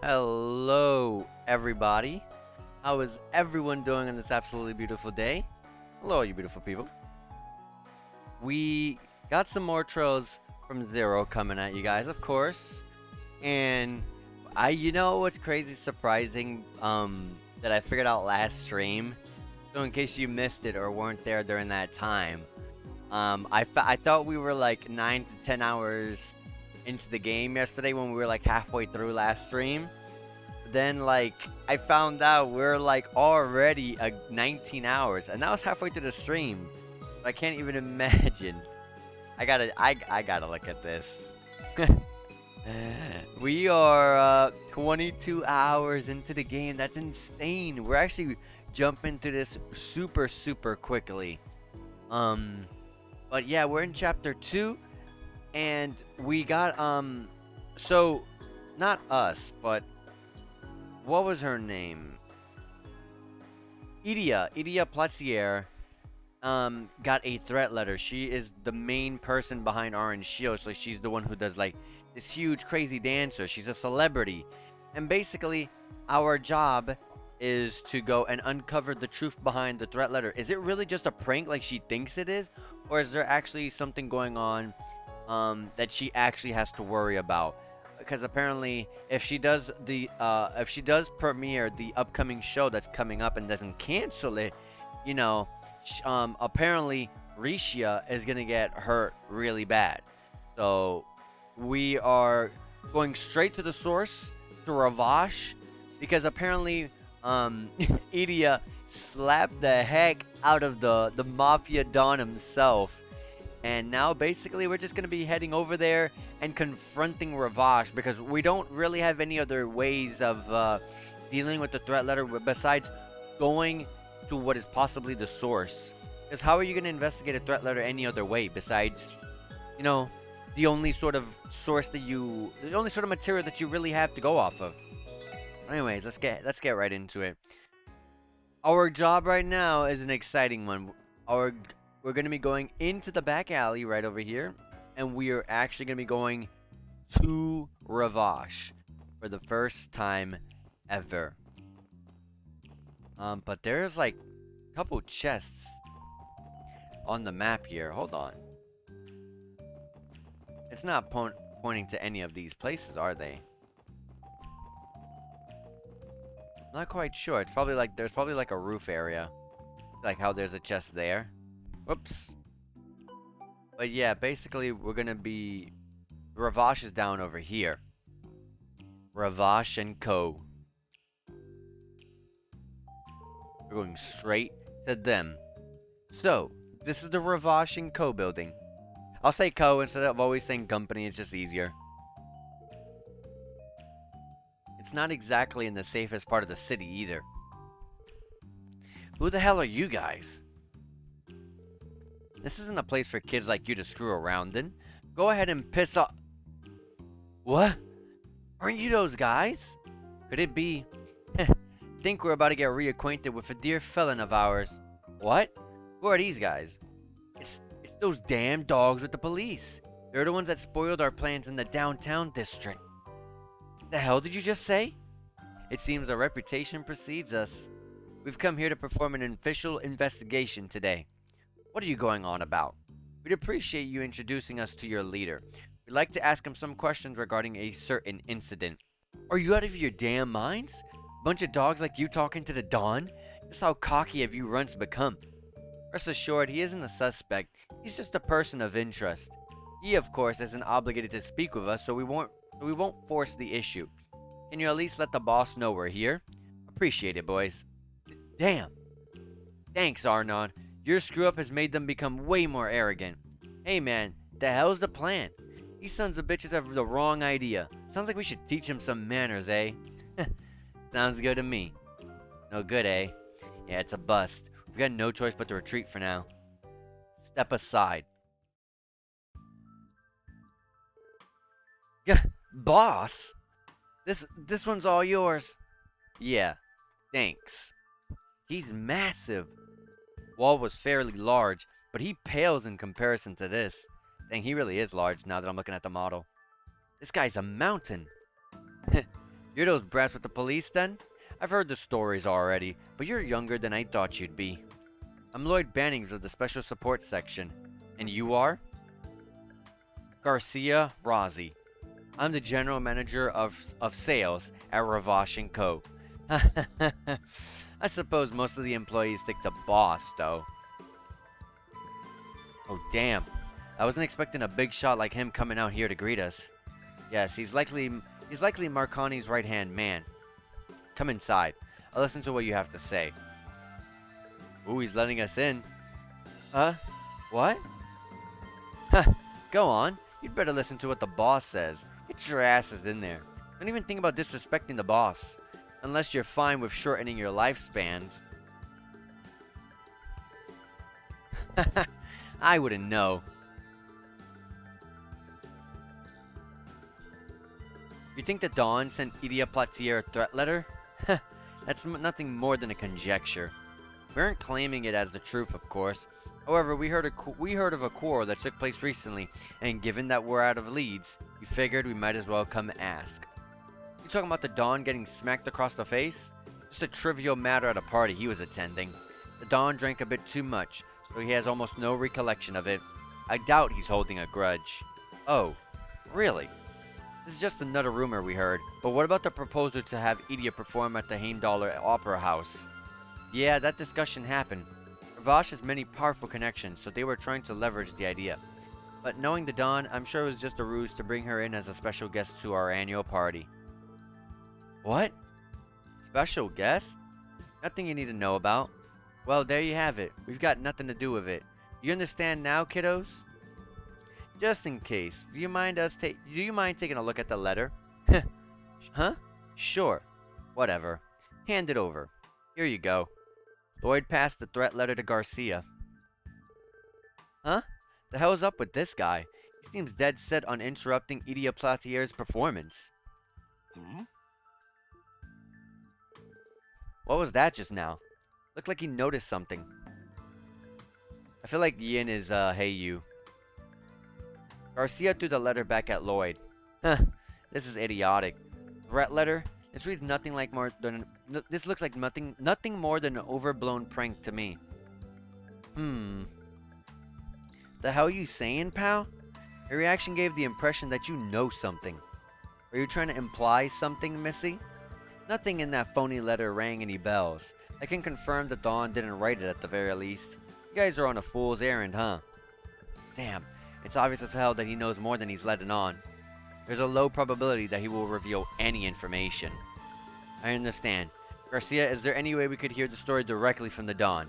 Hello, everybody. How is everyone doing on this absolutely beautiful day? Hello, you beautiful people. We got some more trails from Zero coming at you guys, of course. And you know what's crazy, surprising, that I figured out last stream. So in case you missed it or weren't there during that time, I thought we were like 9 to 10 hours into the game yesterday when we were like halfway through last stream. Then like I found out we're like already 19 hours, and that was halfway through the stream. I can't even imagine. I gotta look at this. We are 22 hours into the game. That's insane. We're actually jumping to this super quickly. But yeah, we're in chapter 2, and we got so not us, but what was her name? Idia Platier got a threat letter. She is the main person behind Orange Shield, so she's the one who does like this huge crazy dancer. She's a celebrity. And basically our job is to go and uncover the truth behind the threat letter. Is it really just a prank like she thinks it is? Or is there actually something going on that she actually has to worry about? Because apparently if she does premiere the upcoming show that's coming up and doesn't cancel it, you know, apparently Risha is gonna get hurt really bad. So we are going straight to the source, to Ravash, because apparently Idia slapped the heck out of the Mafia Don himself. And now basically we're just going to be heading over there and confronting Ravash, because we don't really have any other ways of dealing with the threat letter besides going to what is possibly the source. Because how are you going to investigate a threat letter any other way besides, you know, the only sort of material that you really have to go off of. Anyways, let's get right into it. Our job right now is an exciting one. We're going to be going into the back alley right over here, and we are actually going to be going to Ravash for the first time ever. But there's like a couple chests on the map here. Hold on. It's not pointing to any of these places, are they? Not quite sure. It's probably like there's probably like a roof area, like how there's a chest there. Whoops. But yeah, basically we're gonna be Ravash is down over here. Ravash and Co. We're going straight to them. So this is the Ravash and Co. building. I'll say Co. instead of always saying company. It's just easier. It's not exactly in the safest part of the city either. Who the hell are you guys? This isn't a place for kids like you to screw around in. Go ahead and piss off. What? Aren't you those guys? Could it be? Think we're about to get reacquainted with a dear felon of ours. What? Who are these guys? It's those damn dogs with the police. They're the ones that spoiled our plans in the downtown district. The hell did you just say? It seems our reputation precedes us. We've come here to perform an official investigation today. What are you going on about? We'd appreciate you introducing us to your leader. We'd like to ask him some questions regarding a certain incident. Are you out of your damn minds? Bunch of dogs like you talking to the Don? Just how cocky have you runts become? Rest assured, he isn't a suspect. He's just a person of interest. He, of course, isn't obligated to speak with us, so we won't force the issue. Can you at least let the boss know we're here? Appreciate it, boys. Damn. Thanks, Arnon. Your screw-up has made them become way more arrogant. Hey, man, the hell's the plan? These sons of bitches have the wrong idea. Sounds like we should teach them some manners, eh? Sounds good to me. No good, eh? Yeah, it's a bust. We've got no choice but to retreat for now. Step aside. Yeah, boss? This one's all yours. Yeah, thanks. He's massive. Wall was fairly large, but he pales in comparison to this. Dang, he really is large now that I'm looking at the model. This guy's a mountain. You're those brats with the police then? I've heard the stories already, but you're younger than I thought you'd be. I'm Lloyd Bannings of the Special Support Section. And you are? Garcia Razi. I'm the General Manager of Sales at Ravash & Co. I suppose most of the employees think the boss, though. Oh, damn. I wasn't expecting a big shot like him coming out here to greet us. Yes, he's likely Marconi's right-hand man. Come inside. I'll listen to what you have to say. Ooh, he's letting us in. Huh? What? Go on. You'd better listen to what the boss says. Get your asses in there. Don't even think about disrespecting the boss. Unless you're fine with shortening your lifespans. I wouldn't know. You think the Dawn sent Idia Platier a threat letter? That's nothing more than a conjecture. We aren't claiming it as the truth, of course. However, we heard of a quarrel that took place recently, and given that we're out of leads, we figured we might as well come ask. You talking about the Dawn getting smacked across the face? Just a trivial matter at a party he was attending. The Dawn drank a bit too much, so he has almost no recollection of it. I doubt he's holding a grudge. Oh, really? This is just another rumor we heard, but what about the proposal to have Idia perform at the Heimdaller Opera House? Yeah, that discussion happened. Ravash has many powerful connections, so they were trying to leverage the idea. But knowing the Dawn, I'm sure it was just a ruse to bring her in as a special guest to our annual party. What? Special guest? Nothing you need to know about. Well, there you have it. We've got nothing to do with it. You understand now, kiddos? Just in case, do you mind taking a look at the letter? Huh? Sure. Whatever. Hand it over. Here you go. Lloyd passed the threat letter to Garcia. Huh? The hell's up with this guy? He seems dead set on interrupting Idia Platier's performance. What was that just now? Looked like he noticed something. I feel like Yin is, hey you. Garcia threw the letter back at Lloyd. This is idiotic. Threat letter? This reads nothing like more than... This looks like nothing more than an overblown prank to me. The hell you saying, pal? Your reaction gave the impression that you know something. Are you trying to imply something, Missy? Nothing in that phony letter rang any bells. I can confirm that Dawn didn't write it at the very least. You guys are on a fool's errand, huh? Damn, it's obvious as hell that he knows more than he's letting on. There's a low probability that he will reveal any information. I understand. Garcia, is there any way we could hear the story directly from the Dawn?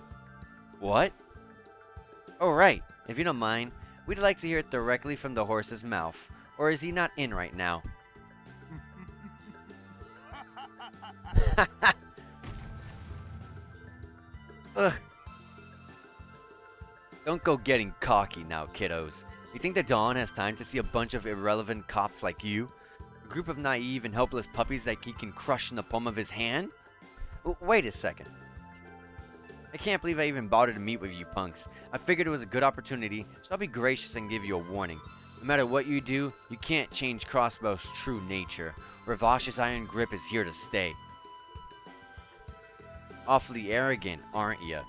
What? Oh, right. If you don't mind, we'd like to hear it directly from the horse's mouth. Or is he not in right now? Ugh. Don't go getting cocky now, kiddos. You think the Dawn has time to see a bunch of irrelevant cops like you? A group of naive and helpless puppies that he can crush in the palm of his hand? Wait a second. I can't believe I even bothered to meet with you punks. I figured it was a good opportunity, so I'll be gracious and give you a warning. No matter what you do, you can't change Crossbow's true nature. Ravash's iron grip is here to stay. Awfully arrogant, aren't you?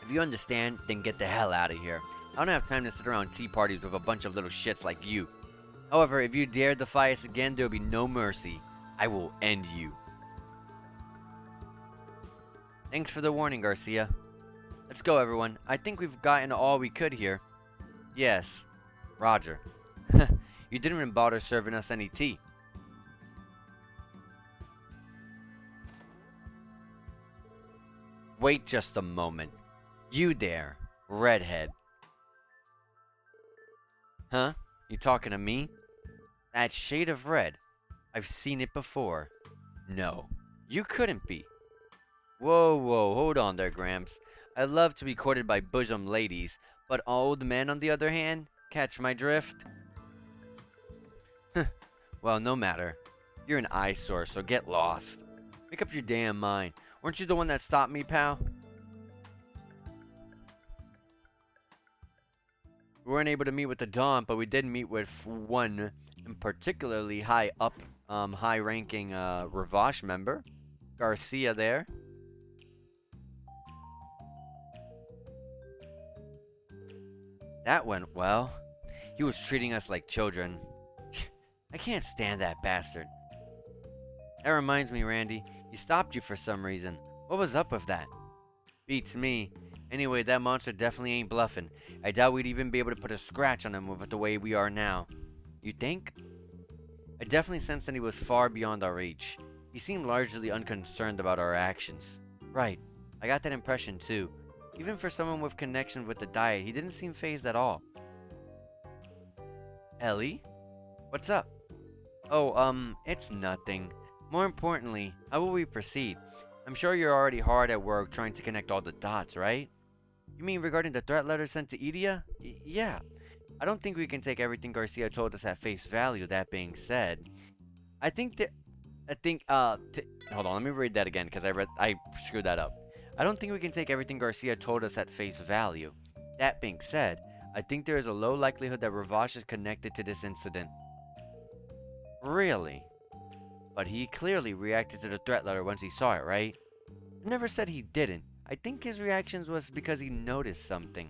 If you understand, then get the hell out of here. I don't have time to sit around tea parties with a bunch of little shits like you. However, if you dare defy us again, there will be no mercy. I will end you. Thanks for the warning, Garcia. Let's go, everyone. I think we've gotten all we could here. Yes. Roger. You didn't even bother serving us any tea. Wait just a moment. You there, redhead. Huh? You talking to me? That shade of red. I've seen it before. No, you couldn't be. Whoa, hold on there, Gramps. I love to be courted by bosom ladies, but old men, on the other hand, catch my drift? Well, no matter. You're an eyesore, so get lost. Make up your damn mind. Weren't you the one that stopped me, pal? We weren't able to meet with the Dawn, but we did meet with one particularly high up high-ranking Ravash member. Garcia there. That went well. He was treating us like children. I can't stand that bastard. That reminds me, Randy. He stopped you for some reason. What was up with that? Beats me. Anyway, that monster definitely ain't bluffing. I doubt we'd even be able to put a scratch on him with the way we are now. You think? I definitely sensed that he was far beyond our reach. He seemed largely unconcerned about our actions. Right. I got that impression too. Even for someone with connection with the diet, he didn't seem fazed at all. Ellie? What's up? Oh, it's nothing. More importantly, how will we proceed? I'm sure you're already hard at work trying to connect all the dots, right? You mean regarding the threat letter sent to Idia? Yeah. I don't think we can take everything Garcia told us at face value. That being said, I think that hold on, let me read that again because I screwed that up. I don't think we can take everything Garcia told us at face value. That being said, I think there is a low likelihood that Ravash is connected to this incident. Really? But he clearly reacted to the threat letter once he saw it, right? I never said he didn't. I think his reactions was because he noticed something.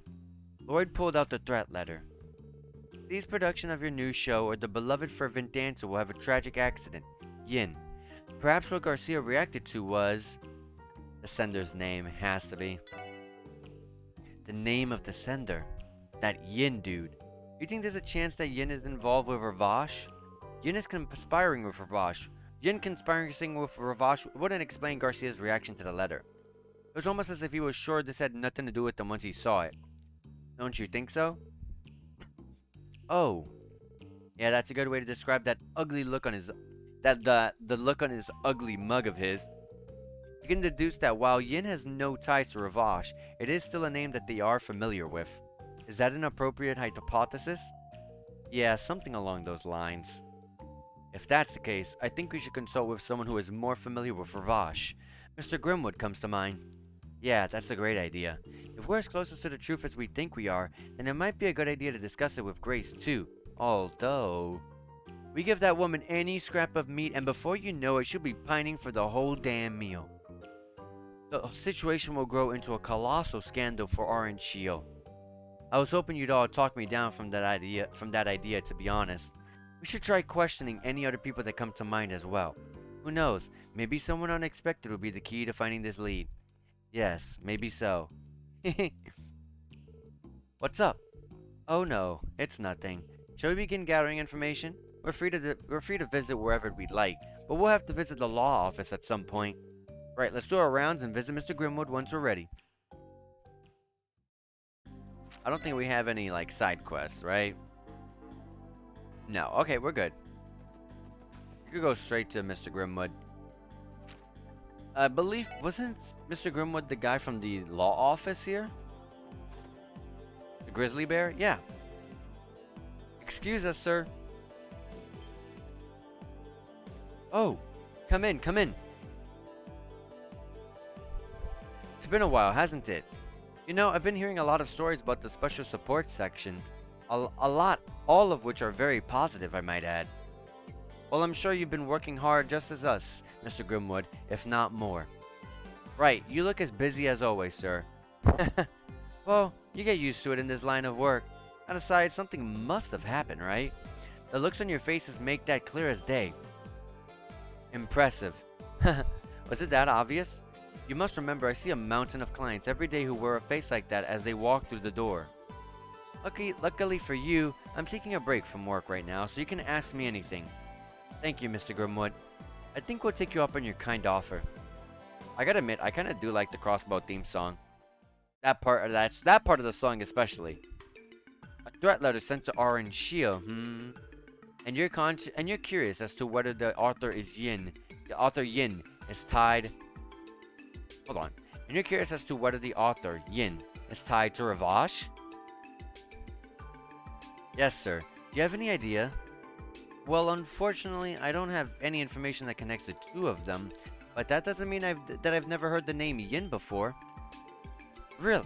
Lloyd pulled out the threat letter. Please production of your new show or the beloved fervent dancer will have a tragic accident. Yin. Perhaps what Garcia reacted to was... The sender's name has to be. The name of the sender. That Yin dude. You think there's a chance that Yin is involved with Ravash? Yin is conspiring with Ravash. Yin conspiring with Ravash wouldn't explain Garcia's reaction to the letter. It was almost as if he was sure this had nothing to do with them once he saw it. Don't you think so? Oh. Yeah, that's a good way to describe that ugly look on his... the look on his ugly mug of his. You can deduce that while Yin has no ties to Ravash, it is still a name that they are familiar with. Is that an appropriate hypothesis? Yeah, something along those lines. If that's the case, I think we should consult with someone who is more familiar with Ravash. Mr. Grimwood comes to mind. Yeah, that's a great idea. If we're as closest to the truth as we think we are, then it might be a good idea to discuss it with Grace too. Although... We give that woman any scrap of meat and before you know it, she'll be pining for the whole damn meal. The situation will grow into a colossal scandal for Orange Shio. I was hoping you'd all talk me down from that idea, to be honest. We should try questioning any other people that come to mind as well. Who knows, maybe someone unexpected will be the key to finding this lead. Yes, maybe so. What's up? Oh no, it's nothing. Shall we begin gathering information? We're free to visit wherever we'd like, but we'll have to visit the law office at some point. Right, let's do our rounds and visit Mr. Grimwood once we're ready. I don't think we have any, like, side quests, right? No. Okay, we're good. You could go straight to Mr. Grimwood. I believe... Wasn't Mr. Grimwood the guy from the law office here? The grizzly bear? Yeah. Excuse us, sir. Oh. Come in, come in. It's been a while, hasn't it? You know, I've been hearing a lot of stories about the special support section. A lot, all of which are very positive, I might add. Well, I'm sure you've been working hard just as us, Mr. Grimwood, if not more. Right, you look as busy as always, sir. Well, you get used to it in this line of work. That aside, something must have happened, right? The looks on your faces make that clear as day. Impressive. Was it that obvious? You must remember I see a mountain of clients every day who wear a face like that as they walk through the door. Luckily for you, I'm taking a break from work right now, so you can ask me anything. Thank you, Mr. Grimwood. I think we'll take you up on your kind offer. I gotta admit, I kinda do like the crossbow theme song. That part of the song especially. A threat letter sent to Orange Shio, And you're curious as to whether the author Yin is tied... Hold on. And you're curious as to whether the author, Yin, is tied to Ravash? Yes, sir. Do you have any idea? Well, unfortunately, I don't have any information that connects the two of them, but that doesn't mean that I've never heard the name Yin before. Really?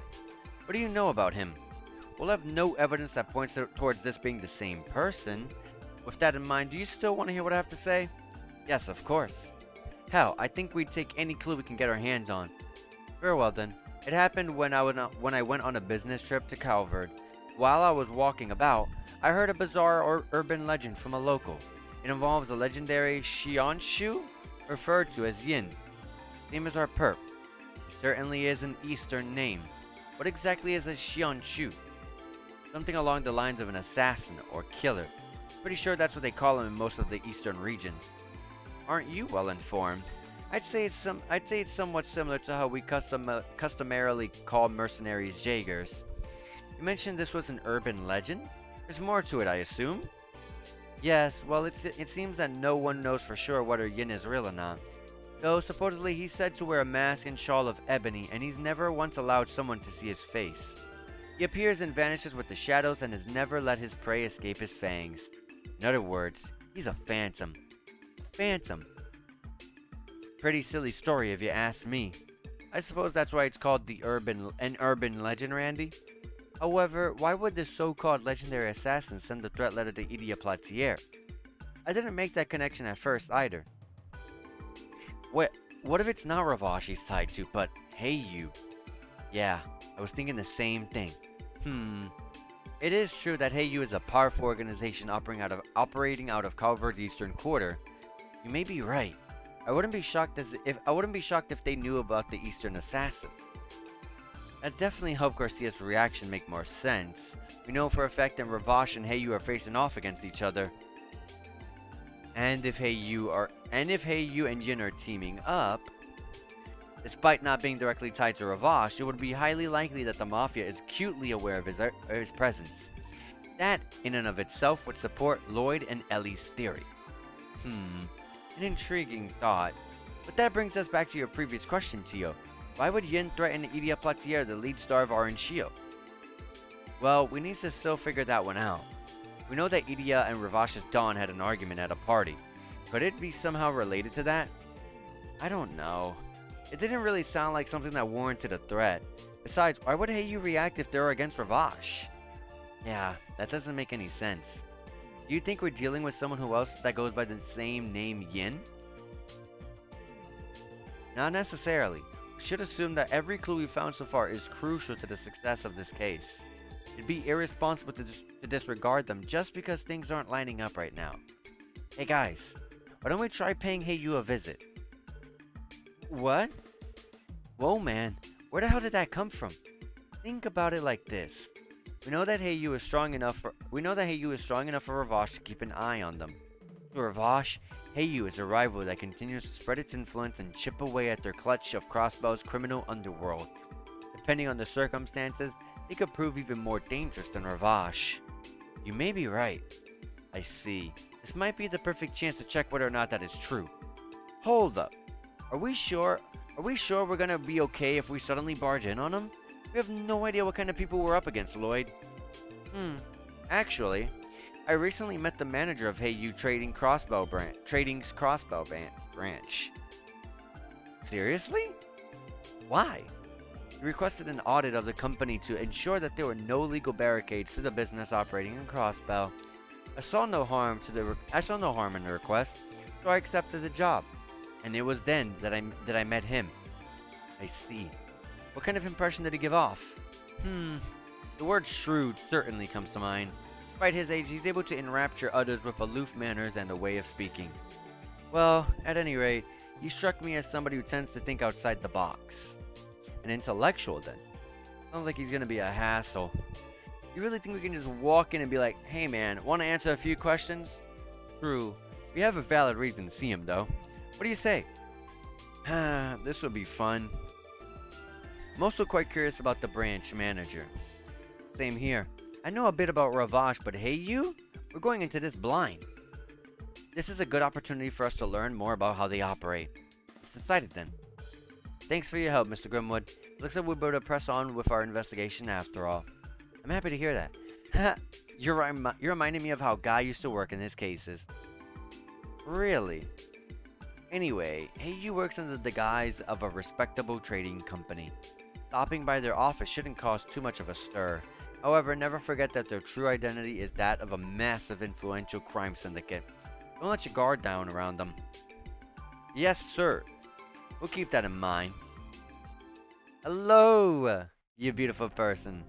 What do you know about him? We'll have no evidence that points towards this being the same person. With that in mind, do you still want to hear what I have to say? Yes, of course. Hell, I think we'd take any clue we can get our hands on. Very well then. It happened when I went on a business trip to Calvert. While I was walking about, I heard a bizarre urban legend from a local. It involves a legendary Shionshu, referred to as Yin, same as our perp. It certainly is an Eastern name. What exactly is a Shionshu? Something along the lines of an assassin or killer. Pretty sure that's what they call him in most of the eastern regions. Aren't you well informed? I'd say it's somewhat similar to how we customarily call mercenaries Jaegers. You mentioned this was an urban legend? There's more to it, I assume? Yes, well, it seems that no one knows for sure whether Yin is real or not. Though supposedly he's said to wear a mask and shawl of ebony, and he's never once allowed someone to see his face. He appears and vanishes with the shadows and has never let his prey escape his fangs. In other words, he's a phantom. Phantom. Pretty silly story if you ask me. I suppose that's why it's called an urban legend, Randy. However, why would this so-called legendary assassin send a threat letter to Idia Platier? I didn't make that connection at first either. What if it's not Ravash he's tied to, but Heiyu? Yeah, I was thinking the same thing. It is true that Heiyu is a powerful organization operating out of Calvert's eastern quarter. You may be right. I wouldn't be shocked if they knew about the Eastern Assassin. That definitely helped Garcia's reaction make more sense. We know for a fact that Ravash and Heiyu are facing off against each other. And if Heiyu and Yin are teaming up, despite not being directly tied to Ravash, it would be highly likely that the Mafia is acutely aware of his presence. That, in and of itself, would support Lloyd and Ellie's theory. An intriguing thought. But that brings us back to your previous question, Tio. Why would Yin threaten Idia Platier, the lead star of Orange Shio? Well, we need to still figure that one out. We know that Idia and Ravash's Dawn had an argument at a party. Could it be somehow related to that? I don't know. It didn't really sound like something that warranted a threat. Besides, why would Heiyu react if they're against Ravash? Yeah, that doesn't make any sense. Do you think we're dealing with someone who else that goes by the same name Yin? Not necessarily. We should assume that every clue we found so far is crucial to the success of this case. It'd be irresponsible to disregard them just because things aren't lining up right now. Hey guys, why don't we try paying Heiyu a visit? What? Whoa man, where the hell did that come from? Think about it like this. We know that Heiyu is strong enough for Ravash to keep an eye on them. To Ravash, Heiyu is a rival that continues to spread its influence and chip away at their clutch of Crossbow's criminal underworld. Depending on the circumstances, they could prove even more dangerous than Ravash. You may be right. I see. This might be the perfect chance to check whether or not that is true. Hold up. Are we sure we're gonna be okay if we suddenly barge in on them? We have no idea what kind of people we're up against, Lloyd. Actually, I recently met the manager of Heiyu Trading's Crossbow branch. Seriously? Why? He requested an audit of the company to ensure that there were no legal barricades to the business operating in Crossbow. I saw no harm in the request, so I accepted the job. And it was then that I met him. I see. What kind of impression did he give off? The word shrewd certainly comes to mind. Despite his age, he's able to enrapture others with aloof manners and a way of speaking. Well, at any rate, he struck me as somebody who tends to think outside the box. An intellectual, then. Sounds like he's gonna be a hassle. You really think we can just walk in and be like, hey man, wanna answer a few questions? True. We have a valid reason to see him, though. What do you say? This would be fun. I'm also quite curious about the branch manager. Same here. I know a bit about Ravash, but Heiyu? We're going into this blind. This is a good opportunity for us to learn more about how they operate. It's decided then. Thanks for your help, Mr. Grimwood. Looks like we're able to press on with our investigation after all. I'm happy to hear that. You're reminding me of how Guy used to work in his cases. Really? Anyway, Heiyu works under the guise of a respectable trading company. Stopping by their office shouldn't cause too much of a stir. However, never forget that their true identity is that of a massive influential crime syndicate. Don't let your guard down around them. Yes, sir. We'll keep that in mind. Hello, you beautiful person.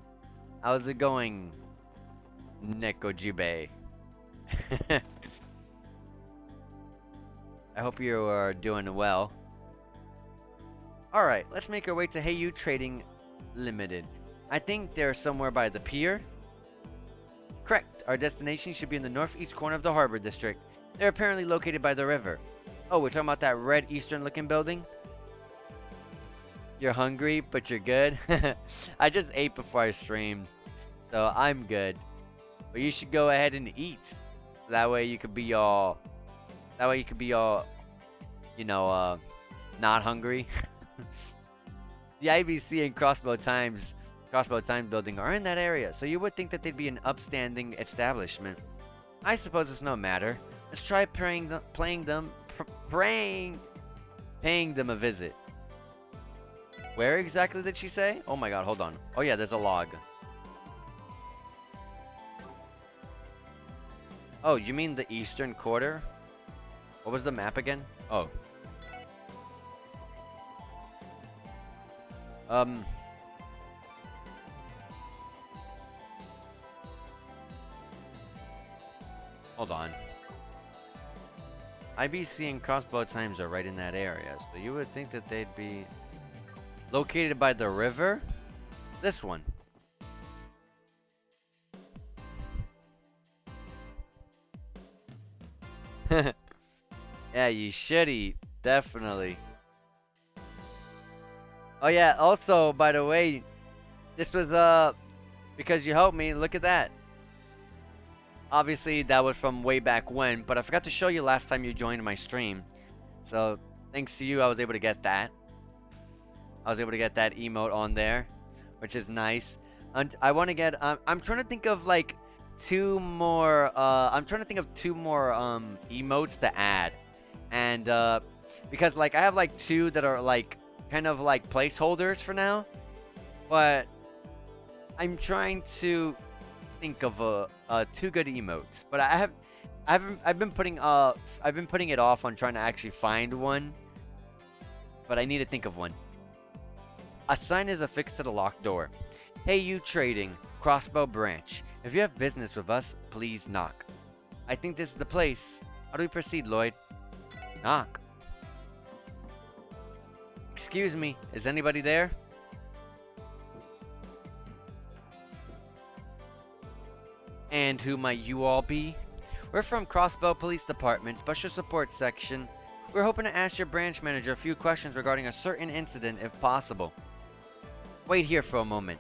How's it going, Nekojube? I hope you are doing well. Alright, let's make our way to Heyu Trading Limited. I think they're somewhere by the pier. Correct. Our destination should be in the northeast corner of the harbor district. They're apparently located by the river. Oh, we're talking about that red eastern looking building? You're hungry, but you're good? I just ate before I streamed, so I'm good. But you should go ahead and eat. That way you could be all... That way you could be all... You know, not hungry. The IBC and Crossbow Times building are in that area, so you would think that they'd be an upstanding establishment. I suppose it's no matter. Let's try paying them a visit. Where exactly did she say? Oh my god, hold on. Oh yeah, there's a log. Oh, you mean the eastern quarter? What was the map again? Oh. Hold on. IBC and Crossbow Times are right in that area, so you would think that they'd be located by the river? This one. Yeah, you should eat. Definitely. Oh yeah, also, by the way, this was, because you helped me, look at that. Obviously, that was from way back when, but I forgot to show you last time you joined my stream. So, thanks to you, I was able to get that. I was able to get that emote on there, which is nice. And I want to get, I'm trying to think of, like, two more emotes to add. And, because, like, I have, like, two that are, like, kind of, like, placeholders for now. But I'm trying to think of two good emotes, but I've been putting it off on trying to actually find one, but I need to think of one. A sign is affixed to the locked door. Hey, you trading, Crossbow Branch. If you have business with us, please knock. I think this is the place. How do we proceed, Lloyd? Knock. Excuse me, is anybody there? And who might you all be? We're from Crossbow Police Department, Special Support Section. We're hoping to ask your branch manager a few questions regarding a certain incident, if possible. Wait here for a moment.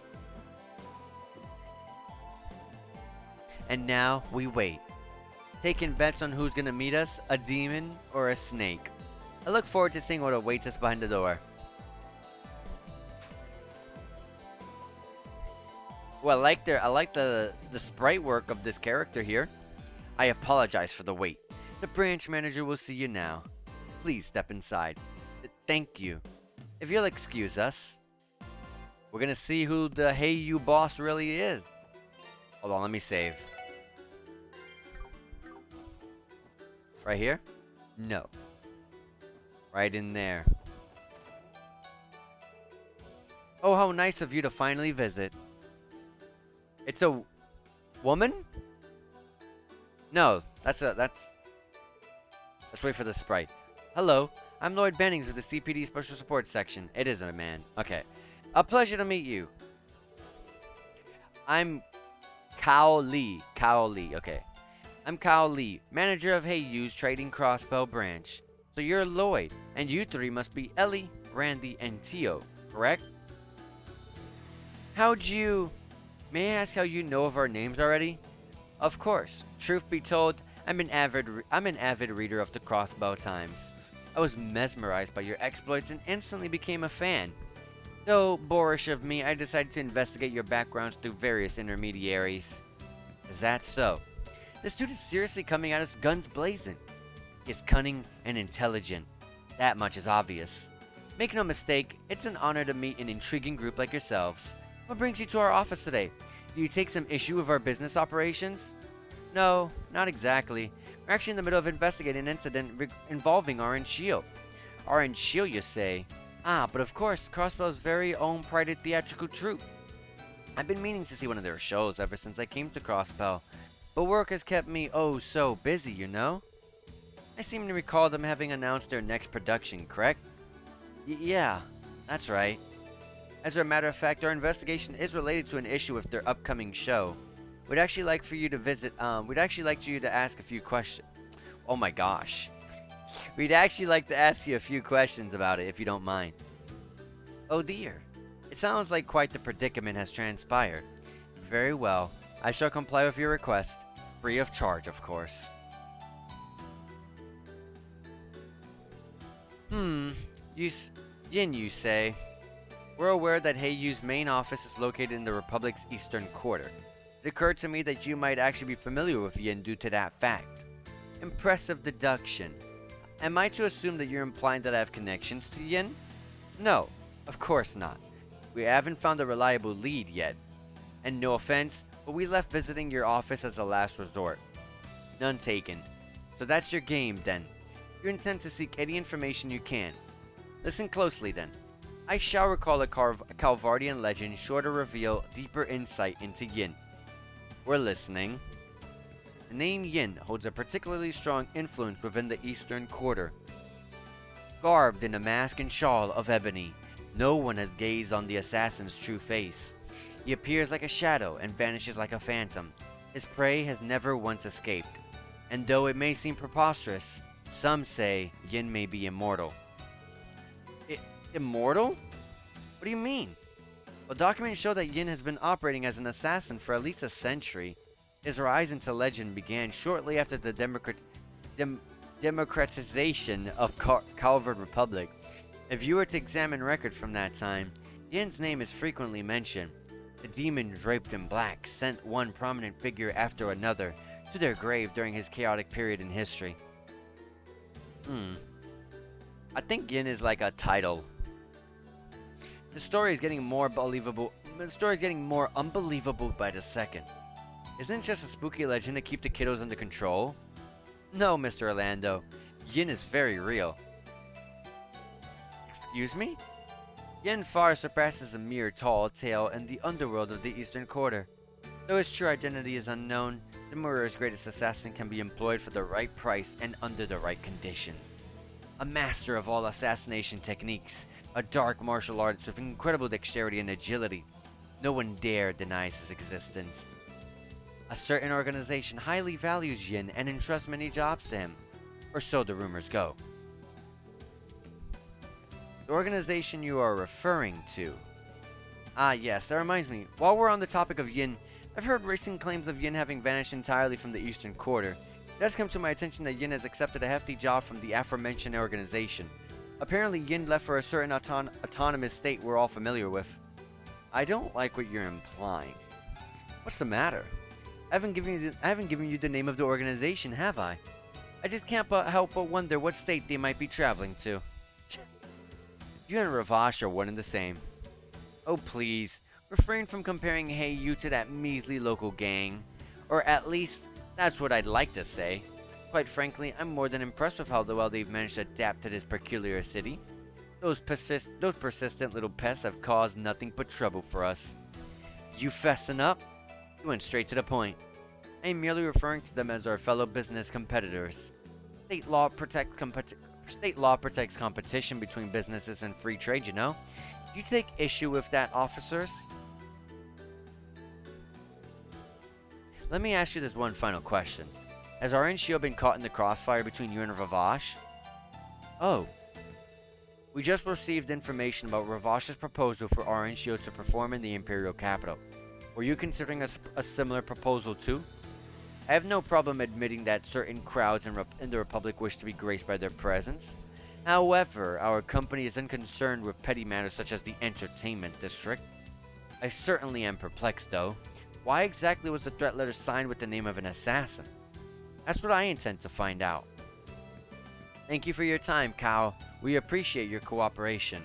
And now, we wait. Taking bets on who's gonna meet us, a demon or a snake. I look forward to seeing what awaits us behind the door. Well, I like the sprite work of this character here. I apologize for the wait. The branch manager will see you now. Please step inside. Thank you. If you'll excuse us, we're gonna see who the Hey You boss really is. Hold on, let me save. Right here? No. Right in there. Oh, how nice of you to finally visit. It's a woman? No, let's wait for the sprite. Hello, I'm Lloyd Bennings of the CPD Special Support Section. It is a man. Okay. A pleasure to meet you. I'm Kao Lee. Kao Lee, okay. I'm Kao Lee, manager of Hey You's Trading Crossbow Branch. So you're Lloyd, and you three must be Ellie, Randy, and Tio, correct? May I ask how you know of our names already? Of course. Truth be told, I'm an avid reader of the Crossbow Times. I was mesmerized by your exploits and instantly became a fan. Though boorish of me, I decided to investigate your backgrounds through various intermediaries. Is that so? This dude is seriously coming at us guns blazing. He is cunning and intelligent. That much is obvious. Make no mistake, it's an honor to meet an intriguing group like yourselves. What brings you to our office today? Do you take some issue with our business operations? No, not exactly. We're actually in the middle of investigating an incident involving Orange Shield. Orange Shield, you say? Ah, but of course, Crossbell's very own prided theatrical troupe. I've been meaning to see one of their shows ever since I came to Crossbell, but work has kept me oh so busy, you know? I seem to recall them having announced their next production, correct? Yeah, that's right. As a matter of fact, our investigation is related to an issue with their upcoming show. We'd actually like for you to we'd actually like you to ask a few questions. Oh my gosh. We'd actually like to ask you a few questions about it, if you don't mind. Oh dear. It sounds like quite the predicament has transpired. Very well. I shall comply with your request. Free of charge, of course. You Yin, you say? We're aware that Heiyu's main office is located in the Republic's eastern quarter. It occurred to me that you might actually be familiar with Yin due to that fact. Impressive deduction. Am I to assume that you're implying that I have connections to Yin? No, of course not. We haven't found a reliable lead yet. And no offense, but we left visiting your office as a last resort. None taken. So that's your game then. You intend to seek any information you can. Listen closely then. I shall recall a Calvardian legend sure to reveal deeper insight into Yin. We're listening. The name Yin holds a particularly strong influence within the eastern quarter. Garbed in a mask and shawl of ebony, no one has gazed on the assassin's true face. He appears like a shadow and vanishes like a phantom. His prey has never once escaped. And though it may seem preposterous, some say Yin may be immortal. Immortal? What do you mean? Well, documents show that Yin has been operating as an assassin for at least a century. His rise into legend began shortly after the democratization of Calvard Republic. If you were to examine records from that time, Yin's name is frequently mentioned. The demon draped in black sent one prominent figure after another to their grave during his chaotic period in history. I think Yin is like a title. The story is getting more unbelievable by the second. Isn't it just a spooky legend to keep the kiddos under control? No, Mr. Orlando. Yin is very real. Excuse me? Yin far surpasses a mere tall tale in the underworld of the Eastern Quarter. Though his true identity is unknown, the Mirror's greatest assassin can be employed for the right price and under the right conditions. A master of all assassination techniques, a dark martial artist with incredible dexterity and agility. No one dare denies his existence. A certain organization highly values Yin and entrusts many jobs to him, or so the rumors go. The organization you are referring to. Ah yes, that reminds me, while we're on the topic of Yin, I've heard recent claims of Yin having vanished entirely from the Eastern Quarter. It has come to my attention that Yin has accepted a hefty job from the aforementioned organization. Apparently Yin left for a certain autonomous state we're all familiar with. I don't like what you're implying. What's the matter? I haven't given you the name of the organization, have I? I just can't help but wonder what state they might be traveling to. You and Ravash are one and the same. Oh please, refrain from comparing Heiyu to that measly local gang. Or at least, that's what I'd like to say. Quite frankly, I'm more than impressed with how well they've managed to adapt to this peculiar city. Those persistent little pests have caused nothing but trouble for us. You fessing up? You went straight to the point. I am merely referring to them as our fellow business competitors. State law protects competition between businesses and free trade, you know? Do you take issue with that, officers? Let me ask you this one final question. Has Orange Shield been caught in the crossfire between you and Ravash? Oh. We just received information about Ravash's proposal for Orange Shield to perform in the Imperial capital. Were you considering a similar proposal too? I have no problem admitting that certain crowds in the Republic wish to be graced by their presence. However, our company is unconcerned with petty matters such as the entertainment district. I certainly am perplexed though. Why exactly was the threat letter signed with the name of an assassin? That's what I intend to find out. Thank you for your time, Cal. We appreciate your cooperation.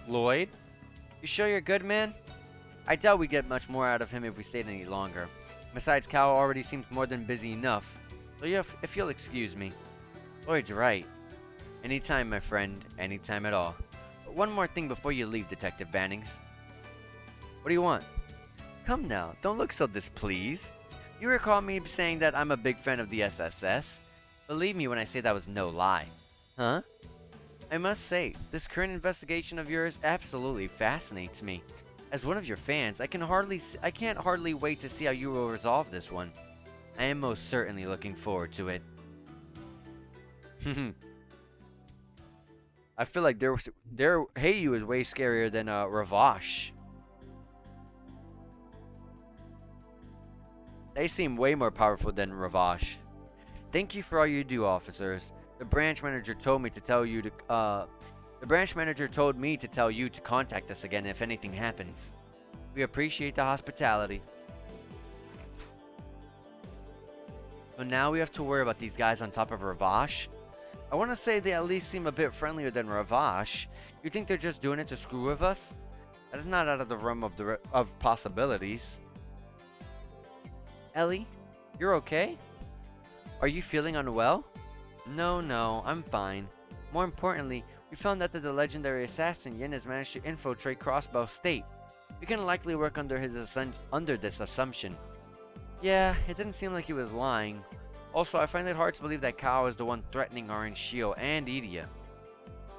Lloyd? You sure you're good, man? I doubt we'd get much more out of him if we stayed any longer. Besides, Cal already seems more than busy enough. So if you'll excuse me. Lloyd's right. Anytime, my friend. Anytime at all. But one more thing before you leave, Detective Bannings. What do you want? Come now, don't look so displeased. You recall me saying that I'm a big fan of the SSS? Believe me when I say that was no lie. Huh? I must say, this current investigation of yours absolutely fascinates me. As one of your fans, I can't hardly wait to see how you will resolve this one. I am most certainly looking forward to it. I feel like their Heyu is way scarier than Ravash. They seem way more powerful than Ravash. Thank you for all you do, officers. The branch manager told me to tell you to contact us again if anything happens. We appreciate the hospitality. So now we have to worry about these guys on top of Ravash. I want to say they at least seem a bit friendlier than Ravash. You think they're just doing it to screw with us? That is not out of the realm of possibilities. Ellie, you're okay? Are you feeling unwell? No, I'm fine. More importantly, we found out that the legendary assassin Yin has managed to infiltrate Crossbow State. We can likely work under this assumption. Yeah, it didn't seem like he was lying. Also, I find it hard to believe that Kao is the one threatening Orange Shio and Idia.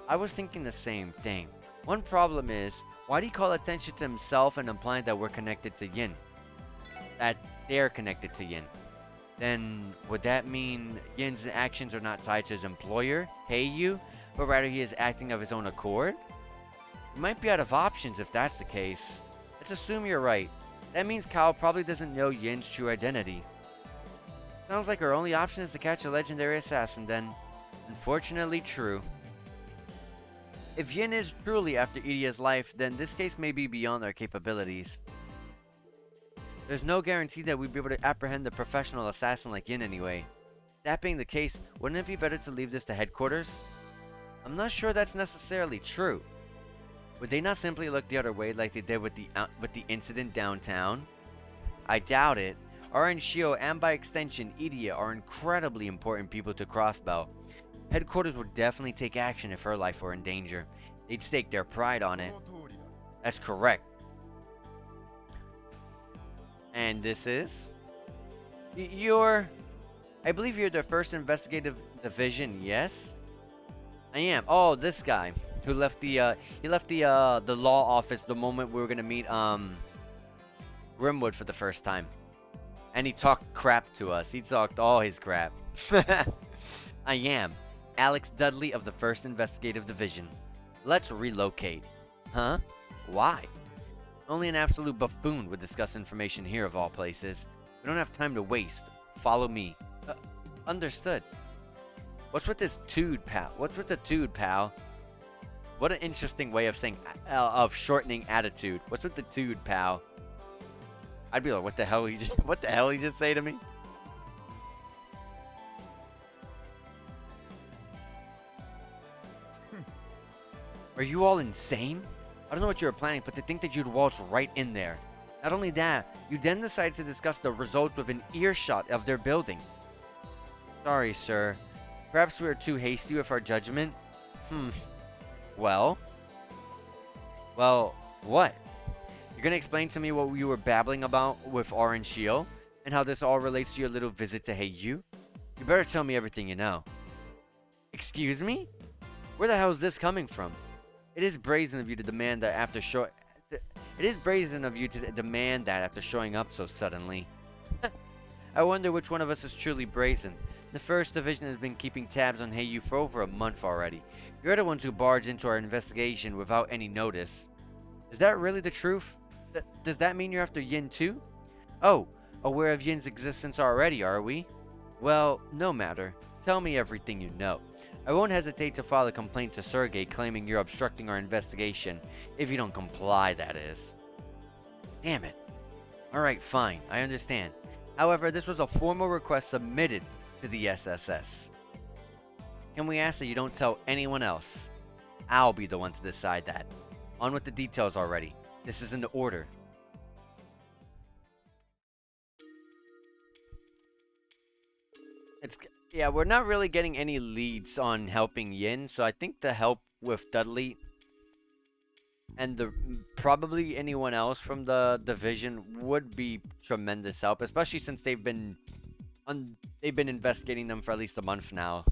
I was thinking the same thing. One problem is, why do you call attention to himself and implying that we're connected to Yin? That they're connected to Yin. Then, would that mean Yin's actions are not tied to his employer, Heyu, but rather he is acting of his own accord? We might be out of options if that's the case. Let's assume you're right. That means Kao probably doesn't know Yin's true identity. Sounds like our only option is to catch a legendary assassin then. Unfortunately true. If Yin is truly after Idia's life, then this case may be beyond our capabilities. There's no guarantee that we'd be able to apprehend a professional assassin like Yin anyway. That being the case, wouldn't it be better to leave this to headquarters? I'm not sure that's necessarily true. Would they not simply look the other way like they did with the incident downtown? I doubt it. Orange Shio and by extension Idia are incredibly important people to Crossbow. Headquarters would definitely take action if her life were in danger. They'd stake their pride on it. That's correct. And this is? I believe you're the first investigative division, yes? I am. Oh, this guy who left the law office the moment we were gonna meet Grimwood for the first time. And he talked crap to us. He talked all his crap. I am Alex Dudley of the 1st Investigative Division. Let's relocate. Huh? Why? Only an absolute buffoon would discuss information here of all places. We don't have time to waste. Follow me. Understood. What's with this dude, pal? What's with the dude, pal? What an interesting way of saying, of shortening attitude. What's with the dude, pal? I'd be like, what the hell he just say to me? Are you all insane? I don't know what you were planning, but to think that you'd waltz right in there. Not only that, you then decided to discuss the results within earshot of their building. Sorry, sir. Perhaps we were too hasty with our judgment? Well, what? You're gonna explain to me what you were babbling about with Orange Shio, and how this all relates to your little visit to Heyu? You better tell me everything you know. Excuse me? Where the hell is this coming from? It is brazen of you to demand that after showing up so suddenly. I wonder which one of us is truly brazen. The 1st Division has been keeping tabs on Heyu for over a month already. You're the ones who barged into our investigation without any notice. Is that really the truth? Does that mean you're after Yin too? Oh, aware of Yin's existence already, are we? Well, no matter. Tell me everything you know. I won't hesitate to file a complaint to Sergei claiming you're obstructing our investigation, if you don't comply, that is. Damn it. Alright, fine, I understand. However, this was a formal request submitted to the SSS. Can we ask that you don't tell anyone else? I'll be the one to decide that. On with the details already. This is in the order. Yeah, we're not really getting any leads on helping Yin, so I think the help with Dudley and probably anyone else from the division would be tremendous help, especially since they've been investigating them for at least a month now.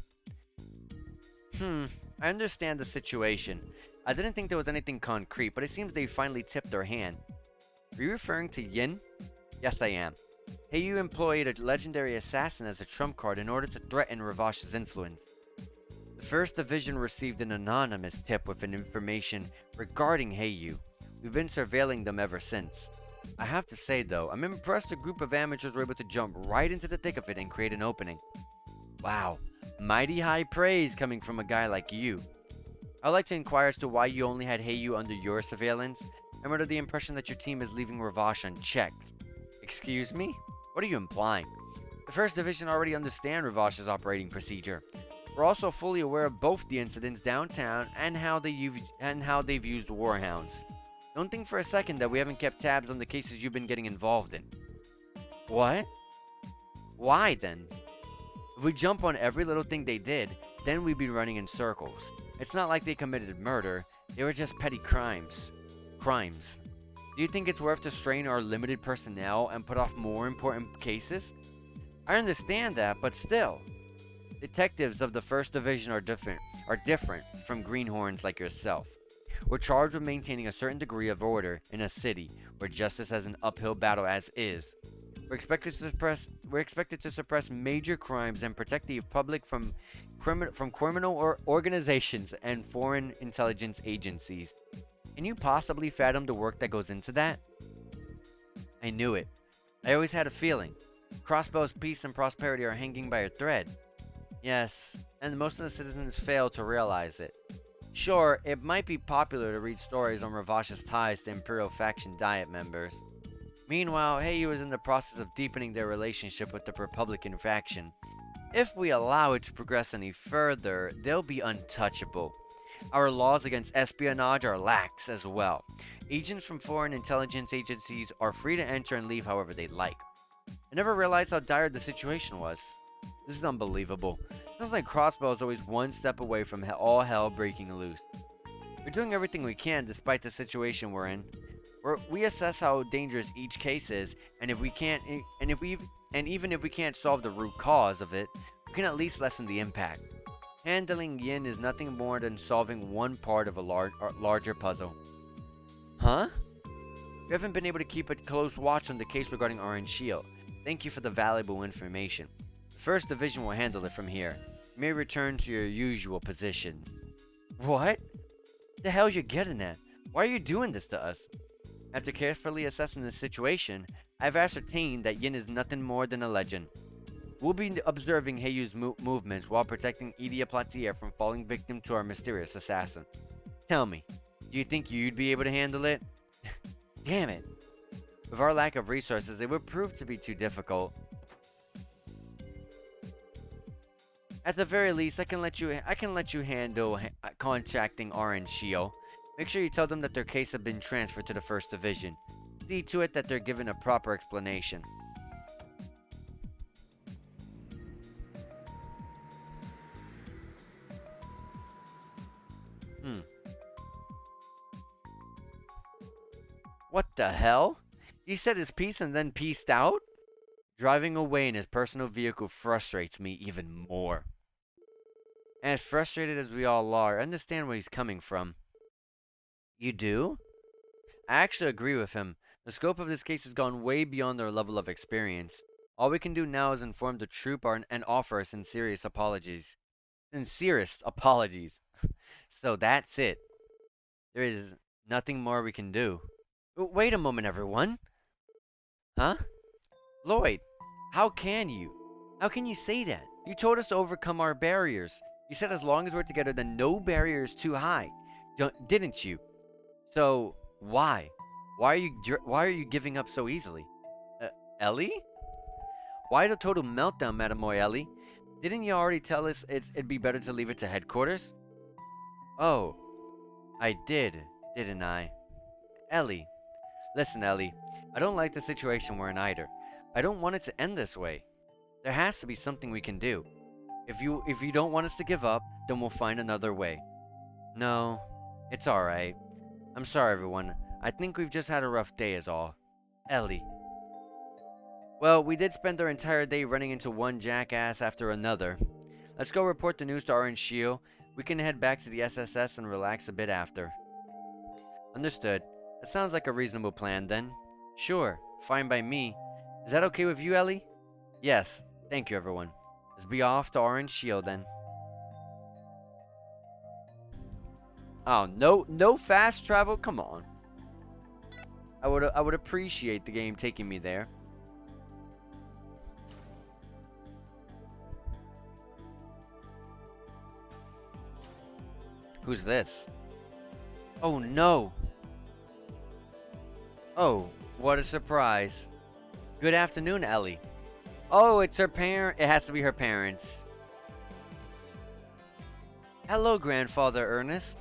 I understand the situation. I didn't think there was anything concrete, but it seems they finally tipped their hand. Are you referring to Yin? Yes, I am. Hey, you employed a legendary assassin as a trump card in order to threaten Ravash's influence. The First Division received an anonymous tip with an information regarding Heiyu. We've been surveilling them ever since. I have to say though, I'm impressed a group of amateurs were able to jump right into the thick of it and create an opening. Wow, mighty high praise coming from a guy like you. I'd like to inquire as to why you only had Heiyu under your surveillance. I'm under the impression that your team is leaving Ravash unchecked. Excuse me? What are you implying? The First Division already understand Ravash's operating procedure. We're also fully aware of both the incidents downtown and how they've used warhounds. Don't think for a second that we haven't kept tabs on the cases you've been getting involved in. What? Why then? If we jump on every little thing they did, then we'd be running in circles. It's not like they committed murder, they were just petty crimes. Do you think it's worth to strain our limited personnel and put off more important cases? I understand that, but still. Detectives of the First Division are different from greenhorns like yourself. We're charged with maintaining a certain degree of order in a city where justice has an uphill battle as is. We're expected to suppress major crimes and protect the public from criminal organizations and foreign intelligence agencies. Can you possibly fathom the work that goes into that? I knew it. I always had a feeling. Crossbow's peace and prosperity are hanging by a thread. Yes, and most of the citizens fail to realize it. Sure, it might be popular to read stories on Ravash's ties to Imperial Faction Diet members. Meanwhile, Heiyu is in the process of deepening their relationship with the Republican faction. If we allow it to progress any further, they'll be untouchable. Our laws against espionage are lax as well. Agents from foreign intelligence agencies are free to enter and leave however they like. I never realized how dire the situation was. This is unbelievable. Sounds like Crossbow is always one step away from all hell breaking loose. We're doing everything we can despite the situation we're in. We assess how dangerous each case is, and even if we can't solve the root cause of it, we can at least lessen the impact. Handling Yin is nothing more than solving one part of a larger puzzle. Huh? We haven't been able to keep a close watch on the case regarding Orange Shield. Thank you for the valuable information. The First Division will handle it from here. You may return to your usual position. What? The hell's you getting at? Why are you doing this to us? After carefully assessing the situation, I've ascertained that Yin is nothing more than a legend. We'll be observing Heiyu's movements while protecting Idia Platier from falling victim to our mysterious assassin. Tell me, do you think you'd be able to handle it? Damn it. With our lack of resources, it would prove to be too difficult. At the very least, I can let you handle contacting Orange Shield. Make sure you tell them that their case has been transferred to the First Division. See to it that they're given a proper explanation. What the hell? He said his piece and then pieced out? Driving away in his personal vehicle frustrates me even more. As frustrated as we all are, I understand where he's coming from. You do? I actually agree with him. The scope of this case has gone way beyond our level of experience. All we can do now is inform the troop and offer our sincerest apologies. Sincerest apologies. So that's it. There is nothing more we can do. Wait a moment, everyone. Huh? Lloyd, how can you? How can you say that? You told us to overcome our barriers. You said as long as we're together, then no barrier is too high. Didn't you? So, why? Why are you giving up so easily? Ellie? Why the total meltdown, Mademoiselle Ellie? Didn't you already tell us it'd be better to leave it to headquarters? Oh, I did, didn't I? Ellie. Listen, Ellie. I don't like the situation we're in either. I don't want it to end this way. There has to be something we can do. If you don't want us to give up, then we'll find another way. No, it's alright. I'm sorry, everyone. I think we've just had a rough day is all. Ellie. Well, we did spend our entire day running into one jackass after another. Let's go report the news to Orange Shield. We can head back to the SSS and relax a bit after. Understood. That sounds like a reasonable plan then. Sure, fine by me. Is that okay with you, Ellie? Yes, thank you everyone. Let's be off to Orange Shield then. Oh, no fast travel? Come on. I would appreciate the game taking me there. Who's this? Oh no! Oh, what a surprise. Good afternoon, Ellie. Oh, it's her parent. It has to be her parents. Hello, Grandfather Ernest.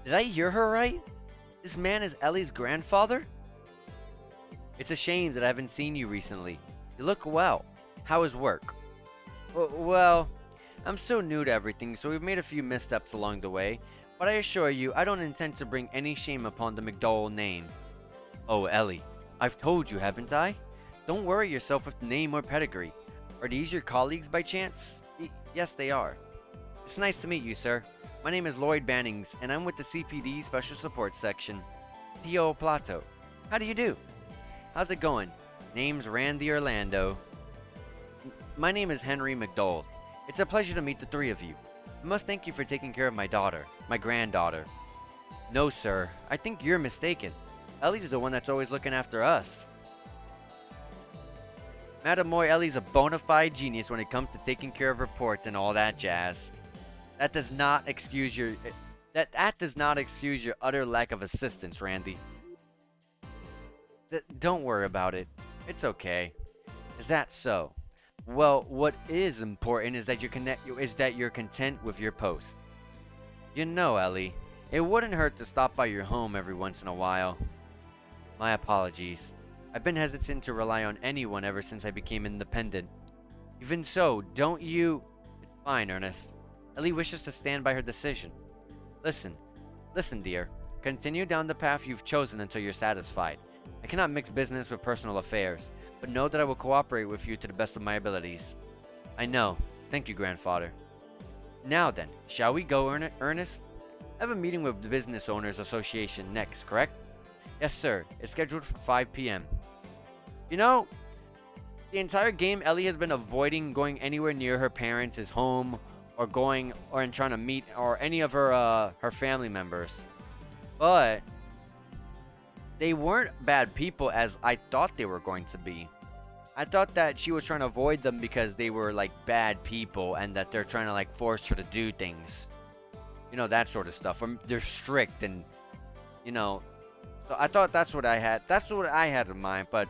Did I hear her right? This man is Ellie's grandfather? It's a shame that I haven't seen you recently. You look well. How is work? Well, I'm so new to everything, so we've made a few missteps along the way, but I assure you, I don't intend to bring any shame upon the McDowell name. Oh, Ellie, I've told you, haven't I? Don't worry yourself with name or pedigree. Are these your colleagues by chance? Yes, they are. It's nice to meet you, sir. My name is Lloyd Bannings, and I'm with the CPD Special Support Section. Tio Plato. How do you do? How's it going? Name's Randy Orlando. My name is Henry McDowell. It's a pleasure to meet the three of you. I must thank you for taking care of my daughter, my granddaughter. No, sir. I think you're mistaken. Ellie's the one that's always looking after us. Madame Moy Ellie's a bona fide genius when it comes to taking care of reports and all that jazz. That does not excuse your that does not excuse your utter lack of assistance, Randy. Don't worry about it. It's okay. Is that so? Well, what is important is that you're content with your post. You know, Ellie, it wouldn't hurt to stop by your home every once in a while. My apologies. I've been hesitant to rely on anyone ever since I became independent. Even so, don't you... It's fine, Ernest. Ellie wishes to stand by her decision. Listen, dear. Continue down the path you've chosen until you're satisfied. I cannot mix business with personal affairs, but know that I will cooperate with you to the best of my abilities. I know. Thank you, Grandfather. Now then, shall we go, Ernest? I have a meeting with the Business Owners Association next, correct? Yes, sir. It's scheduled for 5 p.m. You know, the entire game, Ellie has been avoiding going anywhere near her parents' home, or trying to meet, or any of her family members. But they weren't bad people as I thought they were going to be. I thought that she was trying to avoid them because they were like bad people and that they're trying to like force her to do things. You know, that sort of stuff. Or they're strict and, you know. So I thought that's what I had in mind, but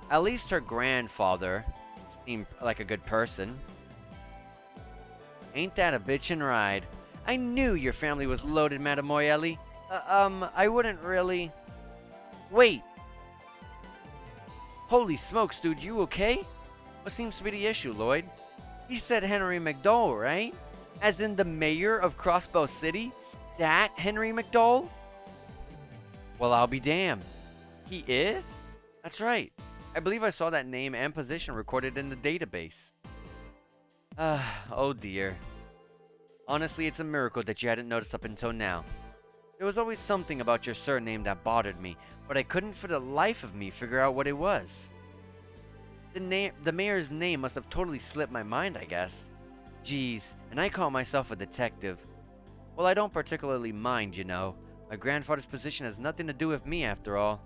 at least her grandfather seemed like a good person. Ain't that a bitchin' ride? I knew your family was loaded, Madame Moyelli. I wouldn't really... Wait! Holy smokes, dude, you okay? What seems to be the issue, Lloyd? He said Henry McDowell, right? As in the mayor of Crossbow City? That Henry McDowell? Well, I'll be damned. He is? That's right. I believe I saw that name and position recorded in the database. Oh dear. Honestly, it's a miracle that you hadn't noticed up until now. There was always something about your surname that bothered me, but I couldn't for the life of me figure out what it was. The mayor's name must have totally slipped my mind, I guess. Geez, and I call myself a detective. Well, I don't particularly mind, you know. My grandfather's position has nothing to do with me, after all.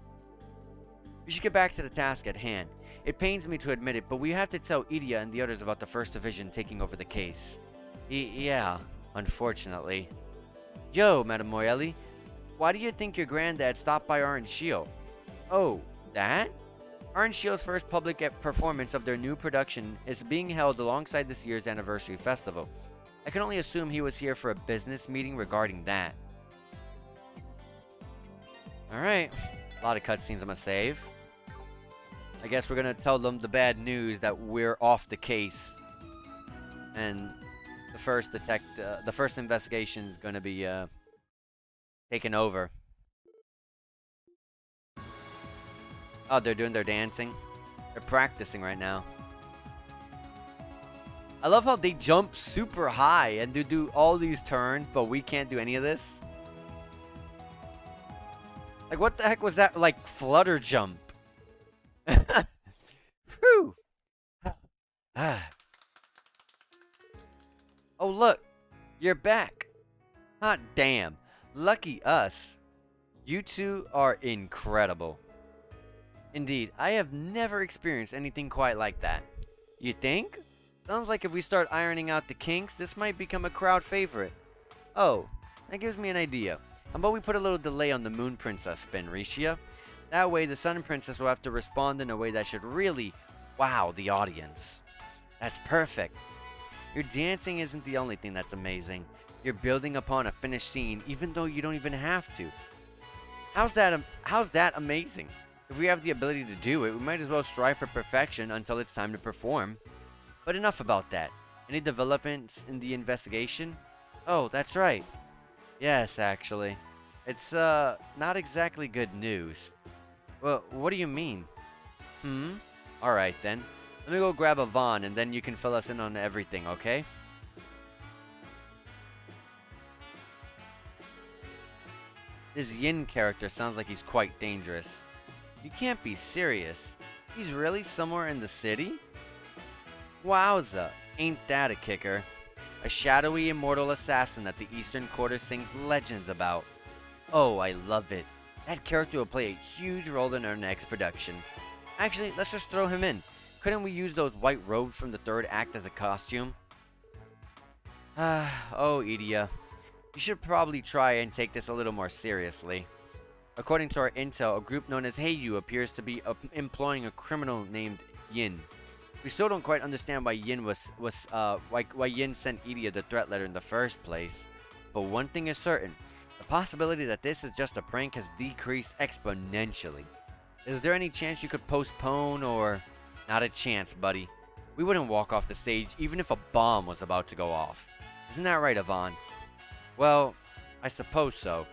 We should get back to the task at hand. It pains me to admit it, but we have to tell Idia and the others about the First Division taking over the case. Yeah, unfortunately. Yo, Madame Moyelli, why do you think your granddad stopped by Orange Shield? Oh, that? Orange Shield's first public performance of their new production is being held alongside this year's anniversary festival. I can only assume he was here for a business meeting regarding that. Alright, a lot of cutscenes I'm gonna save. I guess we're gonna tell them the bad news that we're off the case. and the first investigation is gonna be taken over. Oh, they're doing their dancing. They're practicing right now. I love how they jump super high and do all these turns, but we can't do any of this. Like, what the heck was that? Like, flutter jump. Whew. Ah. Oh, look. You're back. Hot damn. Lucky us. You two are incredible. Indeed, I have never experienced anything quite like that. You think? Sounds like if we start ironing out the kinks, this might become a crowd favorite. Oh, that gives me an idea. How about we put a little delay on the Moon Princess spin, Risha? That way the Sun Princess will have to respond in a way that should really wow the audience. That's perfect. Your dancing isn't the only thing that's amazing. You're building upon a finished scene even though you don't even have to. How's that amazing? If we have the ability to do it, we might as well strive for perfection until it's time to perform. But enough about that. Any developments in the investigation? Oh, that's right. Yes, actually. It's, not exactly good news. Well, what do you mean? Alright then. Let me go grab Yvonne and then you can fill us in on everything, okay? This Yin character sounds like he's quite dangerous. You can't be serious. He's really somewhere in the city? Wowza, ain't that a kicker. A shadowy immortal assassin that the Eastern Quarter sings legends about. Oh, I love it. That character will play a huge role in our next production. Actually, let's just throw him in. Couldn't we use those white robes from the third act as a costume? Oh, Idia. You should probably try and take this a little more seriously. According to our intel, a group known as Heiyu appears to be employing a criminal named Yin. We still don't quite understand why why Yin sent Idia the threat letter in the first place. But one thing is certain. The possibility that this is just a prank has decreased exponentially. Is there any chance you could postpone or... Not a chance, buddy. We wouldn't walk off the stage even if a bomb was about to go off. Isn't that right, Yvonne? Well, I suppose so.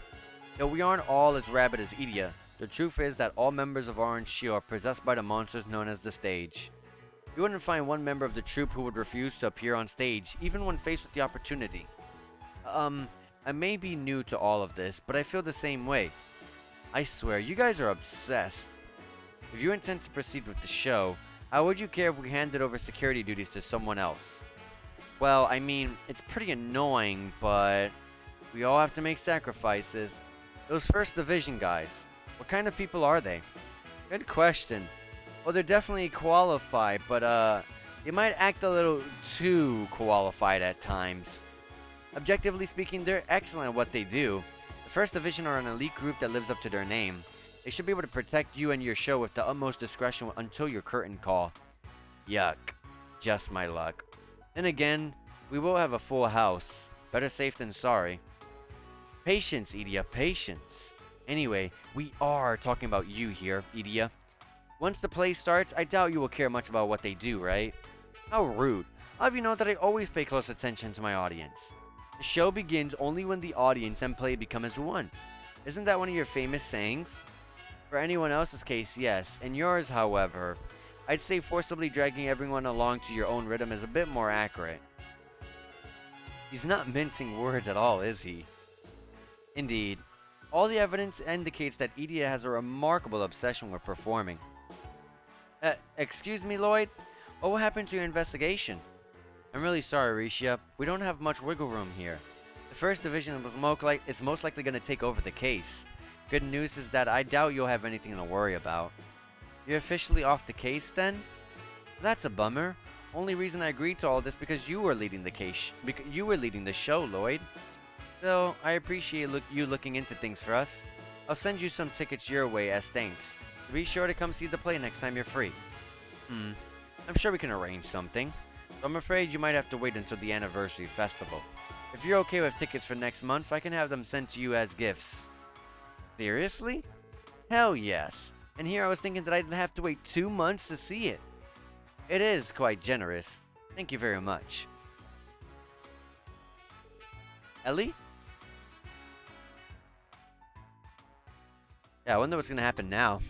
Though we aren't all as rabid as Idia, the truth is that all members of Orange Shield are possessed by the monsters known as the stage. You wouldn't find one member of the troupe who would refuse to appear on stage, even when faced with the opportunity. I may be new to all of this, but I feel the same way. I swear, you guys are obsessed. If you intend to proceed with the show, how would you care if we handed over security duties to someone else? Well, I mean, it's pretty annoying, but we all have to make sacrifices. Those First Division guys, what kind of people are they? Good question. Well, they're definitely qualified, but they might act a little too qualified at times. Objectively speaking, they're excellent at what they do. The First Division are an elite group that lives up to their name. They should be able to protect you and your show with the utmost discretion until your curtain call. Yuck. Just my luck. Then again, we will have a full house. Better safe than sorry. Patience, Idia, patience. Anyway, we are talking about you here, Idia. Once the play starts, I doubt you will care much about what they do, right? How rude. I'll have you know that I always pay close attention to my audience. The show begins only when the audience and play become as one. Isn't that one of your famous sayings? For anyone else's case, yes. In yours, however, I'd say forcibly dragging everyone along to your own rhythm is a bit more accurate. He's not mincing words at all, is he? Indeed. All the evidence indicates that Idia has a remarkable obsession with performing. Excuse me, Lloyd? What happened to your investigation? I'm really sorry, Risha. We don't have much wiggle room here. The First Division is most likely going to take over the case. Good news is that I doubt you'll have anything to worry about. You're officially off the case, then? That's a bummer. Only reason I agreed to all this because you were leading the case. You were leading the show, Lloyd. So, I appreciate you looking into things for us. I'll send you some tickets your way as thanks. Be sure to come see the play next time you're free. I'm sure we can arrange something. So I'm afraid you might have to wait until the anniversary festival. If you're okay with tickets for next month, I can have them sent to you as gifts. Seriously? Hell yes. And here I was thinking that I'd have to wait 2 months to see it. It is quite generous. Thank you very much. Ellie? Yeah, I wonder what's gonna happen now.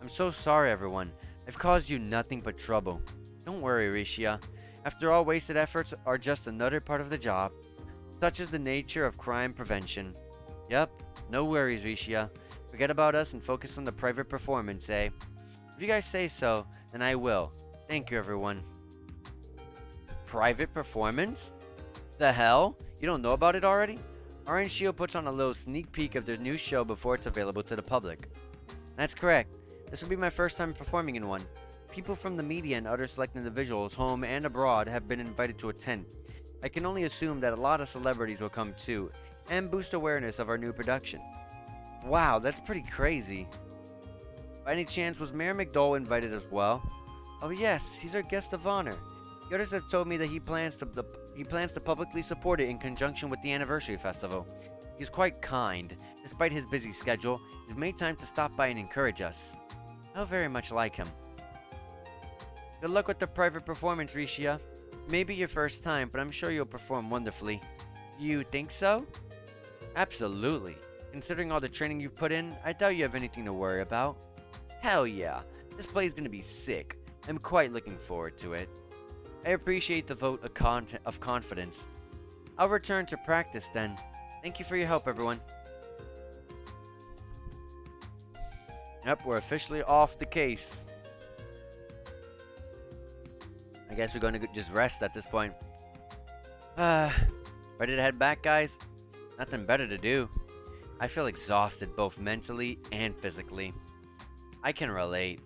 I'm so sorry, everyone. I've caused you nothing but trouble. Don't worry, Rishia. After all, wasted efforts are just another part of the job. Such is the nature of crime prevention. Yep, no worries, Rishia. Forget about us and focus on the private performance, eh? If you guys say so, then I will. Thank you, everyone. Private performance? The hell? You don't know about it already? Orange Shield puts on a little sneak peek of their new show before it's available to the public. That's correct. This will be my first time performing in one. People from the media and other select individuals, home and abroad, have been invited to attend. I can only assume that a lot of celebrities will come too, and boost awareness of our new production. Wow, that's pretty crazy. By any chance, was Mayor McDowell invited as well? Oh yes, he's our guest of honor. The others have told me that he plans to publicly support it in conjunction with the anniversary festival. He's quite kind. Despite his busy schedule, he's made time to stop by and encourage us. I very much like him. Good luck with the private performance, Rishia. Maybe your first time, but I'm sure you'll perform wonderfully. You think so? Absolutely. Considering all the training you've put in, I doubt you have anything to worry about. Hell yeah. This play's gonna be sick. I'm quite looking forward to it. I appreciate the vote of confidence. I'll return to practice then. Thank you for your help, everyone. Yep, we're officially off the case. I guess we're gonna just rest at this point. Ready to head back, guys? Nothing better to do. I feel exhausted both mentally and physically. I can relate.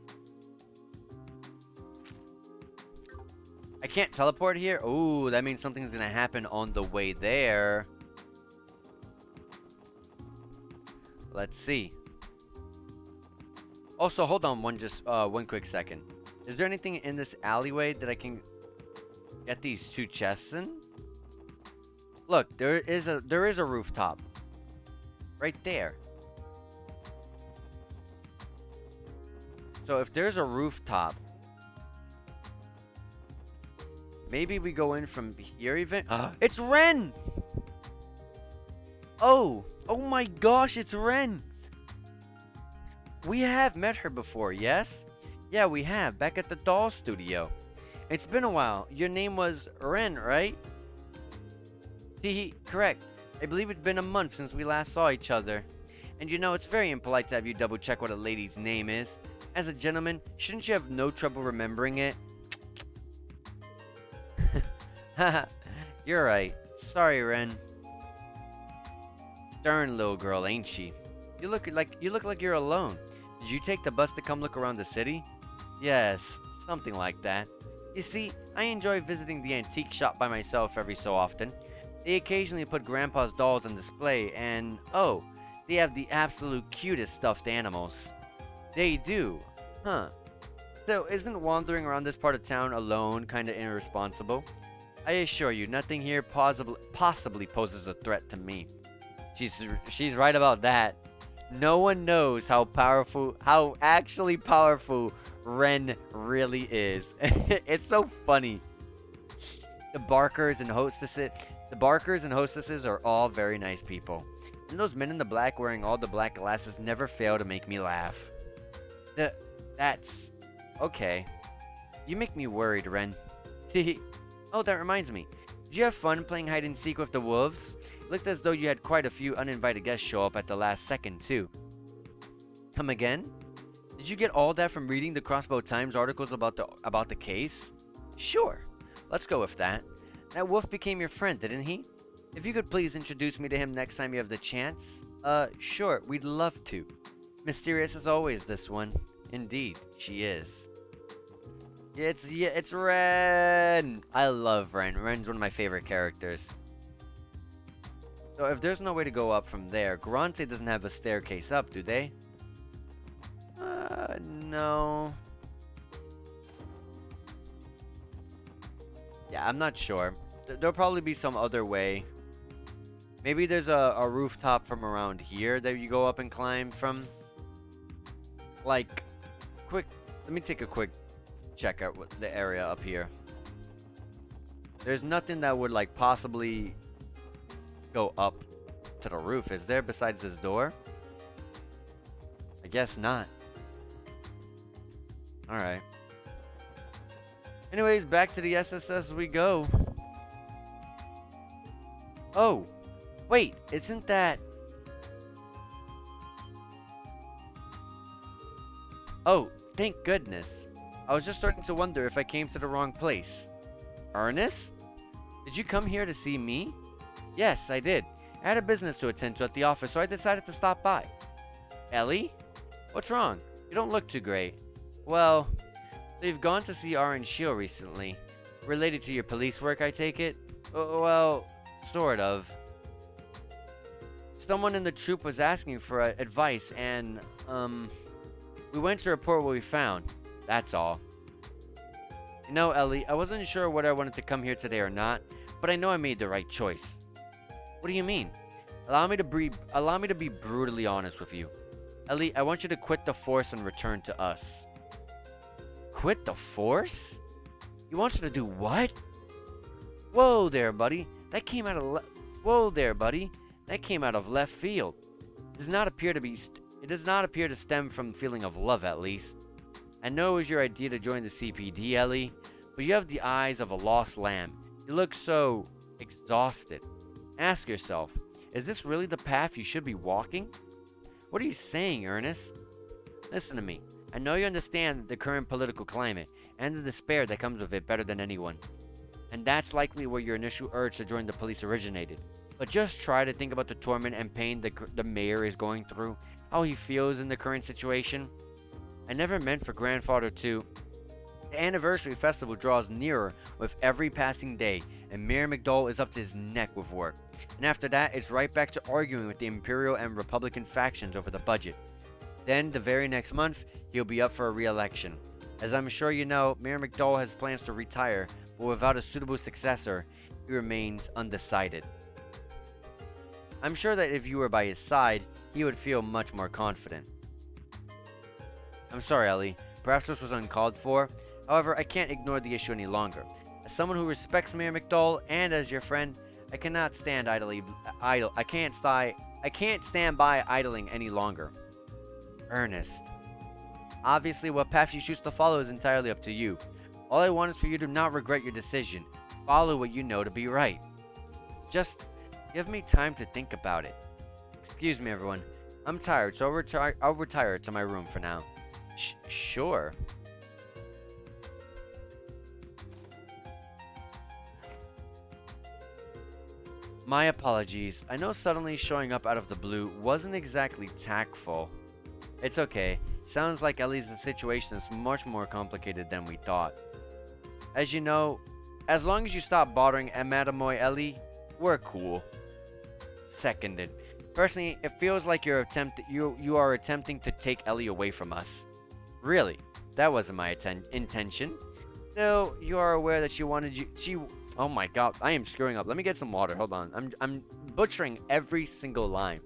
I can't teleport here? Ooh, that means something's gonna happen on the way there. Let's see. Also, hold on one quick second. Is there anything in this alleyway that I can get these two chests in? Look, there is a rooftop. Right there. So if there's a rooftop, maybe we go in from here even. It's Ren! Oh my gosh, it's Ren! We have met her before, yes? Yeah, we have, back at the doll studio. It's been a while. Your name was Ren, right? Hehe, correct. I believe it's been a month since we last saw each other. And you know, it's very impolite to have you double check what a lady's name is. As a gentleman, shouldn't you have no trouble remembering it? Haha, you're right. Sorry, Ren. Stern little girl, ain't she? You look like you're alone. Did you take the bus to come look around the city? Yes, something like that. You see, I enjoy visiting the antique shop by myself every so often. They occasionally put Grandpa's dolls on display, and oh, they have the absolute cutest stuffed animals. They do, huh? So, isn't wandering around this part of town alone kinda irresponsible? I assure you, nothing here possibly poses a threat to me. She's right about that. No one knows how actually powerful Ren really is. It's so funny. The barkers and hostesses are all very nice people. And those men in the black wearing all the black glasses never fail to make me laugh. That's... okay. You make me worried, Ren. Oh, that reminds me. Did you have fun playing hide and seek with the wolves? It looked as though you had quite a few uninvited guests show up at the last second, too. Come again? Did you get all that from reading the Crossbow Times articles about the case? Sure. Let's go with that. That wolf became your friend, didn't he? If you could please introduce me to him next time you have the chance. Sure, we'd love to. Mysterious as always, this one. Indeed, she is. It's Ren! I love Ren. Ren's one of my favorite characters. So if there's no way to go up from there, Garante doesn't have a staircase up, do they? No. Yeah, I'm not sure. There'll probably be some other way. Maybe there's a rooftop from around here that you go up and climb from. Like, let me take a quick check out the area up here. There's nothing that would like possibly go up to the roof, is there, besides this door? I guess not. Alright. Anyways, back to the SSS we go. Oh, wait, isn't that... Oh, thank goodness. I was just starting to wonder if I came to the wrong place. Ernest? Did you come here to see me? Yes, I did. I had a business to attend to at the office, so I decided to stop by. Ellie? What's wrong? You don't look too great. Well, so you've gone to see Orange Shield recently. Related to your police work, I take it? Well, sort of. Someone in the troop was asking for advice, and, we went to report what we found. That's all. You know, Ellie, I wasn't sure whether I wanted to come here today or not, but I know I made the right choice. What do you mean? Allow me to be brutally honest with you. Ellie, I want you to quit the force and return to us. Quit the force? You want you to do what? Whoa there, buddy. That came out of left field. It does not appear to stem from feeling of love, at least. I know it was your idea to join the CPD, Ellie, but you have the eyes of a lost lamb. You look so exhausted. Ask yourself, is this really the path you should be walking? What are you saying, Ernest? Listen to me. I know you understand the current political climate and the despair that comes with it better than anyone. And that's likely where your initial urge to join the police originated. But just try to think about the torment and pain the mayor is going through, how he feels in the current situation. I never meant for grandfather to... The anniversary festival draws nearer with every passing day, and Mayor McDowell is up to his neck with work. And after that, it's right back to arguing with the Imperial and Republican factions over the budget. Then, the very next month, he'll be up for a re-election. As I'm sure you know, Mayor McDowell has plans to retire, but without a suitable successor, he remains undecided. I'm sure that if you were by his side, he would feel much more confident. I'm sorry, Ellie. Perhaps this was uncalled for. However, I can't ignore the issue any longer. As someone who respects Mayor McDowell and as your friend, I cannot stand I can't stand by idling any longer. Ernest. Obviously, what path you choose to follow is entirely up to you. All I want is for you to not regret your decision. Follow what you know to be right. Just give me time to think about it. Excuse me, everyone. I'm tired, so I'll retire to my room for now. Sure. My apologies. I know suddenly showing up out of the blue wasn't exactly tactful. It's okay. Sounds like Ellie's situation is much more complicated than we thought. As you know, as long as you stop bothering Mademoiselle Ellie, we're cool. Seconded. Personally, it feels like you are attempting to take Ellie away from us. Really, that wasn't my intention. Still, you are aware that oh my god, I am screwing up. Let me get some water. Hold on. I'm butchering every single line.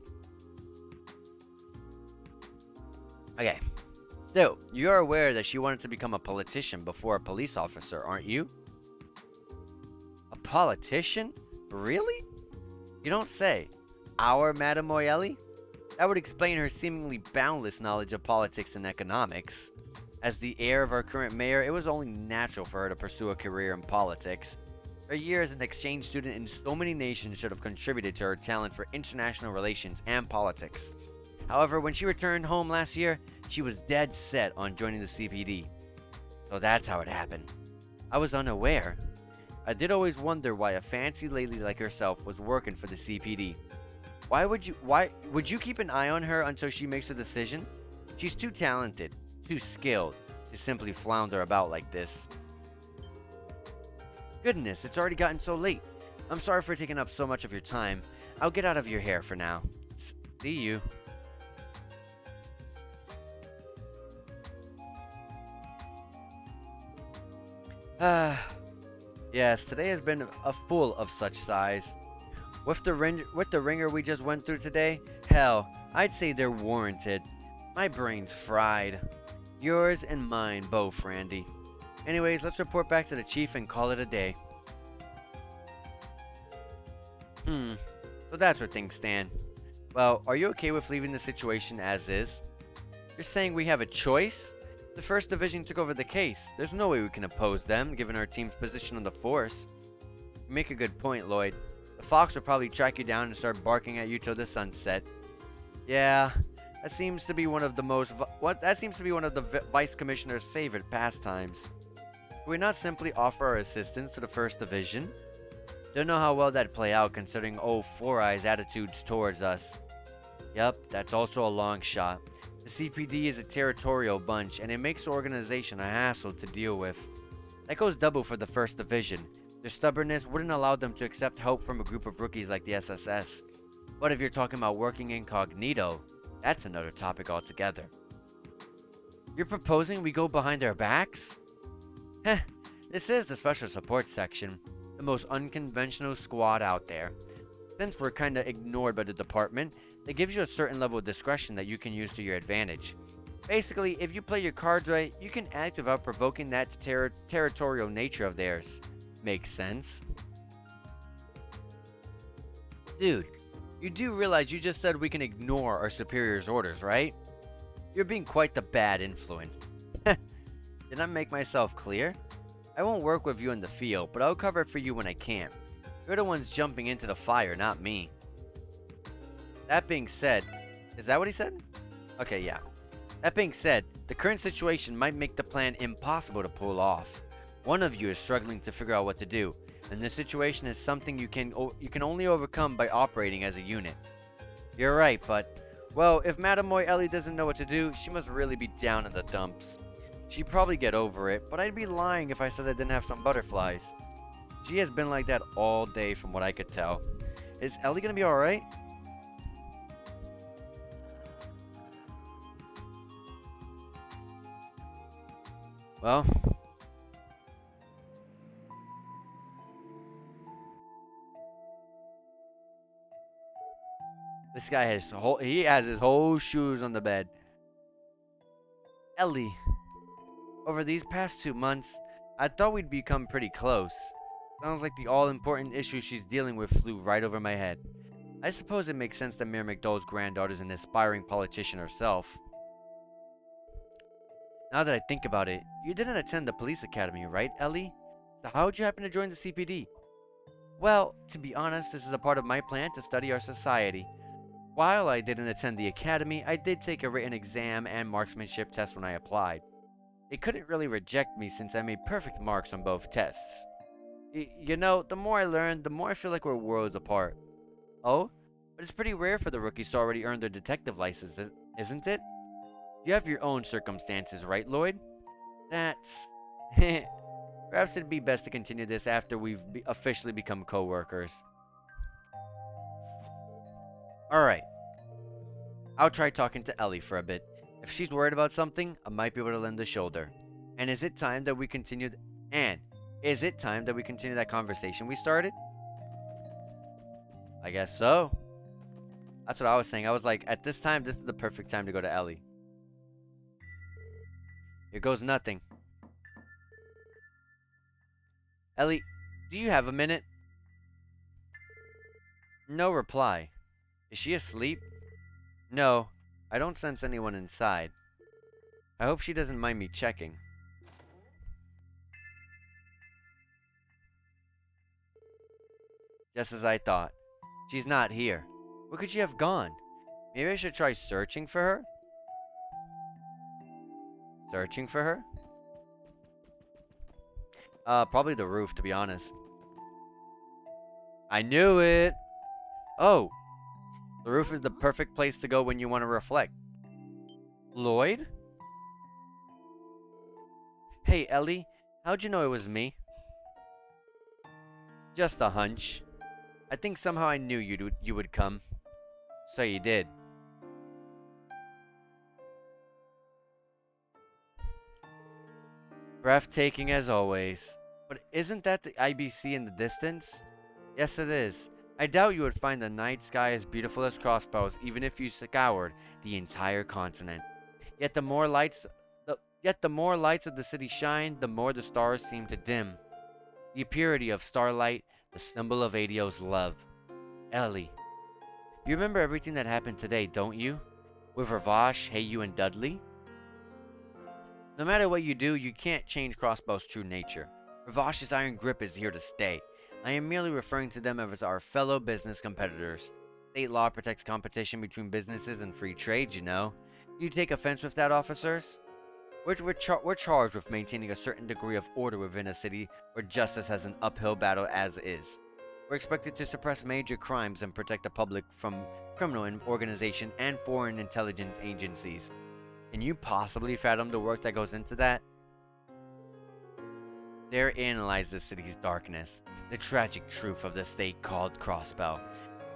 Okay. Still, you are aware that she wanted to become a politician before a police officer, aren't you? A politician? Really? You don't say. Our Mademoiselle Ellie? That would explain her seemingly boundless knowledge of politics and economics. As the heir of our current mayor, it was only natural for her to pursue a career in politics. Her year as an exchange student in so many nations should have contributed to her talent for international relations and politics. However, when she returned home last year, she was dead set on joining the CPD. So that's how it happened. I was unaware. I did always wonder why a fancy lady like herself was working for the CPD. Why would you keep an eye on her until she makes her decision? She's too talented, too skilled, to simply flounder about like this. Goodness, it's already gotten so late. I'm sorry for taking up so much of your time. I'll get out of your hair for now. See you. Yes, today has been full of such sighs. With the ringer we just went through today, hell, I'd say they're warranted. My brain's fried. Yours and mine both, Randy. Anyways, let's report back to the chief and call it a day. So So that's where things stand. Well, are you okay with leaving the situation as is? You're saying we have a choice? The First Division took over the case. There's no way we can oppose them, given our team's position on the force. You make a good point, Lloyd. The fox will probably track you down and start barking at you till the sunset. Yeah, that seems to be one of the vice commissioner's favorite pastimes. Could we not simply offer our assistance to the First Division? Don't know how well that'd play out considering old Four Eyes' attitudes towards us. Yup, that's also a long shot. The CPD is a territorial bunch, and it makes the organization a hassle to deal with. That goes double for the First Division. Their stubbornness wouldn't allow them to accept help from a group of rookies like the SSS. But if you're talking about working incognito, that's another topic altogether. You're proposing we go behind their backs? Heh, this is the Special Support Section, the most unconventional squad out there. Since we're kinda ignored by the department, it gives you a certain level of discretion that you can use to your advantage. Basically, if you play your cards right, you can act without provoking that territorial nature of theirs. Makes sense? Dude, you do realize you just said we can ignore our superior's orders, right? You're being quite the bad influence. Did I make myself clear? I won't work with you in the field, but I'll cover it for you when I can. You're the ones jumping into the fire, not me. That being said, is that what he said? Okay, yeah. That being said, the current situation might make the plan impossible to pull off. One of you is struggling to figure out what to do, and this situation is something you can only overcome by operating as a unit. You're right, but, well, if Madamoy Ellie doesn't know what to do, she must really be down in the dumps. She'd probably get over it, but I'd be lying if I said I didn't have some butterflies. She has been like that all day from what I could tell. Is Ellie gonna be alright? Well, this guy has his whole shoes on the bed. Ellie, over these past 2 months, I thought we'd become pretty close. Sounds like the all-important issue she's dealing with flew right over my head. I suppose it makes sense that Mayor McDowell's granddaughter's an aspiring politician herself. Now that I think about it, you didn't attend the police academy, right, Ellie? So how'd you happen to join the CPD? Well, to be honest, this is a part of my plan to study our society. While I didn't attend the academy, I did take a written exam and marksmanship test when I applied. They couldn't really reject me since I made perfect marks on both tests. You know, the more I learn, the more I feel like we're worlds apart. Oh? But it's pretty rare for the rookies to already earn their detective license, isn't it? You have your own circumstances, right, Lloyd? That's... Perhaps it'd be best to continue this after we've officially become co-workers. Alright. I'll try talking to Ellie for a bit. If she's worried about something, I might be able to lend a shoulder. And is it time that we continue that conversation we started? I guess so. That's what I was saying. I was like, at this time, this is the perfect time to go to Ellie. Here goes nothing. Ellie, do you have a minute? No reply. Is she asleep? No, I don't sense anyone inside. I hope she doesn't mind me checking. Just as I thought. She's not here. Where could she have gone? Maybe I should try searching for her? Searching for her? Probably the roof, to be honest. I knew it! Oh! The roof is the perfect place to go when you want to reflect. Lloyd? Hey, Ellie. How'd you know it was me? Just a hunch. I think somehow I knew you would come. So you did. Breathtaking as always. But isn't that the IBC in the distance? Yes, it is. I doubt you would find the night sky as beautiful as Crossbows even if you scoured the entire continent. Yet the more lights of the city shine, the more the stars seem to dim. The purity of starlight, the symbol of ADO's love. Ellie, You remember everything that happened today, don't you? With Ravash, Hayu, and Dudley? No matter what you do, you can't change Crossbow's true nature. Ravash's iron grip is here to stay. I am merely referring to them as our fellow business competitors. State law protects competition between businesses and free trade, you know. Do you take offense with that, officers? We're charged with maintaining a certain degree of order within a city where justice has an uphill battle as is. We're expected to suppress major crimes and protect the public from criminal organization and foreign intelligence agencies. Can you possibly fathom the work that goes into that? There analyze the city's darkness, the tragic truth of the state called Crossbow.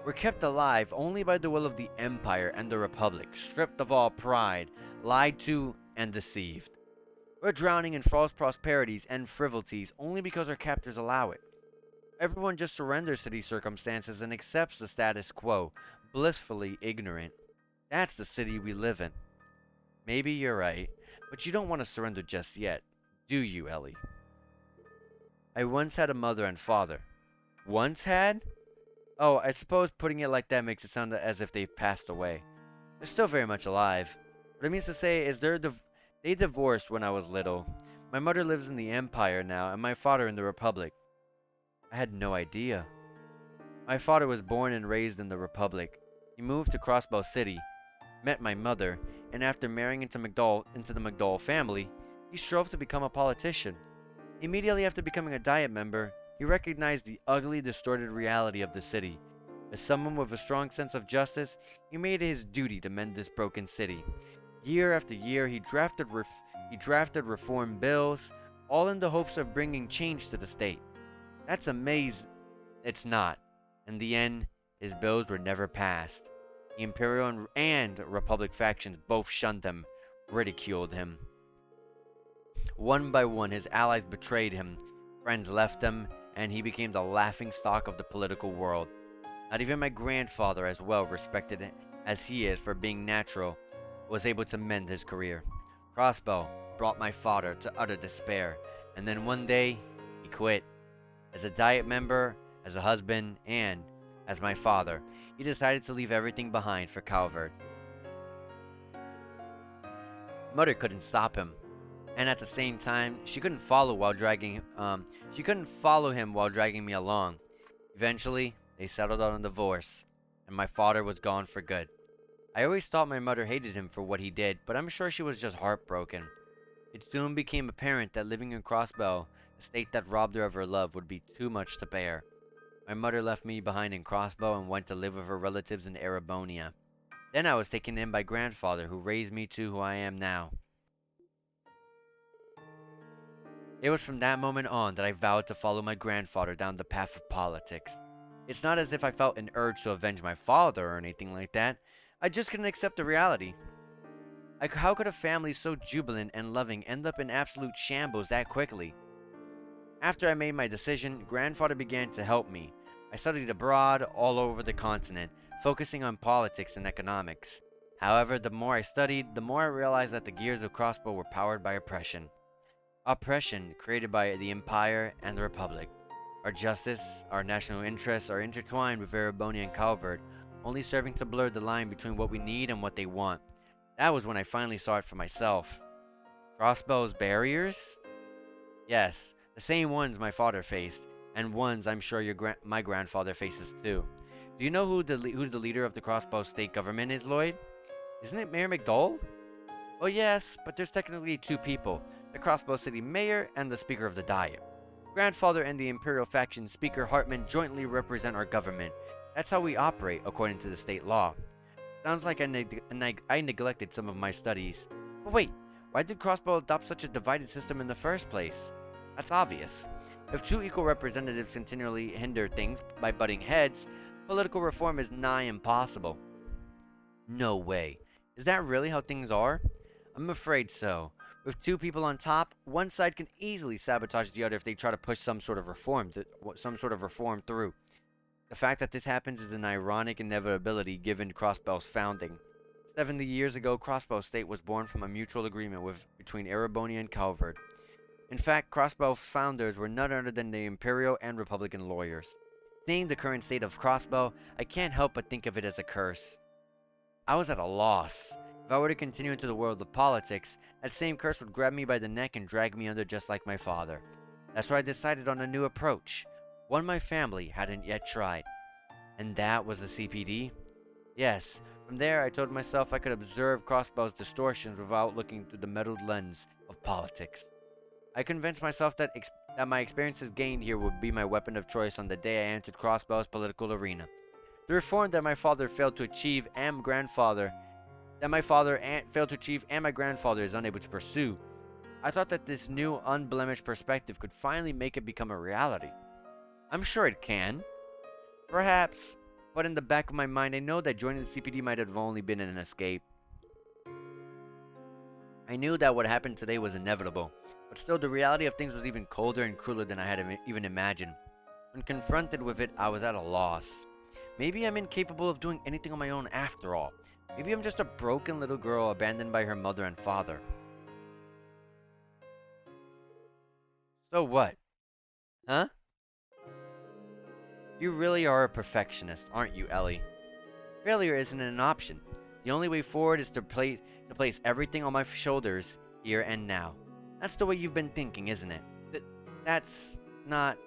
We're kept alive only by the will of the Empire and the Republic, stripped of all pride, lied to, and deceived. We're drowning in false prosperities and frivolities only because our captors allow it. Everyone just surrenders to these circumstances and accepts the status quo, blissfully ignorant. That's the city we live in. Maybe you're right, but you don't want to surrender just yet, do you, Ellie? I once had a mother and father. Once had? Oh, I suppose putting it like that makes it sound as if they've passed away. They're still very much alive. What it means to say is they divorced when I was little. My mother lives in the Empire now, and my father in the Republic. I had no idea. My father was born and raised in the Republic. He moved to Crossbow City, met my mother, and after marrying into the McDowell family, he strove to become a politician. Immediately after becoming a Diet member, he recognized the ugly, distorted reality of the city. As someone with a strong sense of justice, he made it his duty to mend this broken city. Year after year, he drafted reform bills, all in the hopes of bringing change to the state. That's amazing. It's not. In the end, his bills were never passed. The Imperial and Republic factions both shunned him, ridiculed him. One by one, his allies betrayed him, friends left him, and he became the laughingstock of the political world. Not even my grandfather, as well respected as he is for being natural, was able to mend his career. Crossbow brought my father to utter despair, and then one day, he quit. As a Diet member, as a husband, and as my father, he decided to leave everything behind for Calvert. Mother couldn't stop him, and at the same time, she couldn't follow him while dragging me along. Eventually, they settled on a divorce, and my father was gone for good. I always thought my mother hated him for what he did, but I'm sure she was just heartbroken. It soon became apparent that living in Crossbow, the state that robbed her of her love, would be too much to bear. My mother left me behind in Crossbow and went to live with her relatives in Erebonia. Then I was taken in by grandfather, who raised me to who I am now. It was from that moment on that I vowed to follow my grandfather down the path of politics. It's not as if I felt an urge to avenge my father or anything like that. I just couldn't accept the reality. How could a family so jubilant and loving end up in absolute shambles that quickly? After I made my decision, grandfather began to help me. I studied abroad all over the continent, focusing on politics and economics. However, the more I studied, the more I realized that the gears of Crossbow were powered by oppression. Oppression created by the Empire and the Republic. Our justice, our national interests are intertwined with Erebonia and Calvert, only serving to blur the line between what we need and what they want. That was when I finally saw it for myself. Crossbow's barriers? Yes, the same ones my father faced, and ones I'm sure my grandfather faces too. Do you know who's the leader of the Crossbow state government is, Lloyd? Isn't it Mayor McDowell? Well, yes, but there's technically two people, the Crossbow City Mayor and the Speaker of the Diet. Grandfather and the Imperial faction Speaker Hartman jointly represent our government. That's how we operate, according to the state law. Sounds like I neglected some of my studies. But wait, why did Crossbow adopt such a divided system in the first place? That's obvious. If two equal representatives continually hinder things by butting heads, political reform is nigh impossible. No way. Is that really how things are? I'm afraid so. With two people on top, one side can easily sabotage the other if they try to push some sort of reform through. The fact that this happens is an ironic inevitability given Crossbow's founding. 70 years ago, Crossbow State was born from a mutual agreement between Erebonia and Calvert. In fact, Crossbow founders were none other than the Imperial and Republican lawyers. Seeing the current state of Crossbow, I can't help but think of it as a curse. I was at a loss. If I were to continue into the world of politics, that same curse would grab me by the neck and drag me under just like my father. That's why I decided on a new approach, one my family hadn't yet tried. And that was the CPD? Yes. From there, I told myself I could observe Crossbow's distortions without looking through the meddled lens of politics. I convinced myself that my experiences gained here would be my weapon of choice on the day I entered Crossbow's political arena. The reform that my father failed to achieve and my grandfather is unable to pursue. I thought that this new, unblemished perspective could finally make it become a reality. I'm sure it can. Perhaps. But in the back of my mind, I know that joining the CPD might have only been an escape. I knew that what happened today was inevitable, but still the reality of things was even colder and crueler than I had even imagined. When confronted with it, I was at a loss. Maybe I'm incapable of doing anything on my own after all. Maybe I'm just a broken little girl abandoned by her mother and father. So what? Huh? You really are a perfectionist, aren't you, Ellie? Failure isn't an option. The only way forward is to place everything on my shoulders, here and now. That's the way you've been thinking, isn't it? That's not...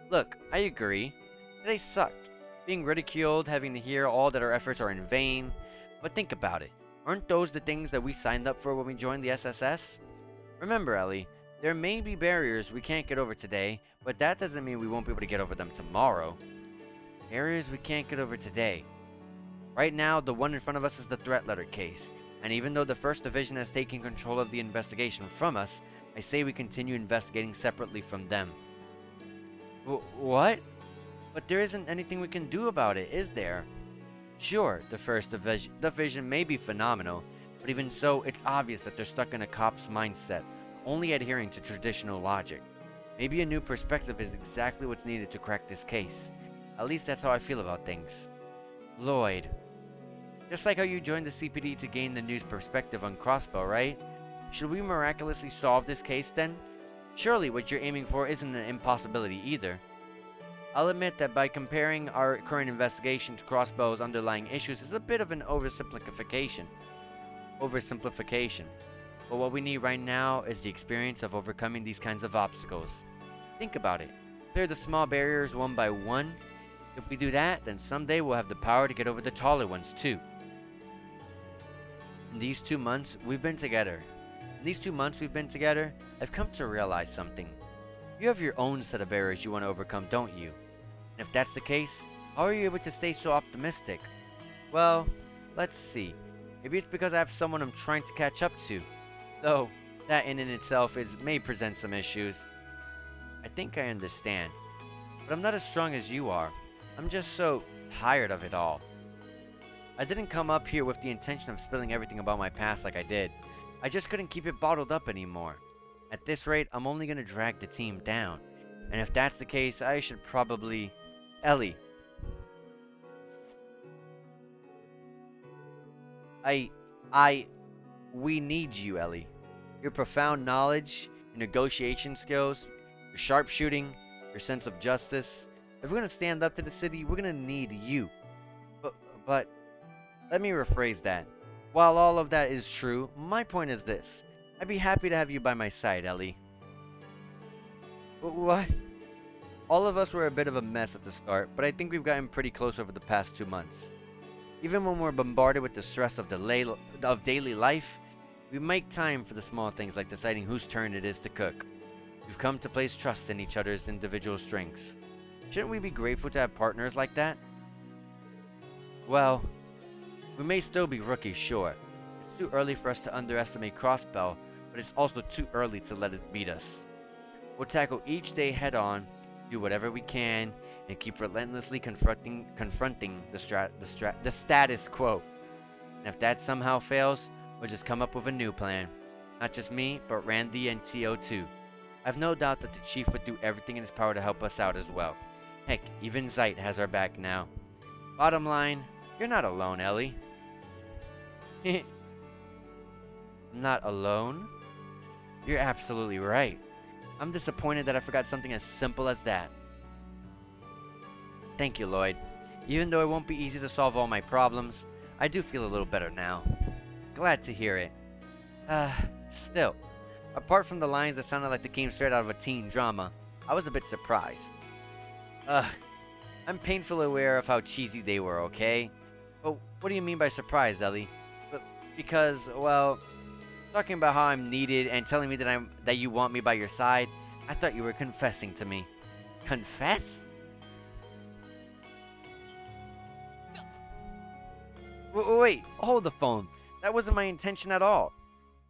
Look, I agree. Today sucked. Being ridiculed, having to hear all that our efforts are in vain. But think about it. Aren't those the things that we signed up for when we joined the SSS? Remember, Ellie, there may be barriers we can't get over today, but that doesn't mean we won't be able to get over them tomorrow. Barriers we can't get over today. Right now, the one in front of us is the threat letter case, and even though the First Division has taken control of the investigation from us, I say we continue investigating separately from them. What? But there isn't anything we can do about it, is there? Sure, the First Division may be phenomenal, but even so, it's obvious that they're stuck in a cop's mindset, only adhering to traditional logic. Maybe a new perspective is exactly what's needed to crack this case. At least that's how I feel about things. Lloyd. Just like how you joined the CPD to gain the news perspective on Crossbow, right? Should we miraculously solve this case then? Surely what you're aiming for isn't an impossibility either. I'll admit that by comparing our current investigation to Crossbow's underlying issues is a bit of an oversimplification. But what we need right now is the experience of overcoming these kinds of obstacles. Think about it. Clear the small barriers one by one. If we do that, then someday we'll have the power to get over the taller ones too. In these 2 months we've been together, I've come to realize something. You have your own set of barriers you want to overcome, don't you? And if that's the case, how are you able to stay so optimistic? Well, let's see. Maybe it's because I have someone I'm trying to catch up to. Though, that in itself may present some issues. I think I understand. But I'm not as strong as you are. I'm just so tired of it all. I didn't come up here with the intention of spilling everything about my past like I did. I just couldn't keep it bottled up anymore. At this rate, I'm only gonna drag the team down. And if that's the case, I should probably... Ellie. We need you, Ellie. Your profound knowledge, your negotiation skills, your sharpshooting, your sense of justice. If we're gonna stand up to the city, we're gonna need you. But let me rephrase that. While all of that is true, my point is this. I'd be happy to have you by my side, Ellie. What? All of us were a bit of a mess at the start, but I think we've gotten pretty close over the past 2 months. Even when we're bombarded with the stress of daily life, we make time for the small things like deciding whose turn it is to cook. We've come to place trust in each other's individual strengths. Shouldn't we be grateful to have partners like that? Well, we may still be rookies, sure. It's too early for us to underestimate Crossbow, but it's also too early to let it beat us. We'll tackle each day head on, do whatever we can, and keep relentlessly confronting the status quo. And if that somehow fails, we'll just come up with a new plan. Not just me, but Randy and TO too. I've no doubt that the Chief would do everything in his power to help us out as well. Heck, even Zeit has our back now. Bottom line, you're not alone, Ellie. Not alone? You're absolutely right. I'm disappointed that I forgot something as simple as that. Thank you, Lloyd. Even though it won't be easy to solve all my problems, I do feel a little better now. Glad to hear it. Uh, Still, apart from the lines that sounded like they came straight out of a teen drama, I was a bit surprised. Ugh, I'm painfully aware of how cheesy they were, okay? But what do you mean by surprised, Ellie? Because, well, talking about how I'm needed and telling me that you want me by your side, I thought you were confessing to me. Confess? Wait, hold the phone. That wasn't my intention at all.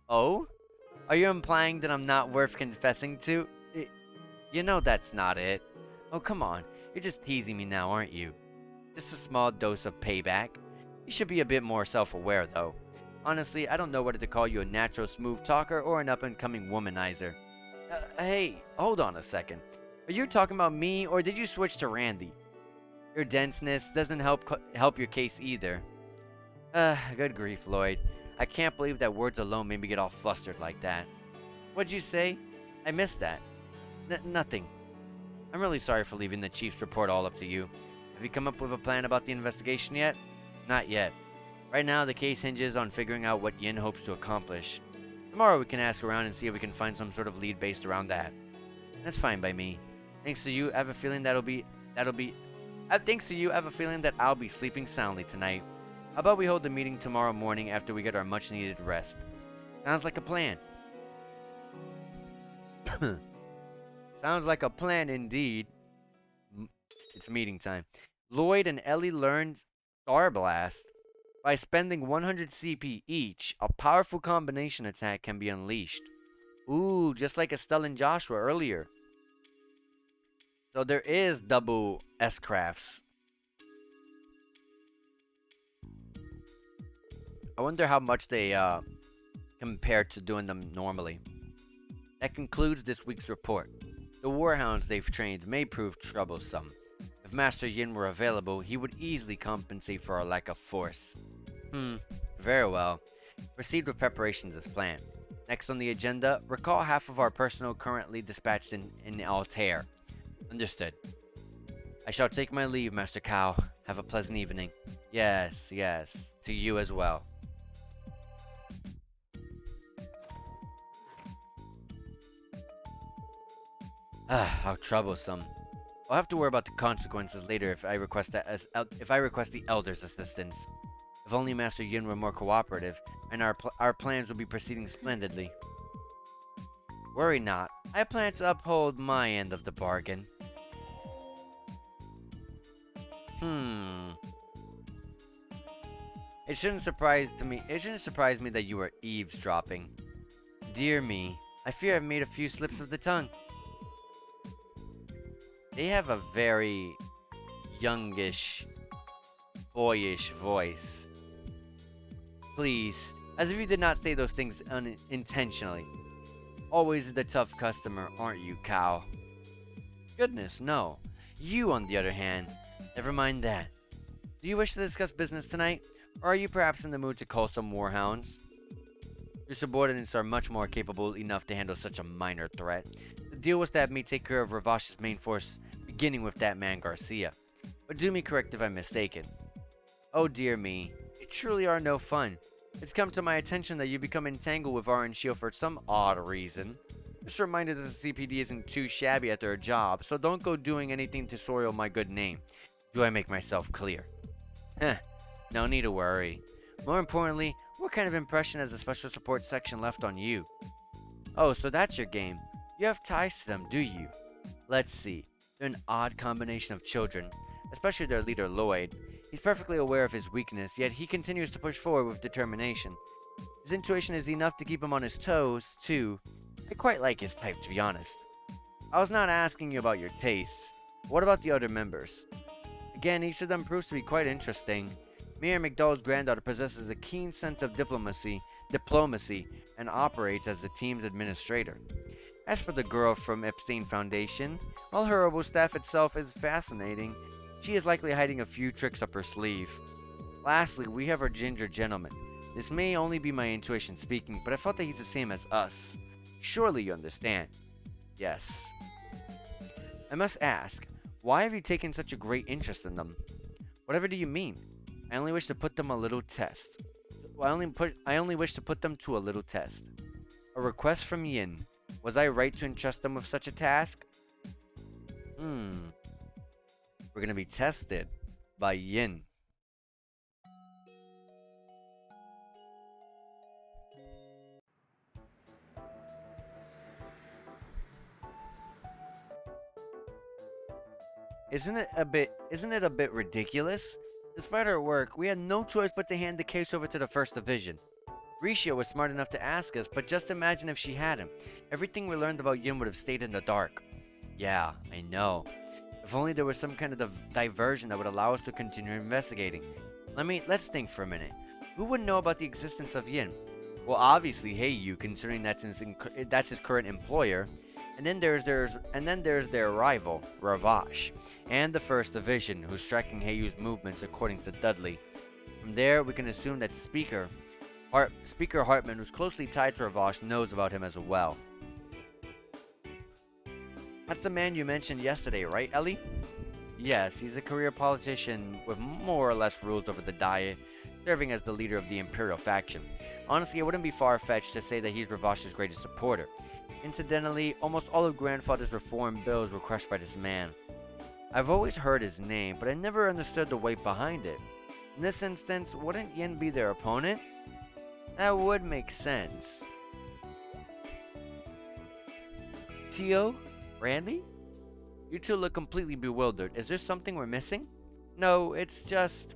Oh? Are you implying that I'm not worth confessing to? You know that's not it. Oh, come on. You're just teasing me now, aren't you? Just a small dose of payback. You should be a bit more self-aware, though. Honestly, I don't know whether to call you a natural smooth talker or an up-and-coming womanizer. Hey, hold on a second. Are you talking about me, or did you switch to Randy? Your denseness doesn't help your case either. Good grief, Lloyd. I can't believe that words alone made me get all flustered like that. What'd you say? I missed that. Nothing. I'm really sorry for leaving the chief's report all up to you. Have you come up with a plan about the investigation yet? Not yet. Right now, the case hinges on figuring out what Yin hopes to accomplish. Tomorrow we can ask around and see if we can find some sort of lead based around that. That's fine by me. Thanks to you, I have a feeling that I'll be sleeping soundly tonight. How about we hold the meeting tomorrow morning after we get our much-needed rest? Sounds like a plan. Sounds like a plan indeed. It's meeting time. Lloyd and Ellie learned Star Blast. By spending 100 CP each, a powerful combination attack can be unleashed. Ooh, just like Estelle and Joshua earlier. So there is double S-crafts. I wonder how much they compare to doing them normally. That concludes this week's report. The warhounds they've trained may prove troublesome. If Master Yin were available, he would easily compensate for our lack of force. Very well. Proceed with preparations as planned. Next on the agenda, recall half of our personnel currently dispatched in Altair. Understood. I shall take my leave, Master Cao. Have a pleasant evening. Yes. To you as well. How troublesome. I'll have to worry about the consequences later if I request the Elder's assistance. If only Master Yin were more cooperative, and our plans would be proceeding splendidly. Worry not. I plan to uphold my end of the bargain. It shouldn't surprise me that you are eavesdropping. Dear me, I fear I've made a few slips of the tongue. They have a very youngish, boyish voice. Please, as if you did not say those things unintentionally. Always the tough customer, aren't you, Cao? Goodness, no. You, on the other hand, never mind that. Do you wish to discuss business tonight, or are you perhaps in the mood to call some warhounds? Your subordinates are much more capable enough to handle such a minor threat. The deal was to have me take care of Ravash's main force, beginning with that man Garcia. But do me correct if I'm mistaken. Oh dear me, you truly are no fun. It's come to my attention that you become entangled with Orange Shield for some odd reason. Just a reminder that the CPD isn't too shabby at their job, so don't go doing anything to soil my good name. Do I make myself clear? No need to worry. More importantly, what kind of impression has the Special Support Section left on you? Oh, so that's your game. You have ties to them, do you? Let's see. They're an odd combination of children, especially their leader Lloyd. He's perfectly aware of his weakness, yet he continues to push forward with determination. His intuition is enough to keep him on his toes, too. I quite like his type, to be honest. I was not asking you about your tastes. What about the other members? Again, each of them proves to be quite interesting. Mayor McDowell's granddaughter possesses a keen sense of diplomacy, and operates as the team's administrator. As for the girl from Epstein Foundation, while her herbal staff itself is fascinating, she is likely hiding a few tricks up her sleeve. Lastly, we have our ginger gentleman. This may only be my intuition speaking, but I felt that he's the same as us. Surely you understand. Yes. I must ask, Why have you taken such a great interest in them? Whatever do you mean? I only wish to put them a little test. I only wish to put them to a little test. A request from Yin. Was I right to entrust them with such a task? Hmm. We're gonna be tested by Yin. Isn't it a bit ridiculous? Despite our work, we had no choice but to hand the case over to the First Division. Risha was smart enough to ask us, but just imagine if she hadn't. Everything we learned about Yin would have stayed in the dark. Yeah, I know. If only there was some kind of diversion that would allow us to continue investigating. Let's think for a minute. Who would know about the existence of Yin? Well, obviously, Heiyu, considering that's his current employer. And then there's their rival, Ravash, and the First Division, who's tracking Heiyu's movements according to Dudley. From there, we can assume that Speaker Hartman, who's closely tied to Ravash, knows about him as well. That's the man you mentioned yesterday, right, Ellie? Yes, he's a career politician with more or less rules over the Diet, serving as the leader of the Imperial faction. Honestly, it wouldn't be far-fetched to say that he's Ravash's greatest supporter. Incidentally, almost all of Grandfather's reform bills were crushed by this man. I've always heard his name, but I never understood the weight behind it. In this instance, wouldn't Yin be their opponent? That would make sense. Tio? Randy? You two look completely bewildered. Is there something we're missing? No, it's just...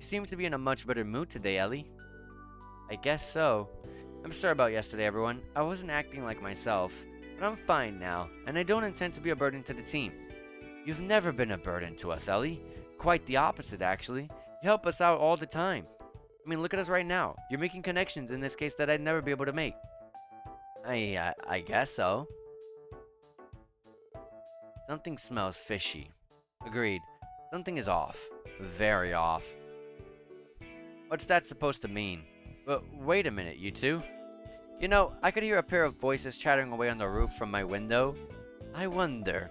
You seem to be in a much better mood today, Ellie. I guess so. I'm sorry about yesterday, everyone. I wasn't acting like myself. But I'm fine now, and I don't intend to be a burden to the team. You've never been a burden to us, Ellie. Quite the opposite, actually. You help us out all the time. I mean, look at us right now. You're making connections in this case that I'd never be able to make. I guess so. Something smells fishy. Agreed. Something is off. Very off. What's that supposed to mean? But wait a minute, you two. You know, I could hear a pair of voices chattering away on the roof from my window. I wonder.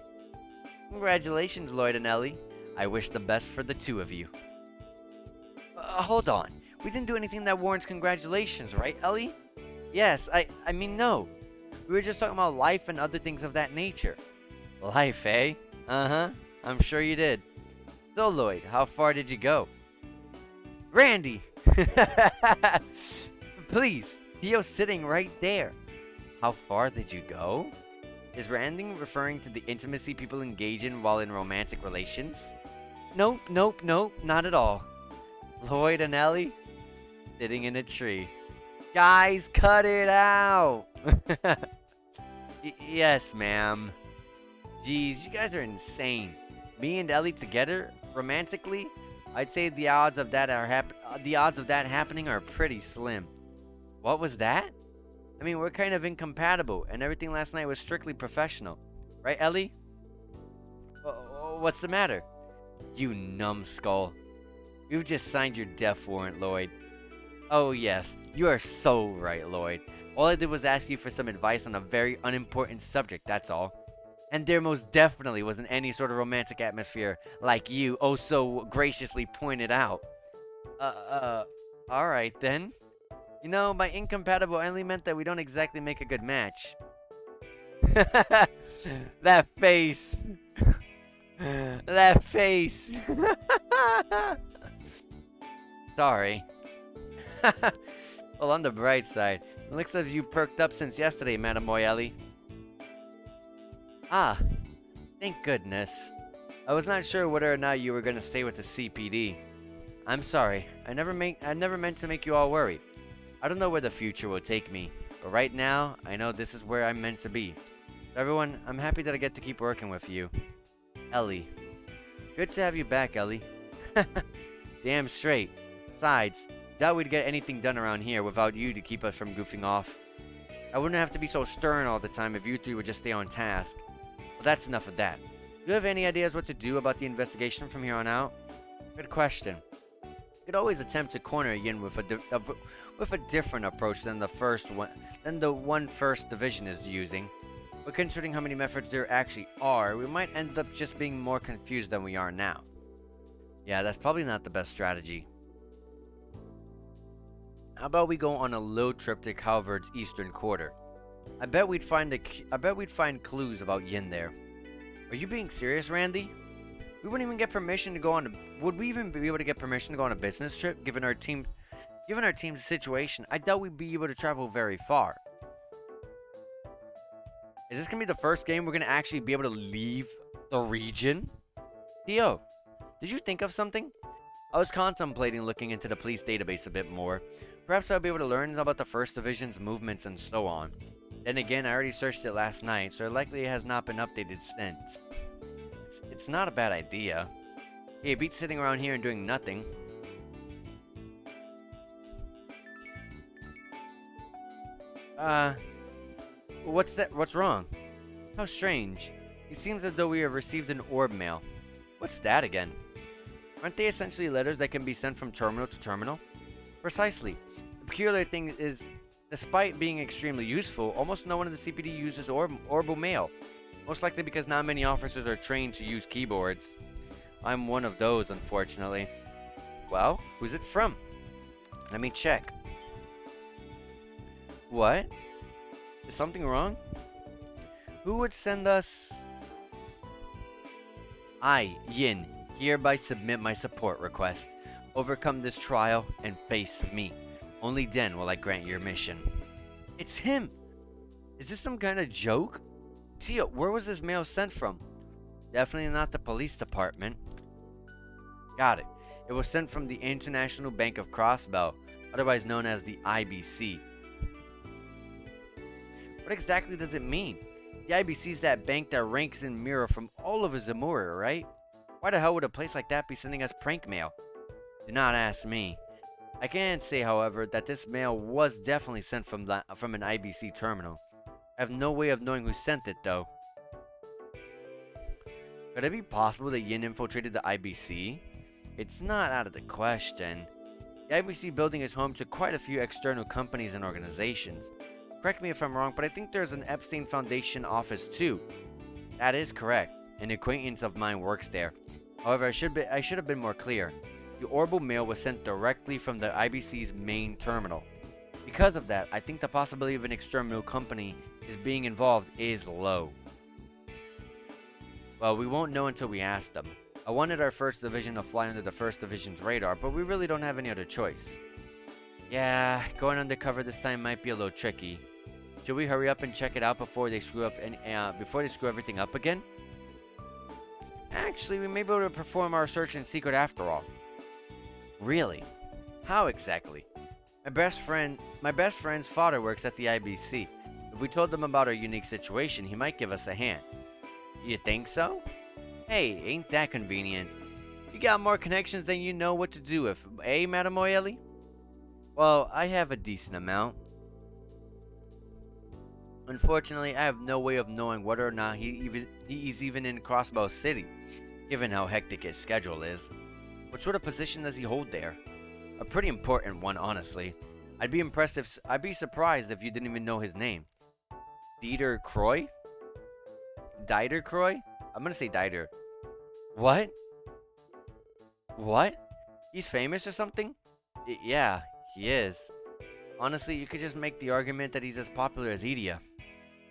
Congratulations, Lloyd and Ellie. I wish the best for the two of you. Hold on. We didn't do anything that warrants congratulations, right, Ellie? Yes, I mean, no. We were just talking about life and other things of that nature. Life, eh? Uh-huh. I'm sure you did. So, Lloyd, how far did you go? Randy! Please, Theo's sitting right there. How far did you go? Is Randy referring to the intimacy people engage in while in romantic relations? Nope, not at all. Lloyd and Ellie? Sitting in a tree. Guys, cut it out! Yes, ma'am. Geez, you guys are insane. Me and Ellie together, romantically? I'd say the odds of that happening are pretty slim. What was that? I mean, we're kind of incompatible, and everything last night was strictly professional. Right, Ellie? What's the matter? You numbskull. You've just signed your death warrant, Lloyd. Oh yes, you are so right, Lloyd. All I did was ask you for some advice on a very unimportant subject, that's all. And there most definitely wasn't any sort of romantic atmosphere like you oh so graciously pointed out. Alright then. You know, by incompatible I only meant that we don't exactly make a good match. That face. That face. Sorry. Well, on the bright side, it looks as if you perked up since yesterday, Mademoiselle Ellie. Ah, thank goodness. I was not sure whether or not you were going to stay with the CPD. I'm sorry. I never meant to make you all worry. I don't know where the future will take me, but right now, I know this is where I'm meant to be. So everyone, I'm happy that I get to keep working with you. Ellie. Good to have you back, Ellie. Damn straight. Besides, doubt we'd get anything done around here without you to keep us from goofing off. I wouldn't have to be so stern all the time if you three would just stay on task. Well, that's enough of that. Do you have any ideas what to do about the investigation from here on out? Good question. You could always attempt to corner Yin with a different approach than the one First Division is using. But considering how many methods there actually are, we might end up just being more confused than we are now. Yeah, that's probably not the best strategy. How about we go on a little trip to Calvert's eastern quarter? I bet we'd find clues about Yin there. Are you being serious, Randy? We wouldn't even get permission to go on would we even be able to get permission to go on a business trip given our team's situation? I doubt we'd be able to travel very far. Is this going to be the first game we're going to actually be able to leave the region? Theo, did you think of something? I was contemplating looking into the police database a bit more. Perhaps I'll be able to learn about the 1st Division's movements and so on. Then again, I already searched it last night, so likely it has not been updated since. It's not a bad idea. Hey, it beats sitting around here and doing nothing. What's that? What's wrong? How strange. It seems as though we have received an orb mail. What's that again? Aren't they essentially letters that can be sent from terminal to terminal? Precisely. The peculiar thing is, despite being extremely useful, almost no one in the CPD uses orbital mail. Most likely because not many officers are trained to use keyboards. I'm one of those, unfortunately. Well, who's it from? Let me check. What? Is something wrong? Who would send us... I, Yin, hereby submit my support request. Overcome this trial and face me. Only then will I grant your mission. It's him! Is this some kind of joke? Tia, where was this mail sent from? Definitely not the police department. Got it. It was sent from the International Bank of Crossbell, otherwise known as the IBC. What exactly does it mean? The IBC is that bank that ranks in mirror from all over Zamora, right? Why the hell would a place like that be sending us prank mail? Do not ask me. I can say, however, that this mail was definitely sent from an IBC terminal. I have no way of knowing who sent it, though. Could it be possible that Yin infiltrated the IBC? It's not out of the question. The IBC building is home to quite a few external companies and organizations. Correct me if I'm wrong, but I think there's an Epstein Foundation office too. That is correct. An acquaintance of mine works there. However, I should have been more clear. The orbital mail was sent directly from the IBC's main terminal. Because of that, I think the possibility of an external company is being involved is low. Well, we won't know until we ask them. I wanted our 1st Division to fly under the 1st Division's radar, but we really don't have any other choice. Yeah, going undercover this time might be a little tricky. Should we hurry up and check it out before they screw everything up again? Actually, we may be able to perform our search in secret after all. Really? How exactly? My best friend's father works at the IBC. If we told them about our unique situation, he might give us a hand. You think so? Hey, ain't that convenient? You got more connections than you know what to do with, eh, Mademoiselle? Well, I have a decent amount. Unfortunately, I have no way of knowing whether or not he's even in Crossbow City, given how hectic his schedule is. What sort of position does he hold there? A pretty important one, honestly. I'd be surprised if you didn't even know his name. Dieter Croy? Dieter Croy? I'm gonna say Dieter. What? What? He's famous or something? Yeah, he is. Honestly, you could just make the argument that he's as popular as Idia.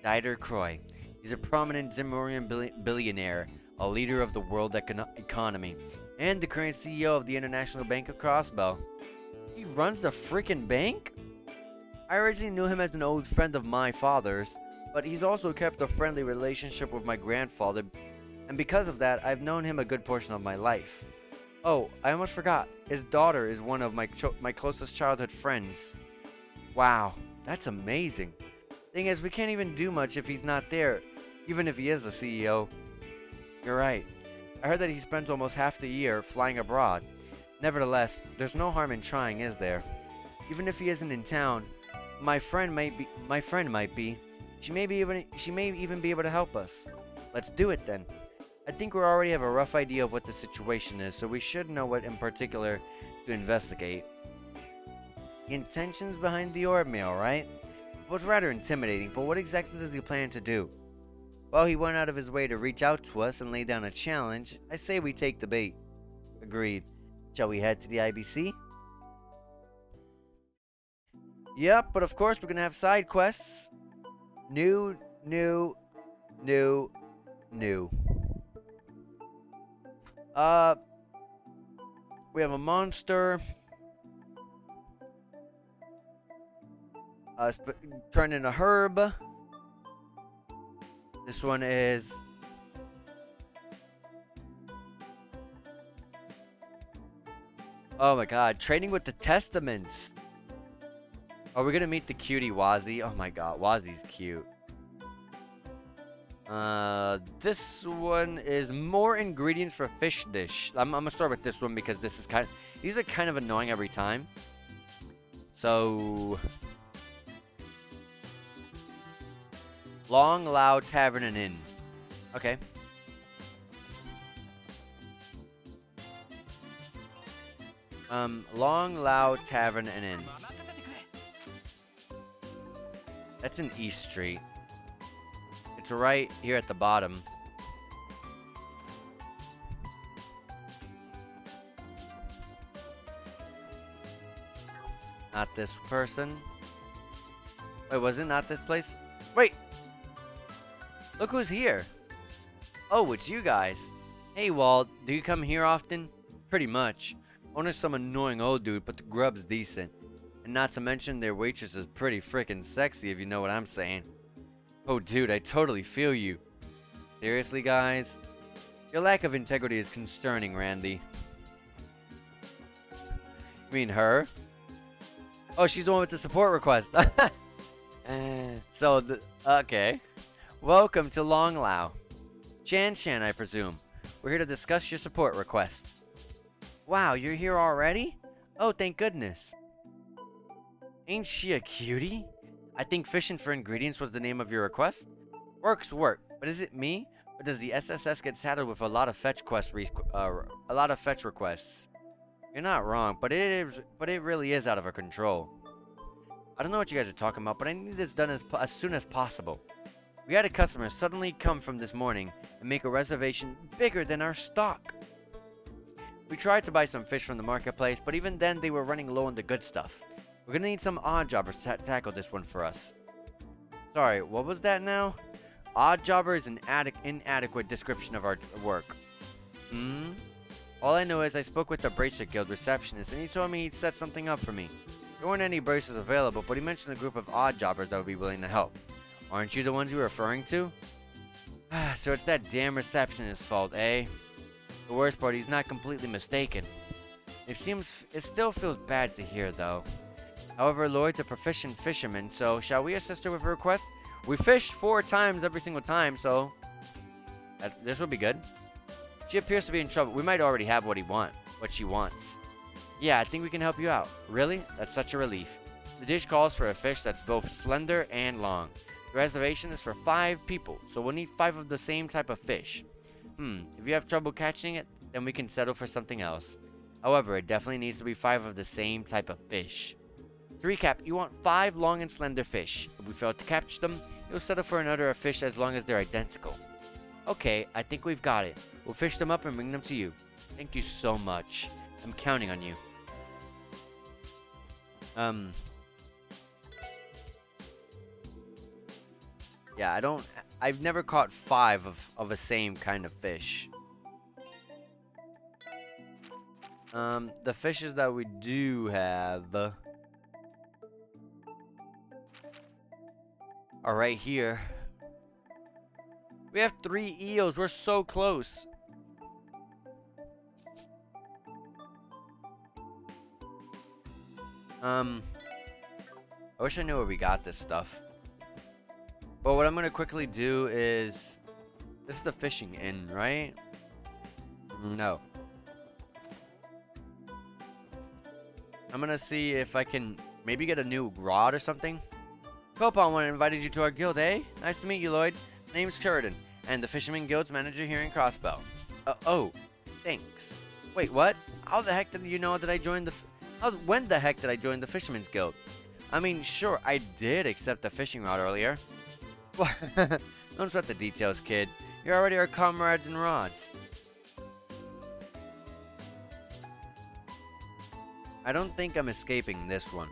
Dieter Croy. He's a prominent Zimurian billionaire, a leader of the world economy, and the current CEO of the International Bank of Crossbell. He runs the freaking bank? I originally knew him as an old friend of my father's, but he's also kept a friendly relationship with my grandfather, and because of that, I've known him a good portion of my life. Oh, I almost forgot. His daughter is one of my closest childhood friends. Wow, that's amazing. Thing is, we can't even do much if he's not there, even if he is the CEO. You're right. I heard that he spends almost half the year flying abroad. Nevertheless, there's no harm in trying, is there? Even if he isn't in town, my friend might be. She may even be able to help us. Let's do it then. I think we already have a rough idea of what the situation is, so we should know what in particular to investigate. The intentions behind the orb mail, right? It was rather intimidating, but what exactly does he plan to do? Well, he went out of his way to reach out to us and lay down a challenge. I say we take the bait. Agreed. Shall we head to the IBC? Yep, but of course we're gonna have side quests. New. We have a monster. Turned into herb. This one is... Oh my god, training with the Testaments. Are we gonna meet the cutie Wazzy? Oh my god, Wazzy's cute. This one is more ingredients for fish dish. I'm gonna start with this one because this is these are kind of annoying every time. So... Long, Loud, Tavern, and Inn. Okay. Long, Loud, Tavern, and Inn. That's in East Street. It's right here at the bottom. Not this person. Wait, was it not this place? Wait! Look who's here. Oh, it's you guys. Hey, Walt. Do you come here often? Pretty much. Owner's some annoying old dude, but the grub's decent. And not to mention their waitress is pretty frickin' sexy, if you know what I'm saying. Oh, dude, I totally feel you. Seriously, guys? Your lack of integrity is concerning, Randy. You mean her? Oh, she's the one with the support request. Okay. Welcome to Long Lao. Shan, I presume. We're here to discuss your support request. Wow, you're here already? Oh, thank goodness. Ain't she a cutie? I think fishing for ingredients was the name of your request. Work's work, but is it me? Or does the SSS get saddled with a lot of fetch requests? You're not wrong, but it really is out of our control. I don't know what you guys are talking about, but I need this done as soon as possible. We had a customer suddenly come from this morning and make a reservation bigger than our stock. We tried to buy some fish from the marketplace, but even then they were running low on the good stuff. We're gonna need some odd jobbers to tackle this one for us. Sorry, what was that now? Odd jobber is an inadequate description of our work. All I know is I spoke with the Bracelet Guild receptionist and he told me he'd set something up for me. There weren't any bracelets available, but he mentioned a group of odd jobbers that would be willing to help. Aren't you the ones you were referring to? So it's that damn receptionist's fault, eh? The worst part, he's not completely mistaken. It still feels bad to hear, though. However, Lloyd's a proficient fisherman, so shall we assist her with her request? We fished 4 times every single time, so this will be good. She appears to be in trouble. We might already have what she wants. Yeah, I think we can help you out. Really? That's such a relief. The dish calls for a fish that's both slender and long. The reservation is for 5 people, so we'll need 5 of the same type of fish. If you have trouble catching it, then we can settle for something else. However, it definitely needs to be 5 of the same type of fish. To recap, you want 5 long and slender fish. If we fail to catch them, you'll settle for another fish as long as they're identical. Okay, I think we've got it. We'll fish them up and bring them to you. Thank you so much. I'm counting on you. Yeah, I've never caught 5 of the same kind of fish. The fishes that we do have are right here. We have 3 eels. We're so close. I wish I knew where we got this stuff. But what I'm gonna quickly do is... This is the fishing inn, right? No. I'm gonna see if I can maybe get a new rod or something. Copon one invited you to our guild, eh? Nice to meet you, Lloyd. My name's Sheridan, and the Fisherman Guild's manager here in Crossbell. Oh, thanks. Wait, what? How the heck did you know that I joined when the heck did I join the Fisherman's Guild? I mean, sure, I did accept the fishing rod earlier. Don't sweat the details, kid. You're already our comrades in rods. I don't think I'm escaping this one.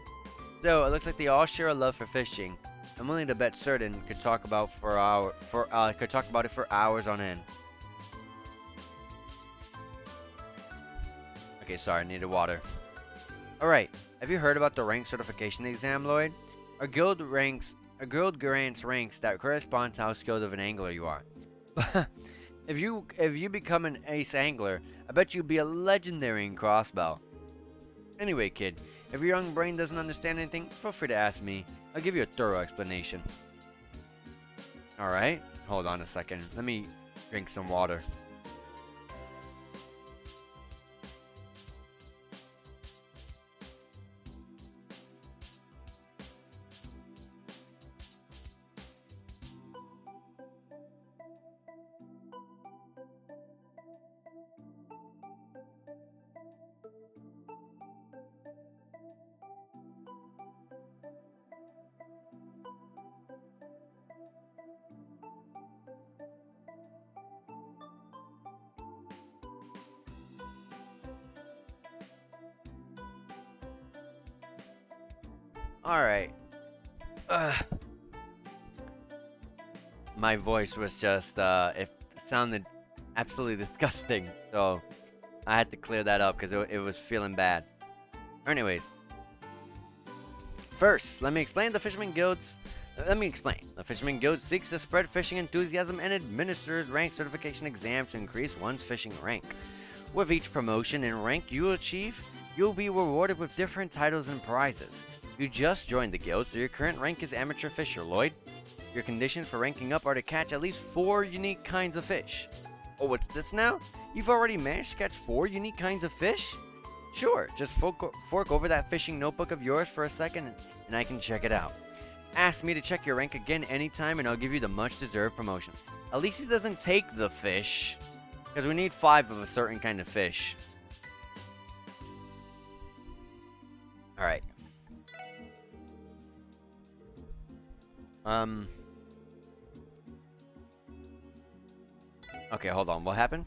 Still, it looks like they all share a love for fishing. I'm willing to bet certain could talk about it for hours on end. Okay, sorry, I needed water. Alright, have you heard about the rank certification exam, Lloyd? Our guild grants ranks that correspond to how skilled of an angler you are. if you become an ace angler, I bet you'd be a legendary in crossbow. Anyway, kid, if your young brain doesn't understand anything, feel free to ask me. I'll give you a thorough explanation. Alright, hold on a second. Let me drink some water. Alright. My voice was just, it sounded absolutely disgusting. So, I had to clear that up because it was feeling bad. Anyways. First, let me explain. The Fisherman Guild seeks to spread fishing enthusiasm and administers rank certification exams to increase one's fishing rank. With each promotion in rank you achieve, you'll be rewarded with different titles and prizes. You just joined the guild, so your current rank is Amateur Fisher, Lloyd. Your conditions for ranking up are to catch at least 4 unique kinds of fish. Oh, what's this now? You've already managed to catch 4 unique kinds of fish? Sure, just fork over that fishing notebook of yours for a second and I can check it out. Ask me to check your rank again anytime and I'll give you the much-deserved promotion. At least he doesn't take the fish, because we need 5 of a certain kind of fish. Alright. Okay, hold on. What happened?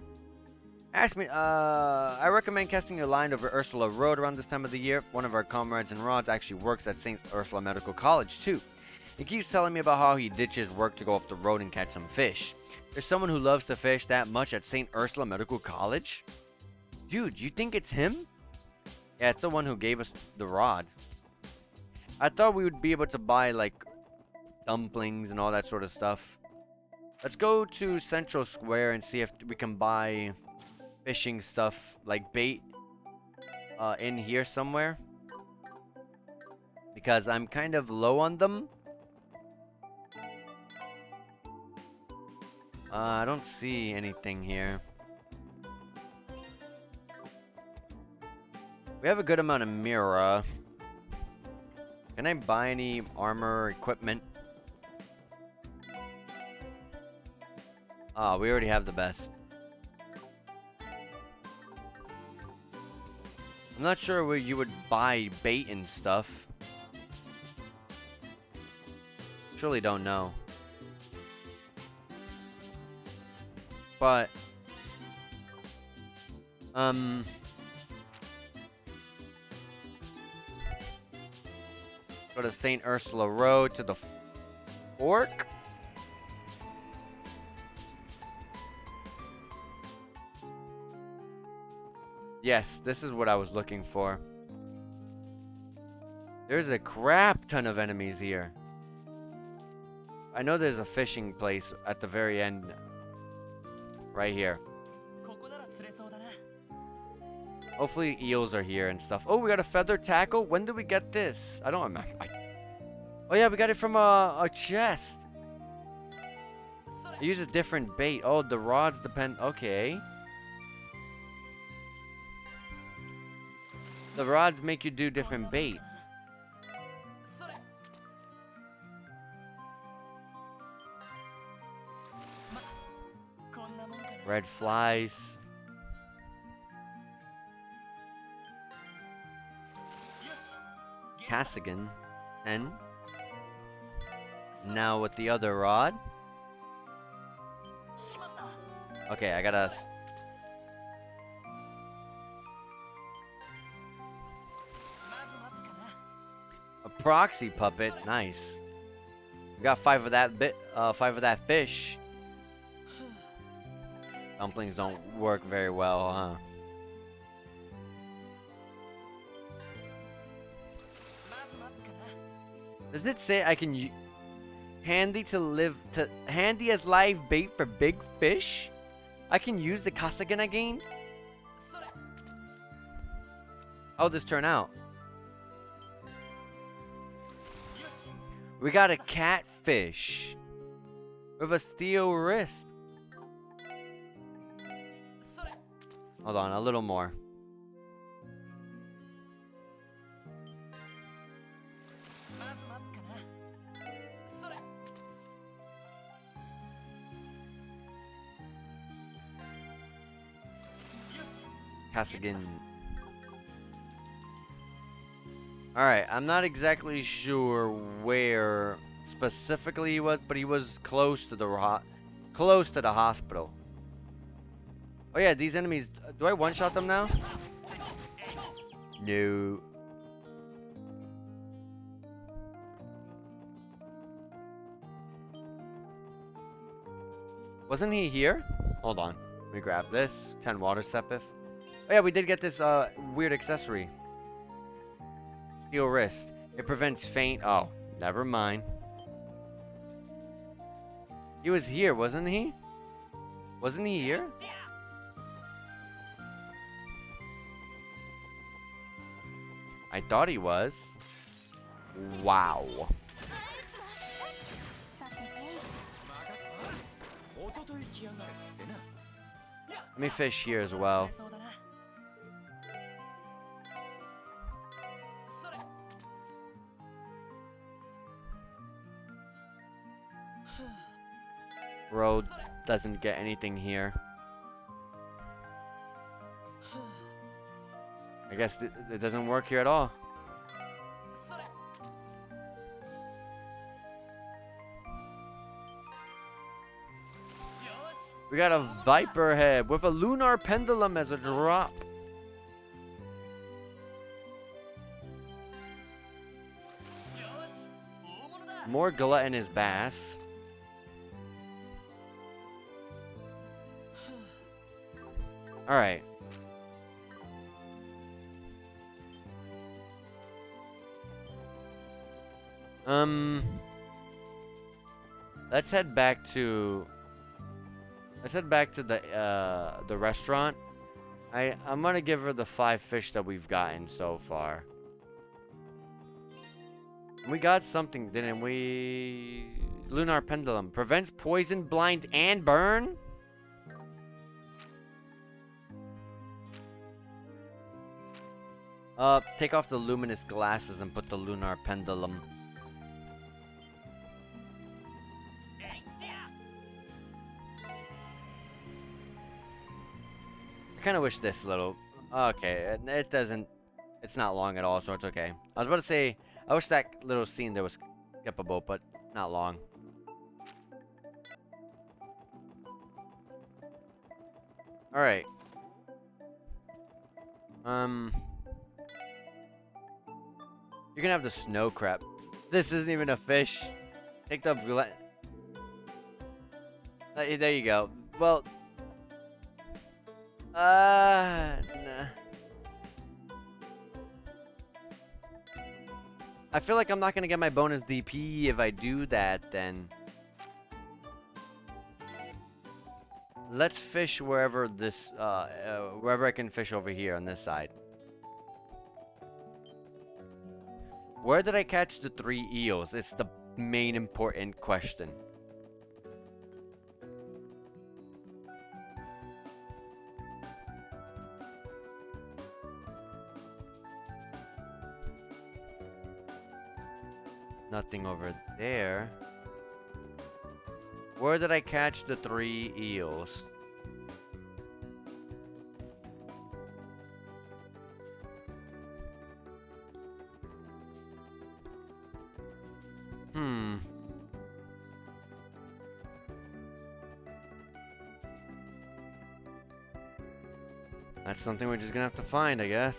Ask me, I recommend casting your line over Ursula Road around this time of the year. One of our comrades in rods actually works at St. Ursula Medical College, too. He keeps telling me about how he ditches work to go up the road and catch some fish. There's someone who loves to fish that much at St. Ursula Medical College? Dude, you think it's him? Yeah, it's the one who gave us the rod. I thought we would be able to buy, like, dumplings and all that sort of stuff. Let's go to Central Square and see if we can buy fishing stuff, like bait, in here somewhere. Because I'm kind of low on them. I don't see anything here. We have a good amount of mirror. Can I buy any armor equipment? Ah, we already have the best. I'm not sure where you would buy bait and stuff. Truly don't know. But go to St. Ursula Road to the fork. Yes, this is what I was looking for. There's a crap ton of enemies here. I know there's a fishing place at the very end. Right here. Hopefully eels are here and stuff. Oh, we got a feather tackle? When did we get this? I don't remember. Oh yeah, we got it from a chest. It uses different bait. Oh, the rods depend. Okay. The rods make you do different bait. Red flies. Cassigan. And now with the other rod. Okay, I gotta... A proxy puppet. Nice. We got 5 of that 5 of that fish. Dumplings don't work very well, huh? Doesn't it say I can handy as live bait for big fish? I can use the Kasagan I gained? How'd this turn out? We got a catfish with a steel wrist. Hold on, a little more. Kasagan. Alright, I'm not exactly sure where specifically he was, but he was close to the hospital. Oh yeah, these enemies, do I one-shot them now? No. Wasn't he here? Hold on. Let me grab this. 10 water sepith. Oh yeah, we did get this weird accessory. Steel wrist. It prevents faint. Oh, never mind. He was here, wasn't he? Wasn't he here? I thought he was. Wow. Let me fish here as well. Road doesn't get anything here. I guess it doesn't work here at all. We got a viper head with a lunar pendulum as a drop. More gluttonous bass. Alright. Let's head back to the restaurant. I'm gonna give her the 5 fish that we've gotten so far. We got something, didn't we? Lunar pendulum prevents poison, blind, and burn. Take off the luminous glasses and put the lunar pendulum. I kind of wish this little... Okay, it doesn't... It's not long at all, so it's okay. I was about to say, I wish that little scene there was skippable, but not long. Alright. You're gonna have the snow crab. This isn't even a fish. Take the... There you go. Well... Nah. I feel like I'm not gonna get my bonus DP if I do that, then. Let's fish wherever this, wherever I can fish over here on this side. Where did I catch the 3 eels? It's the main important question. Nothing over there. Where did I catch the 3 eels? That's something we're just gonna have to find, I guess.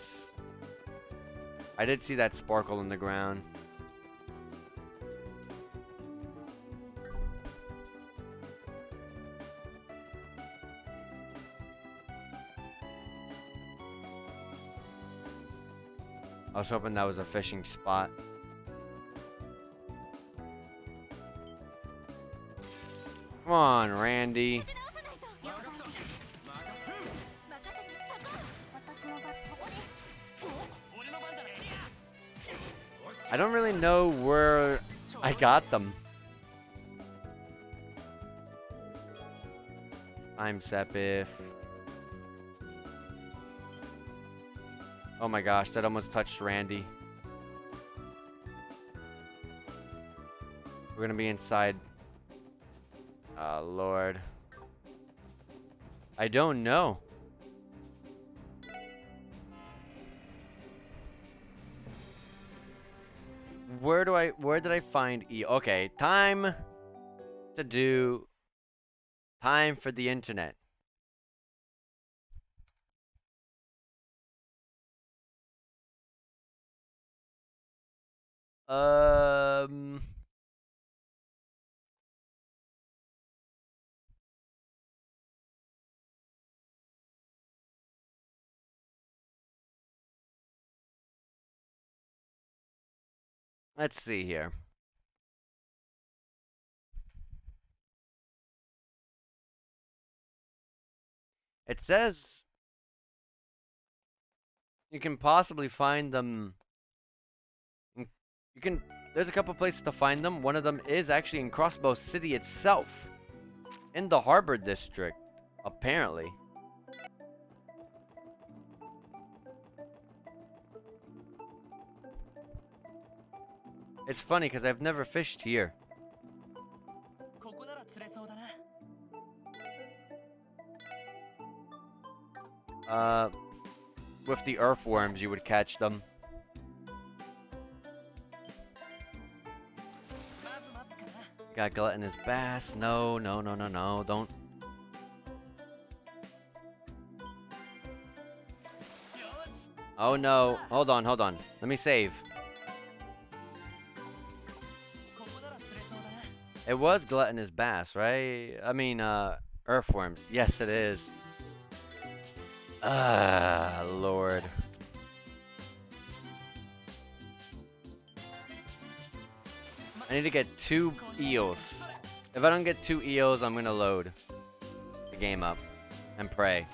I did see that sparkle in the ground. I was hoping that was a fishing spot. Come on, Randy. I don't really know where I got them. I'm Sepif. Oh my gosh, that almost touched Randy. We're gonna be inside. Oh, Lord. I don't know. Where did I find E? Okay, time for the internet. Let's see here. It says you can possibly find them. There's a couple places to find them. One of them is actually in Crossbow City itself, in the Harbor District, apparently. It's funny because I've never fished here. With the earthworms, you would catch them. Got gluttonous bass. No, no, no, no, no. Don't. Oh no. Hold on, hold on. Let me save. It was gluttonous bass, right? I mean, earthworms. Yes, it is. Ah, Lord. I need to get 2 eels. If I don't get 2 eels, I'm gonna load the game up and pray.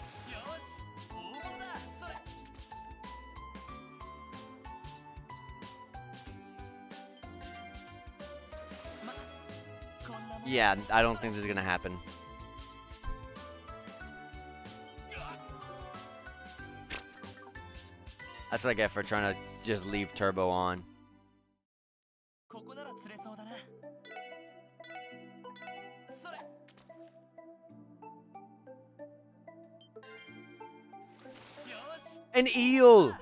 Yeah, I don't think this is gonna happen. That's what I get for trying to just leave turbo on. An eel!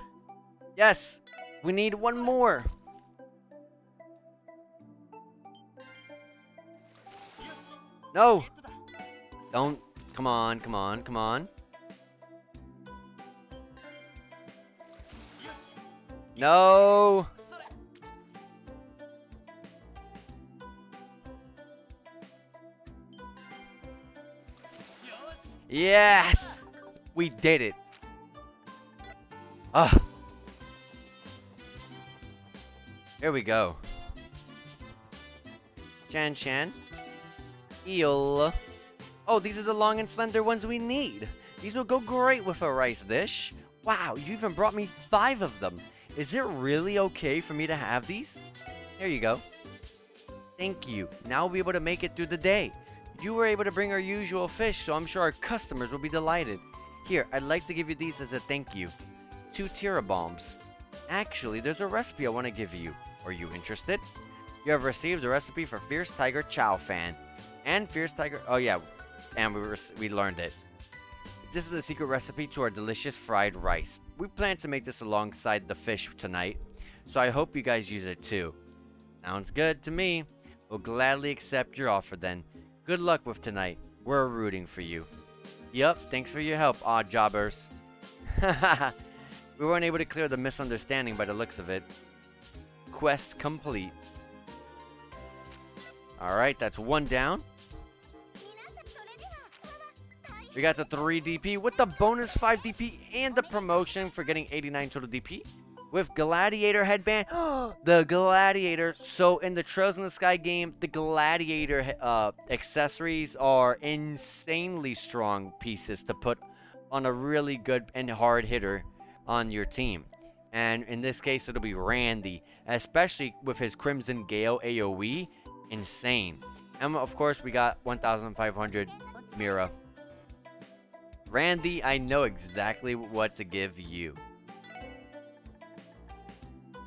Yes! We need one more! No! Don't. Come on, come on, come on. No! Yes! We did it. Ah. Here we go. Chan. Eel. Oh, these are the long and slender ones we need. These will go great with a rice dish. Wow, you even brought me 5 of them. Is it really okay for me to have these? There you go. Thank you. Now we'll be able to make it through the day. You were able to bring our usual fish, so I'm sure our customers will be delighted. Here, I'd like to give you these as a thank you. 2 tira bombs. Actually, there's a recipe I want to give you. Are you interested? You have received a recipe for Fierce Tiger Chow Fan. And Fierce Tiger... Oh, yeah. And we learned it. This is a secret recipe to our delicious fried rice. We plan to make this alongside the fish tonight, so I hope you guys use it too. Sounds good to me. We'll gladly accept your offer then. Good luck with tonight. We're rooting for you. Yup, thanks for your help, odd jobbers. We weren't able to clear the misunderstanding by the looks of it. Quest complete. Alright, that's one down. We got the 3 DP with the bonus 5 DP and the promotion for getting 89 total DP. With Gladiator headband. The Gladiator. So in the Trails in the Sky game, the Gladiator accessories are insanely strong pieces to put on a really good and hard hitter on your team. And in this case, it'll be Randy. Especially with his Crimson Gale AoE. Insane. And of course, we got 1,500 Mira. Randy, I know exactly what to give you.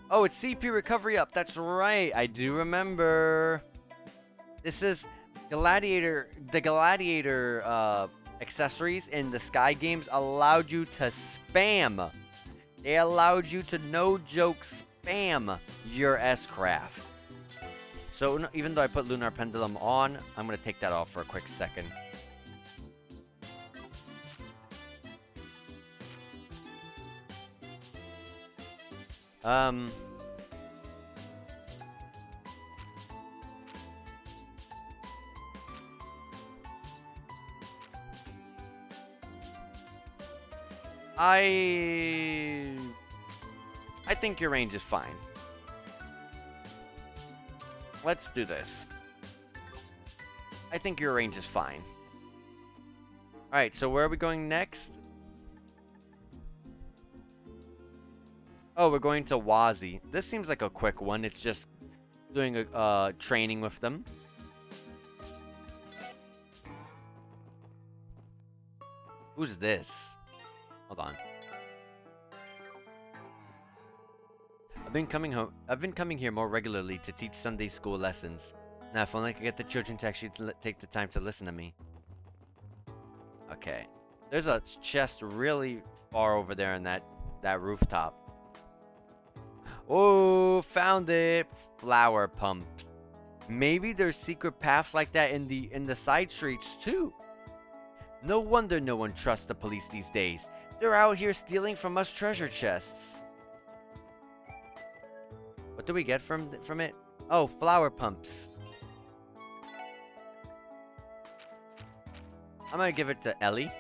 Oh, it's CP recovery up. That's right. I do remember. This is Gladiator. The Gladiator accessories in the Sky games allowed you to spam. They allowed you to, no joke, spam your S-Craft. So even though I put Lunar Pendulum on, I'm going to take that off for a quick second. I think your range is fine. Let's do this. I think your range is fine. Alright, so where are we going next? Oh, we're going to Wazi. This seems like a quick one. It's just doing a training with them. Who's this? Hold on. I've been coming here more regularly to teach Sunday school lessons. Now, if only I could get the children to actually take the time to listen to me. Okay. There's a chest really far over there in that rooftop. Oh, found it. Flower pumps. Maybe there's secret paths like that in the side streets too. No wonder no one trusts the police these days. They're out here stealing from us treasure chests. What do we get from it? Oh, flower pumps. I'm gonna give it to Ellie.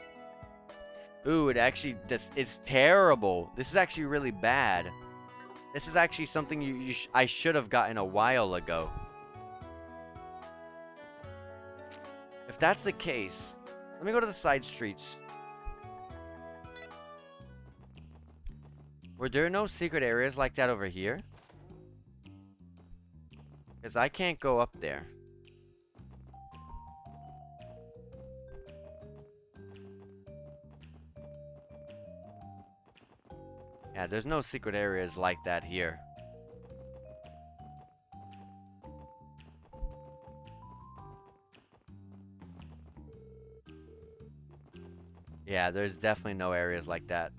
Ooh, it actually it's terrible. This is actually really bad. This is actually something I should have gotten a while ago. If that's the case, let me go to the side streets. Were there no secret areas like that over here? Because I can't go up there. Yeah, there's no secret areas like that here. Yeah, there's definitely no areas like that.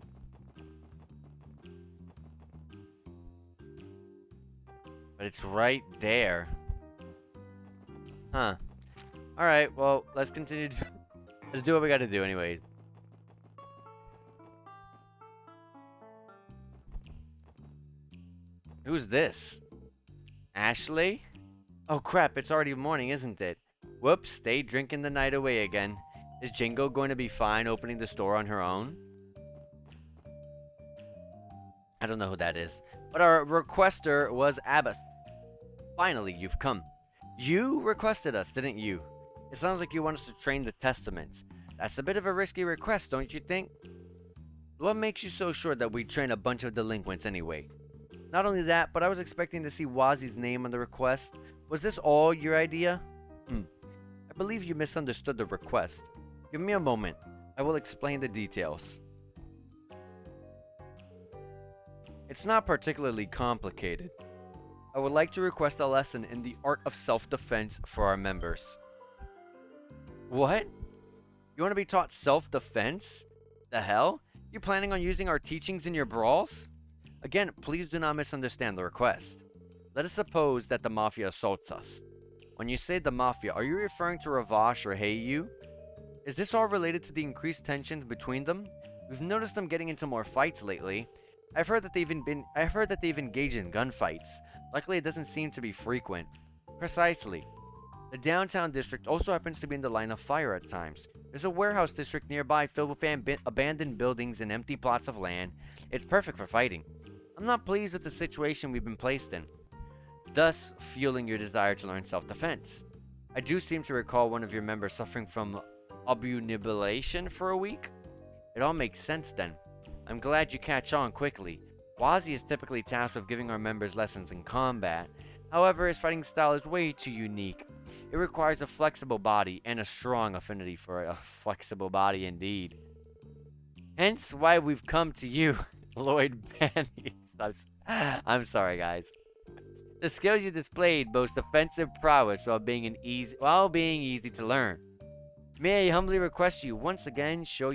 But it's right there. Huh. Alright, well, let's continue. Let's do what we gotta do anyways. Who's this? Ashley? Oh crap, it's already morning, isn't it? Whoops, stay drinking the night away again. Is Jingo going to be fine opening the store on her own? I don't know who that is. But our requester was Abbas. Finally, you've come. You requested us, didn't you? It sounds like you want us to train the Testaments. That's a bit of a risky request, don't you think? What makes you so sure that we train a bunch of delinquents anyway? Not only that, but I was expecting to see Wazi's name on the request. Was this all your idea? I believe you misunderstood the request. Give me a moment. I will explain the details. It's not particularly complicated. I would like to request a lesson in the art of self-defense for our members. What? You want to be taught self-defense? The hell? You planning on using our teachings in your brawls? Again, please do not misunderstand the request. Let us suppose that the Mafia assaults us. When you say the Mafia, are you referring to Ravash or Heiyu? Is this all related to the increased tensions between them? We've noticed them getting into more fights lately. I've heard that they've engaged in gunfights. Luckily, it doesn't seem to be frequent. Precisely. The downtown district also happens to be in the line of fire at times. There's a warehouse district nearby filled with abandoned buildings and empty plots of land. It's perfect for fighting. I'm not pleased with the situation we've been placed in, thus fueling your desire to learn self-defense. I do seem to recall one of your members suffering from obnubilation for a week. It all makes sense then. I'm glad you catch on quickly. Wazi is typically tasked with giving our members lessons in combat. However, his fighting style is way too unique. It requires a flexible body and a strong affinity for a flexible body indeed. Hence why we've come to you, Lloyd Banny. I'm sorry, guys. The skills you displayed boast offensive prowess while being easy to learn. May I humbly request you once again show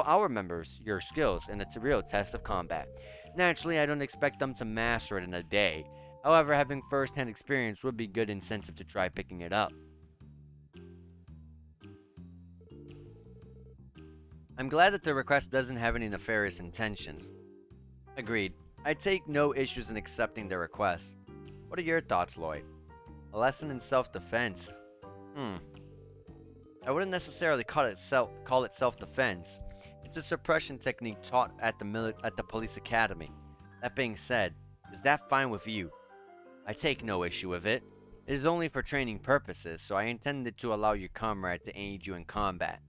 our members your skills in a real test of combat. Naturally, I don't expect them to master it in a day. However, having first-hand experience would be good incentive to try picking it up. I'm glad that the request doesn't have any nefarious intentions. Agreed. I take no issues in accepting the request. What are your thoughts, Lloyd? A lesson in self-defense. I wouldn't necessarily call it self-defense. It's a suppression technique taught at the police academy. That being said, is that fine with you? I take no issue with it. It is only for training purposes, so I intended to allow your comrade to aid you in combat.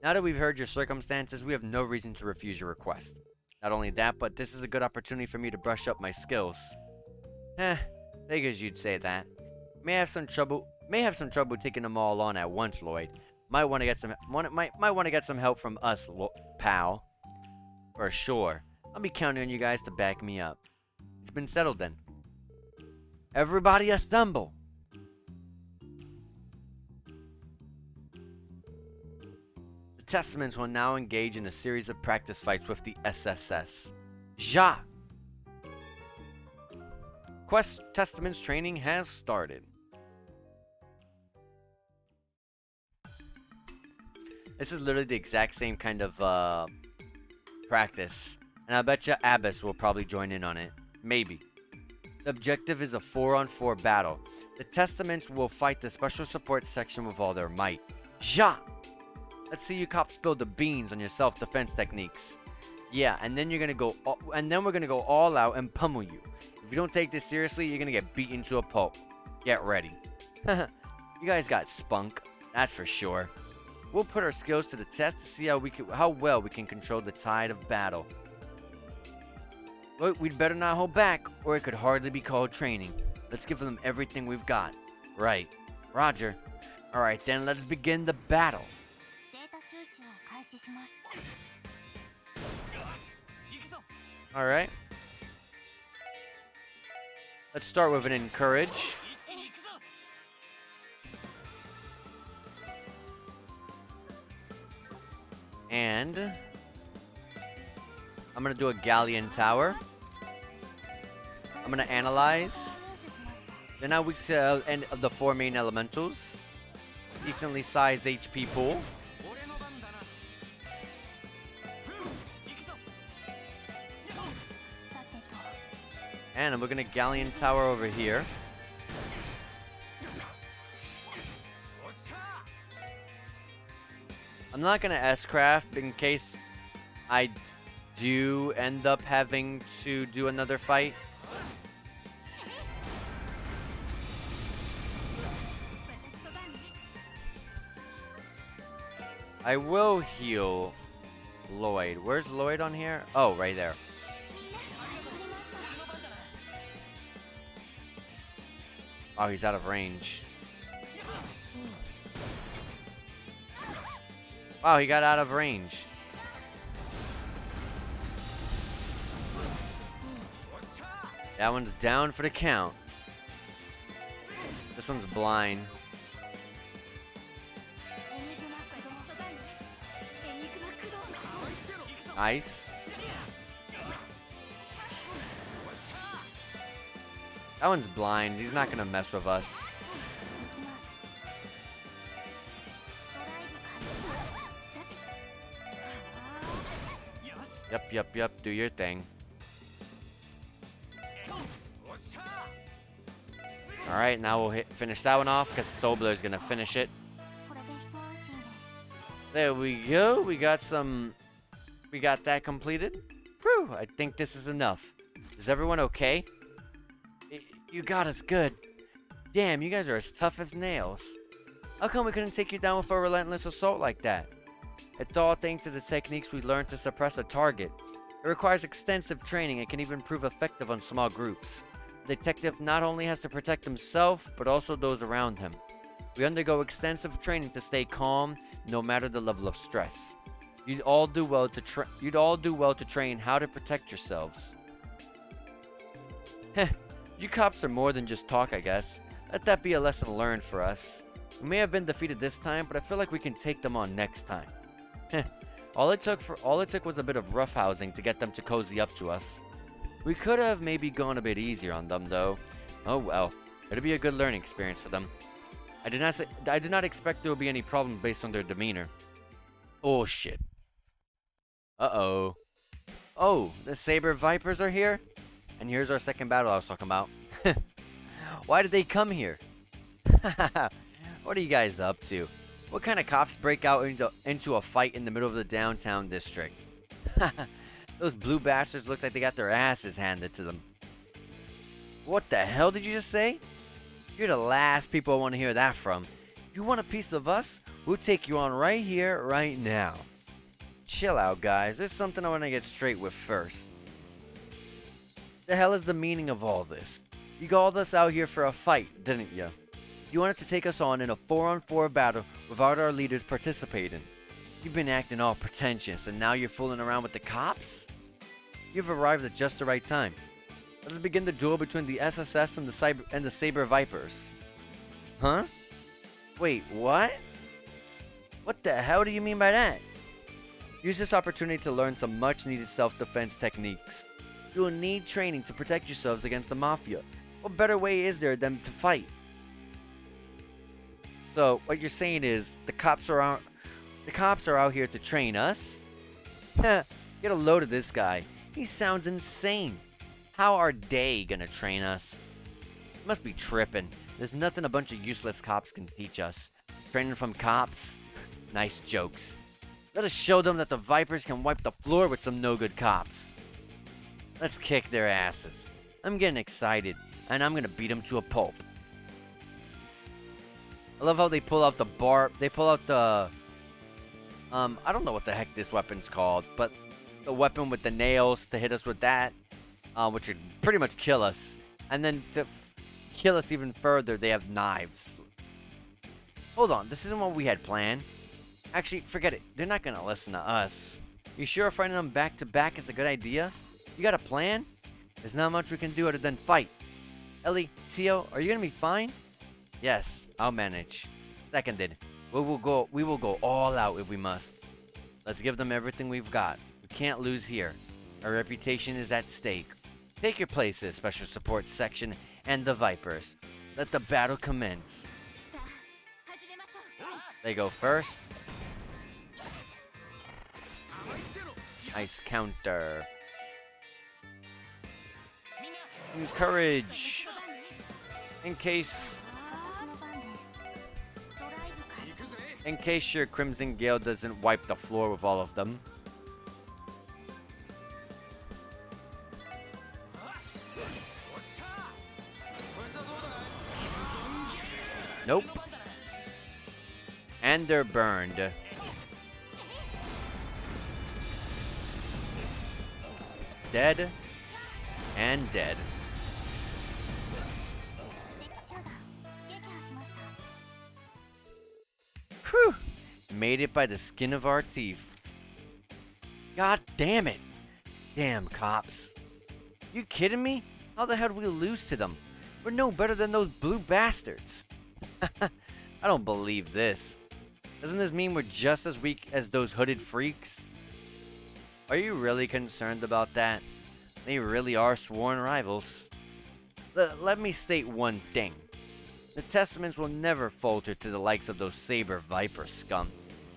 Now that we've heard your circumstances, we have no reason to refuse your request. Not only that, but this is a good opportunity for me to brush up my skills. Figures you'd say that. May have some trouble taking them all on at once, Lloyd. Might want to get some help from us, pal. For sure. I'll be counting on you guys to back me up. It's been settled then. Everybody assemble! The Testaments will now engage in a series of practice fights with the SSS. Ja! Quest Testaments training has started. This is literally the exact same kind of practice. And I bet you Abbas will probably join in on it. Maybe. The objective is a 4-on-4 battle. The Testaments will fight the special support section with all their might. Ja! Let's see you cops spill the beans on your self-defense techniques. Yeah, and then we're gonna go all out and pummel you. If you don't take this seriously, you're gonna get beaten to a pulp. Get ready. You guys got spunk, that's for sure. We'll put our skills to the test to see how well we can control the tide of battle. But we'd better not hold back, or it could hardly be called training. Let's give them everything we've got. Right. Roger. Alright then, let's begin the battle. Alright. Let's start with an encourage. And I'm gonna do a galleon tower. I'm gonna analyze. They're now weak to the 4 main elementals. Decently sized HP pool. And we're gonna galleon tower over here. I'm not gonna S-craft in case I do end up having to do another fight. I will heal Lloyd. Where's Lloyd on here? Oh, right there. Oh, he's out of range. Wow, he got out of range. That one's down for the count. This one's blind. Nice. That one's blind. He's not gonna mess with us. Yep. Do your thing. Alright, now we'll finish that one off because Sobler's gonna finish it. There we go. We got that completed. Whew, I think this is enough. Is everyone okay? You got us good. Damn, you guys are as tough as nails. How come we couldn't take you down with a relentless assault like that? It's all thanks to the techniques we learned to suppress a target. It requires extensive training and can even prove effective on small groups. The detective not only has to protect himself, but also those around him. We undergo extensive training to stay calm, no matter the level of stress. You'd all do well to train how to protect yourselves. Heh, you cops are more than just talk, I guess. Let that be a lesson learned for us. We may have been defeated this time, but I feel like we can take them on next time. Heh, all it took was a bit of roughhousing to get them to cozy up to us. We could have maybe gone a bit easier on them, though. Oh well, it'll be a good learning experience for them. I did not expect there would be any problem based on their demeanor. Oh shit. Uh-oh. Oh, the Saber Vipers are here? And here's our second battle I was talking about. Why did they come here? What are you guys up to? What kind of cops break out into a fight in the middle of the downtown district? Those blue bastards look like they got their asses handed to them. What the hell did you just say? You're the last people I want to hear that from. You want a piece of us? We'll take you on right here, right now. Chill out, guys. There's something I want to get straight with first. The hell is the meaning of all this? You called us out here for a fight, didn't you? You wanted to take us on in a 4-on-4 battle without our leaders participating. You've been acting all pretentious, and now you're fooling around with the cops? You've arrived at just the right time. Let us begin the duel between the SSS and the Saber Vipers. Huh? Wait, what? What the hell do you mean by that? Use this opportunity to learn some much-needed self-defense techniques. You will need training to protect yourselves against the Mafia. What better way is there than to fight? So, what you're saying is, the cops are out here to train us? Heh, get a load of this guy. He sounds insane. How are they gonna train us? Must be tripping. There's nothing a bunch of useless cops can teach us. Training from cops? Nice jokes. Let us show them that the Vipers can wipe the floor with some no-good cops. Let's kick their asses. I'm getting excited, and I'm gonna beat them to a pulp. I love how they pull out the I don't know what the heck this weapon's called, but the weapon with the nails to hit us with that, which would pretty much kill us. And then to kill us even further, they have knives. Hold on, this isn't what we had planned. Actually, forget it. They're not gonna listen to us. You sure fighting them back to back is a good idea? You got a plan? There's not much we can do other than fight. Ellie, Tio, are you gonna be fine? Yes, I'll manage. Seconded. We will go all out if we must. Let's give them everything we've got. We can't lose here. Our reputation is at stake. Take your places, Special Support Section and the Vipers. Let the battle commence. They go first. Nice counter. Encourage. In case your Crimson Gale doesn't wipe the floor with all of them. Nope. And they're burned. Dead. And dead. Whew! Made it by the skin of our teeth. God damn it! Damn cops. You kidding me? How the hell did we lose to them? We're no better than those blue bastards. I don't believe this. Doesn't this mean we're just as weak as those hooded freaks? Are you really concerned about that? They really are sworn rivals. Let me state one thing. The Testaments will never falter to the likes of those Saber Viper scum.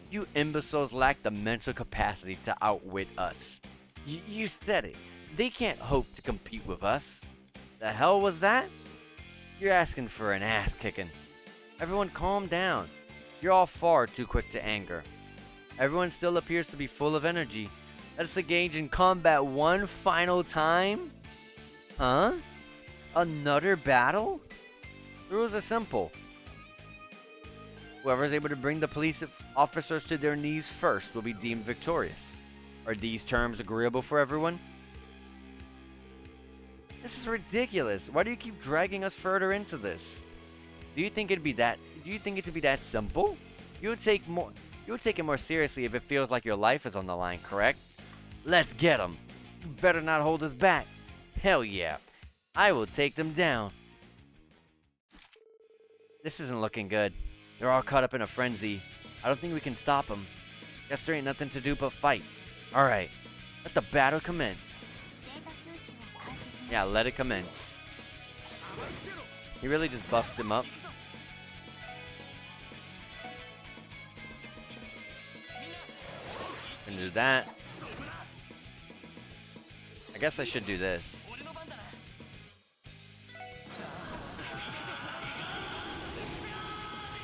You imbeciles lack the mental capacity to outwit us. You said it. They can't hope to compete with us. The hell was that? You're asking for an ass kicking. Everyone calm down. You're all far too quick to anger. Everyone still appears to be full of energy. Let's engage in combat one final time? Huh? Another battle? The rules are simple. Whoever is able to bring the police officers to their knees first will be deemed victorious. Are these terms agreeable for everyone? This is ridiculous. Why do you keep dragging us further into this? Do you think it to be that simple? You would take it more seriously if it feels like your life is on the line, correct? Let's get them. You better not hold us back. Hell yeah. I will take them down. This isn't looking good. They're all caught up in a frenzy. I don't think we can stop them. Guess there ain't nothing to do but fight. Alright, let the battle commence. Yeah, let it commence. He really just buffed him up. Can do that. I guess I should do this.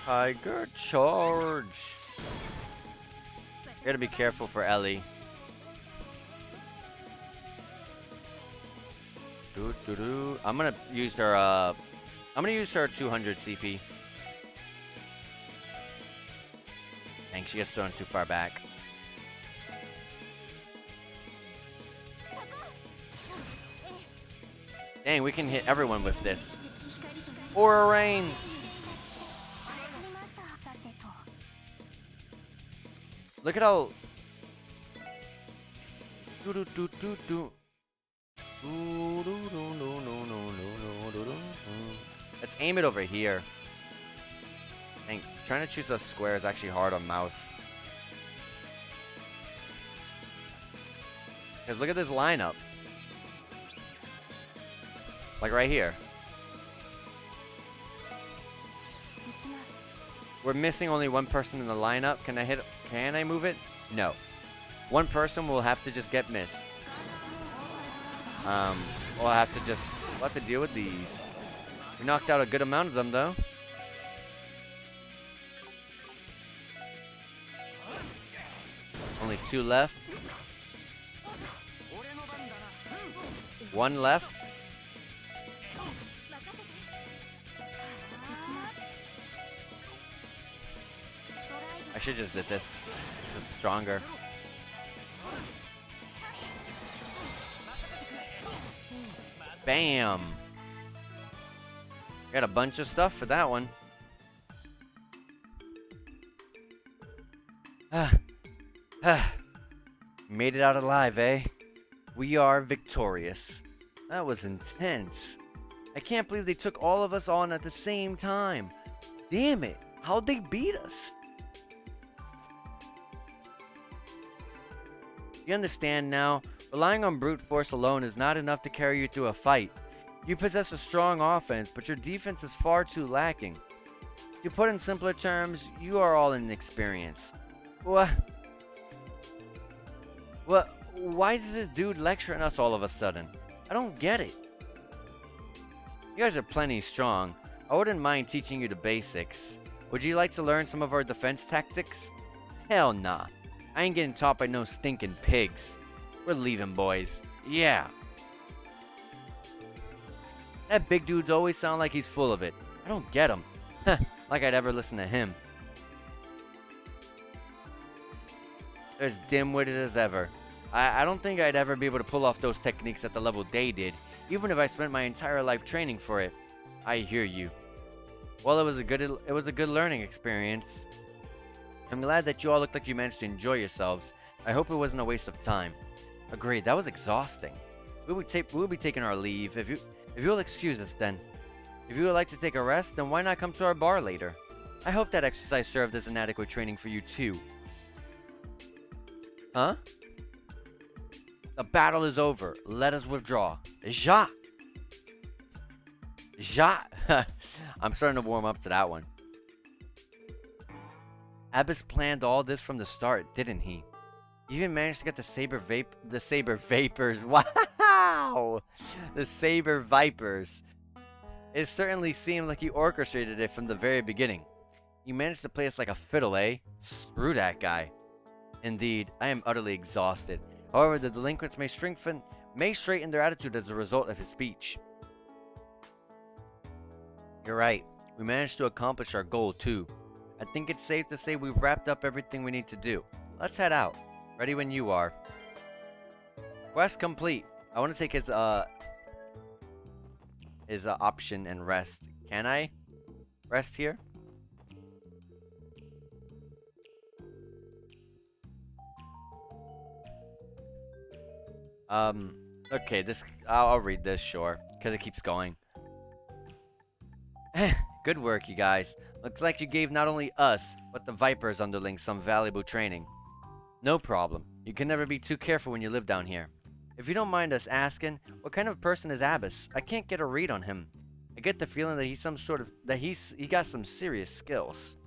Tiger charge. Gotta be careful for Ellie. I'm gonna use her. I'm gonna use her 200 CP. Dang, she gets thrown too far back. Dang, we can hit everyone with this. Aura Rain. Look at how. Let's aim it over here. Dang, trying to choose a square is actually hard on mouse. Because look at this lineup. Like right here. We're missing only one person in the lineup. Can I move it? No. One person will have to just get missed. We'll have to deal with these. We knocked out a good amount of them though. Only 2 left. 1 left. I should just did this. This is stronger. Bam! Got a bunch of stuff for that one. Made it out alive, eh? We are victorious. That was intense. I can't believe they took all of us on at the same time. Damn it! How'd they beat us? You understand now? Relying on brute force alone is not enough to carry you through a fight. You possess a strong offense, but your defense is far too lacking. To put in simpler terms, you are all inexperienced. What? Why does this dude lecturing us all of a sudden? I don't get it. You guys are plenty strong. I wouldn't mind teaching you the basics. Would you like to learn some of our defense tactics? Hell nah. I ain't getting taught by no stinking pigs. We're leaving, boys. Yeah. That big dude's always sound like he's full of it. I don't get him. Like I'd ever listen to him. They're as dim-witted as ever. I don't think I'd ever be able to pull off those techniques at the level they did, even if I spent my entire life training for it. I hear you. Well, it was a good learning experience. I'm glad that you all looked like you managed to enjoy yourselves. I hope it wasn't a waste of time. Agreed, that was exhausting. We'll be taking our leave. If you'll excuse us then. If you would like to take a rest, then why not come to our bar later? I hope that exercise served as an adequate training for you too. Huh? The battle is over. Let us withdraw. Ja! Ja! I'm starting to warm up to that one. Abbas planned all this from the start, didn't he? You even managed to get the saber vapors. Wow! The saber vipers. It certainly seemed like you orchestrated it from the very beginning. You managed to play us like a fiddle, eh? Screw that guy. Indeed, I am utterly exhausted. However, the delinquents may straighten their attitude as a result of his speech. You're right. We managed to accomplish our goal, too. I think it's safe to say we've wrapped up everything we need to do. Let's head out. Ready when you are. Quest complete. I want to take his option and rest. Can I rest here? Okay, I'll read this, sure, because it keeps going. Good work, you guys. Looks like you gave not only us, but the Vipers underlings some valuable training. No problem. You can never be too careful when you live down here. If you don't mind us asking, what kind of person is Abbas? I can't get a read on him. I get the feeling that he got some serious skills.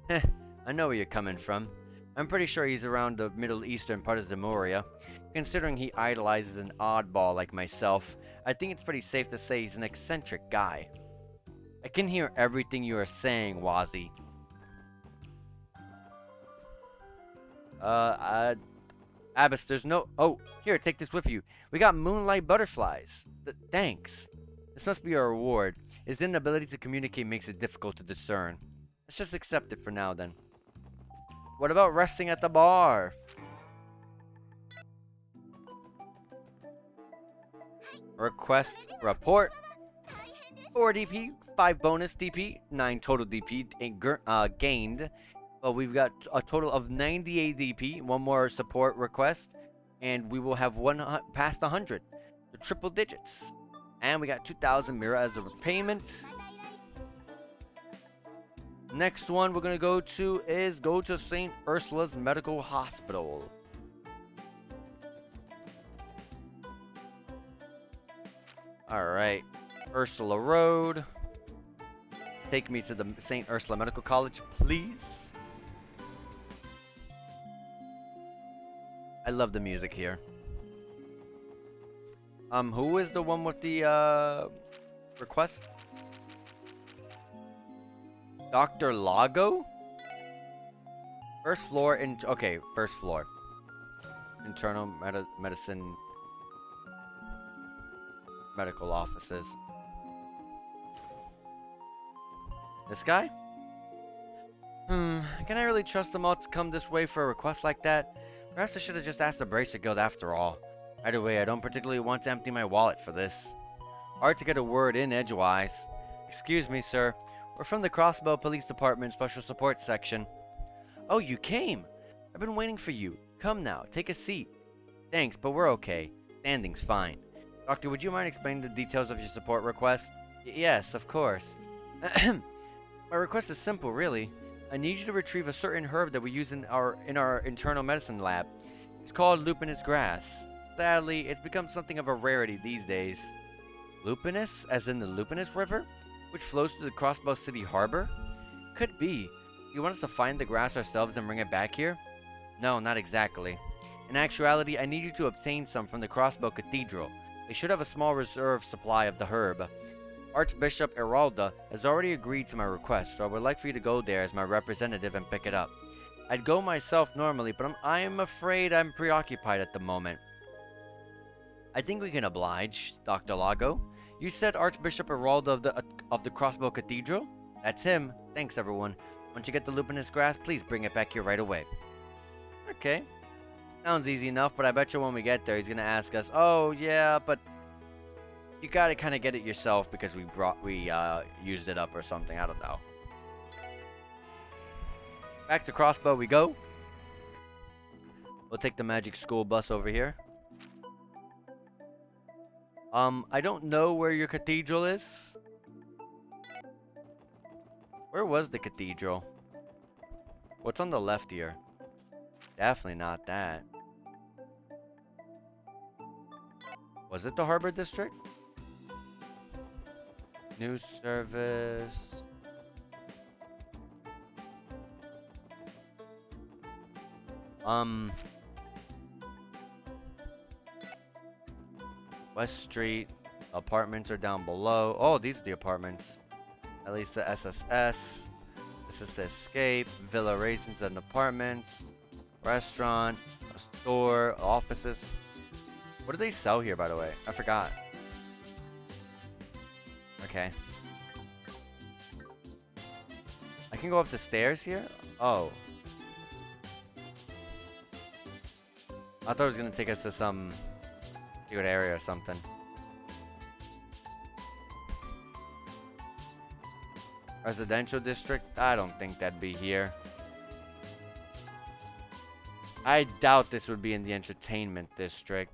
Heh, I know where you're coming from. I'm pretty sure he's around the Middle Eastern part of Zamoria. Considering he idolizes an oddball like myself, I think it's pretty safe to say he's an eccentric guy. I can hear everything you are saying, Wazzy. Abbas, there's no... Oh, here, take this with you. We got moonlight butterflies. Thanks. This must be our reward. His inability to communicate makes it difficult to discern. Let's just accept it for now, then. What about resting at the bar? Request report. 4 DP, 5 bonus DP, 9 total DP gained. Well, we've got a total of 98 DP, 1 more support request, and we will have past 100. The triple digits. And we got 2,000 Mira as a payment. Next one we're going to go to is go to St. Ursula's Medical Hospital. Alright, Ursula Road. Take me to the St. Ursula Medical College, please. I love the music here. Who is the one with the, request? Dr. Lago? First floor, okay, first floor. Internal medicine medical offices. This guy? Can I really trust them all to come this way for a request like that? Perhaps I should have just asked the Bracer Guild after all. Either way, I don't particularly want to empty my wallet for this. Hard to get a word in edgewise. Excuse me, sir. We're from the Crossbow Police Department Special Support Section. Oh, you came! I've been waiting for you. Come now, take a seat. Thanks, but we're okay. Standing's fine. Doctor, would you mind explaining the details of your support request? Yes, of course. My request is simple, really. I need you to retrieve a certain herb that we use in our internal medicine lab. It's called lupinous grass. Sadly, it's become something of a rarity these days. Lupinous, as in the Lupinous River, which flows through the Crossbow City Harbor? Could be. You want us to find the grass ourselves and bring it back here? No, not exactly. In actuality, I need you to obtain some from the Crossbow Cathedral. They should have a small reserve supply of the herb. Archbishop Eralda has already agreed to my request, so I would like for you to go there as my representative and pick it up. I'd go myself normally, but I'm afraid I'm preoccupied at the moment. I think we can oblige, Dr. Lago. You said Archbishop Eralda of the Crossbow Cathedral? That's him. Thanks, everyone. Once you get the lupinous grass, please bring it back here right away. Okay. Sounds easy enough, but I bet you when we get there, he's gonna ask us, oh, yeah, but you gotta kind of get it yourself because we used it up or something. I don't know. Back to Crossbow we go. We'll take the magic school bus over here. I don't know where your cathedral is. Where was the cathedral? What's on the left here? Definitely not that. Was it the Harbor District? News service. West Street. Apartments are down below. Oh, these are the apartments. At least the SSS. This is the Escape. Villa Raisins and apartments. Restaurant. A store. Offices. What do they sell here, by the way? I forgot. Okay. I can go up the stairs here? Oh. I thought it was going to take us to some secret area or something. Residential district? I don't think that'd be here. I doubt this would be in the entertainment district.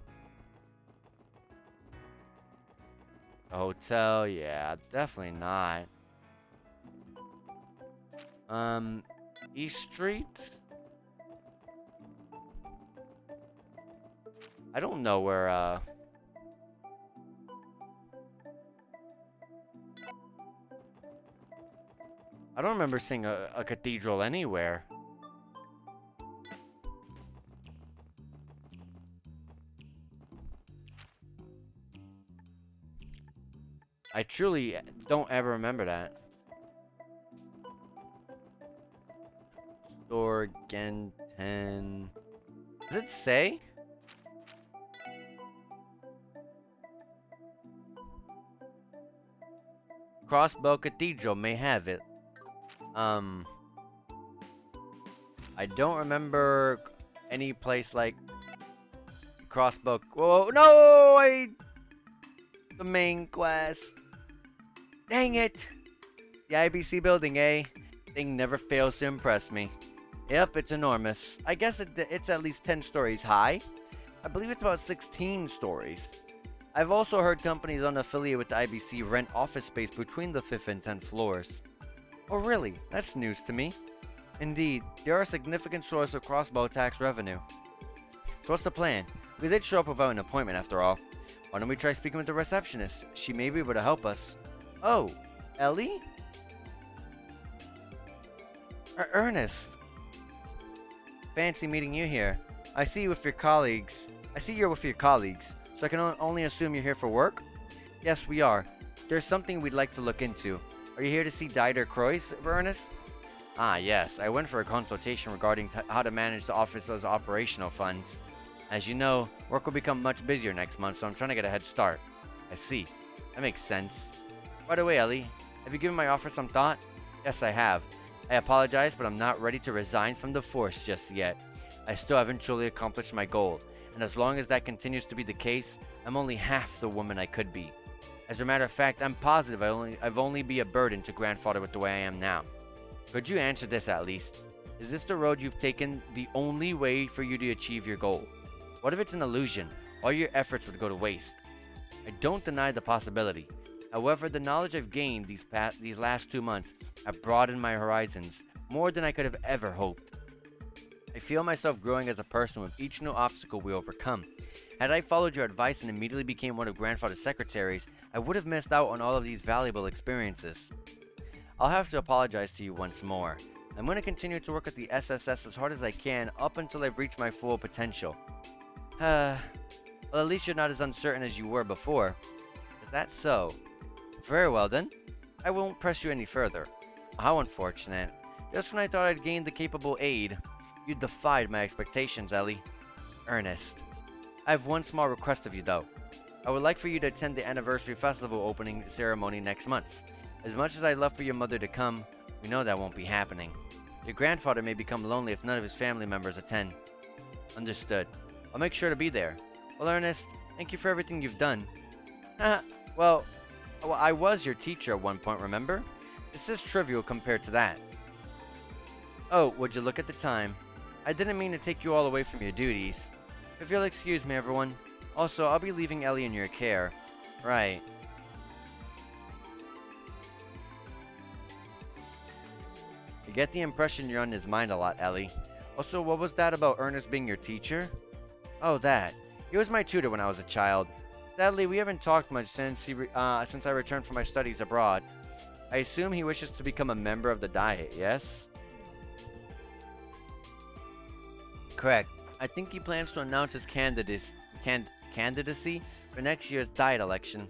A hotel? Yeah, definitely not. East Street? I don't know where, I don't remember seeing a cathedral anywhere. I truly don't ever remember that. Store Genton. Does it say? Crossbow Cathedral may have it. I don't remember any place like Crossbow. Whoa, no! The main quest. Dang it! The IBC building, eh? Thing never fails to impress me. Yep, it's enormous. I guess it's at least 10 stories high. I believe it's about 16 stories. I've also heard companies unaffiliated with the IBC rent office space between the 5th and 10th floors. Oh really? That's news to me. Indeed, they are a significant source of crossbow tax revenue. So what's the plan? We did show up without an appointment after all. Why don't we try speaking with the receptionist? She may be able to help us. Oh, Ellie? Ernest. Fancy meeting you here. I see you're with your colleagues. So I can only assume you're here for work? Yes, we are. There's something we'd like to look into. Are you here to see Dieter Croix, Ernest? Ah, yes. I went for a consultation regarding how to manage the office's operational funds. As you know, work will become much busier next month, so I'm trying to get a head start. I see. That makes sense. By the way, Ellie, have you given my offer some thought? Yes, I have. I apologize, but I'm not ready to resign from the force just yet. I still haven't truly accomplished my goal, and as long as that continues to be the case, I'm only half the woman I could be. As a matter of fact, I'm positive I've only be a burden to grandfather with the way I am now. Could you answer this at least? Is this the road you've taken the only way for you to achieve your goal? What if it's an illusion? All your efforts would go to waste. I don't deny the possibility. However, the knowledge I've gained these last 2 months have broadened my horizons more than I could have ever hoped. I feel myself growing as a person with each new obstacle we overcome. Had I followed your advice and immediately became one of Grandfather's secretaries, I would have missed out on all of these valuable experiences. I'll have to apologize to you once more. I'm going to continue to work at the SSS as hard as I can up until I've reached my full potential. Well, at least you're not as uncertain as you were before. Is that so? Very well then. I won't press you any further. How unfortunate. Just when I thought I'd gained the capable aid, you defied my expectations, Ellie. Ernest. I have one small request of you, though. I would like for you to attend the anniversary festival opening ceremony next month. As much as I'd love for your mother to come, we know that won't be happening. Your grandfather may become lonely if none of his family members attend. Understood. I'll make sure to be there. Well, Ernest, thank you for everything you've done. Well, I was your teacher at one point, remember? This is trivial compared to that. Oh, would you look at the time? I didn't mean to take you all away from your duties. If you'll excuse me, everyone. Also, I'll be leaving Ellie in your care. Right. I get the impression you're on his mind a lot, Ellie. Also, what was that about Ernest being your teacher? Oh, that. He was my tutor when I was a child. Sadly, we haven't talked much since I returned from my studies abroad. I assume he wishes to become a member of the Diet, yes? Correct. I think he plans to announce his candidacy for next year's diet election.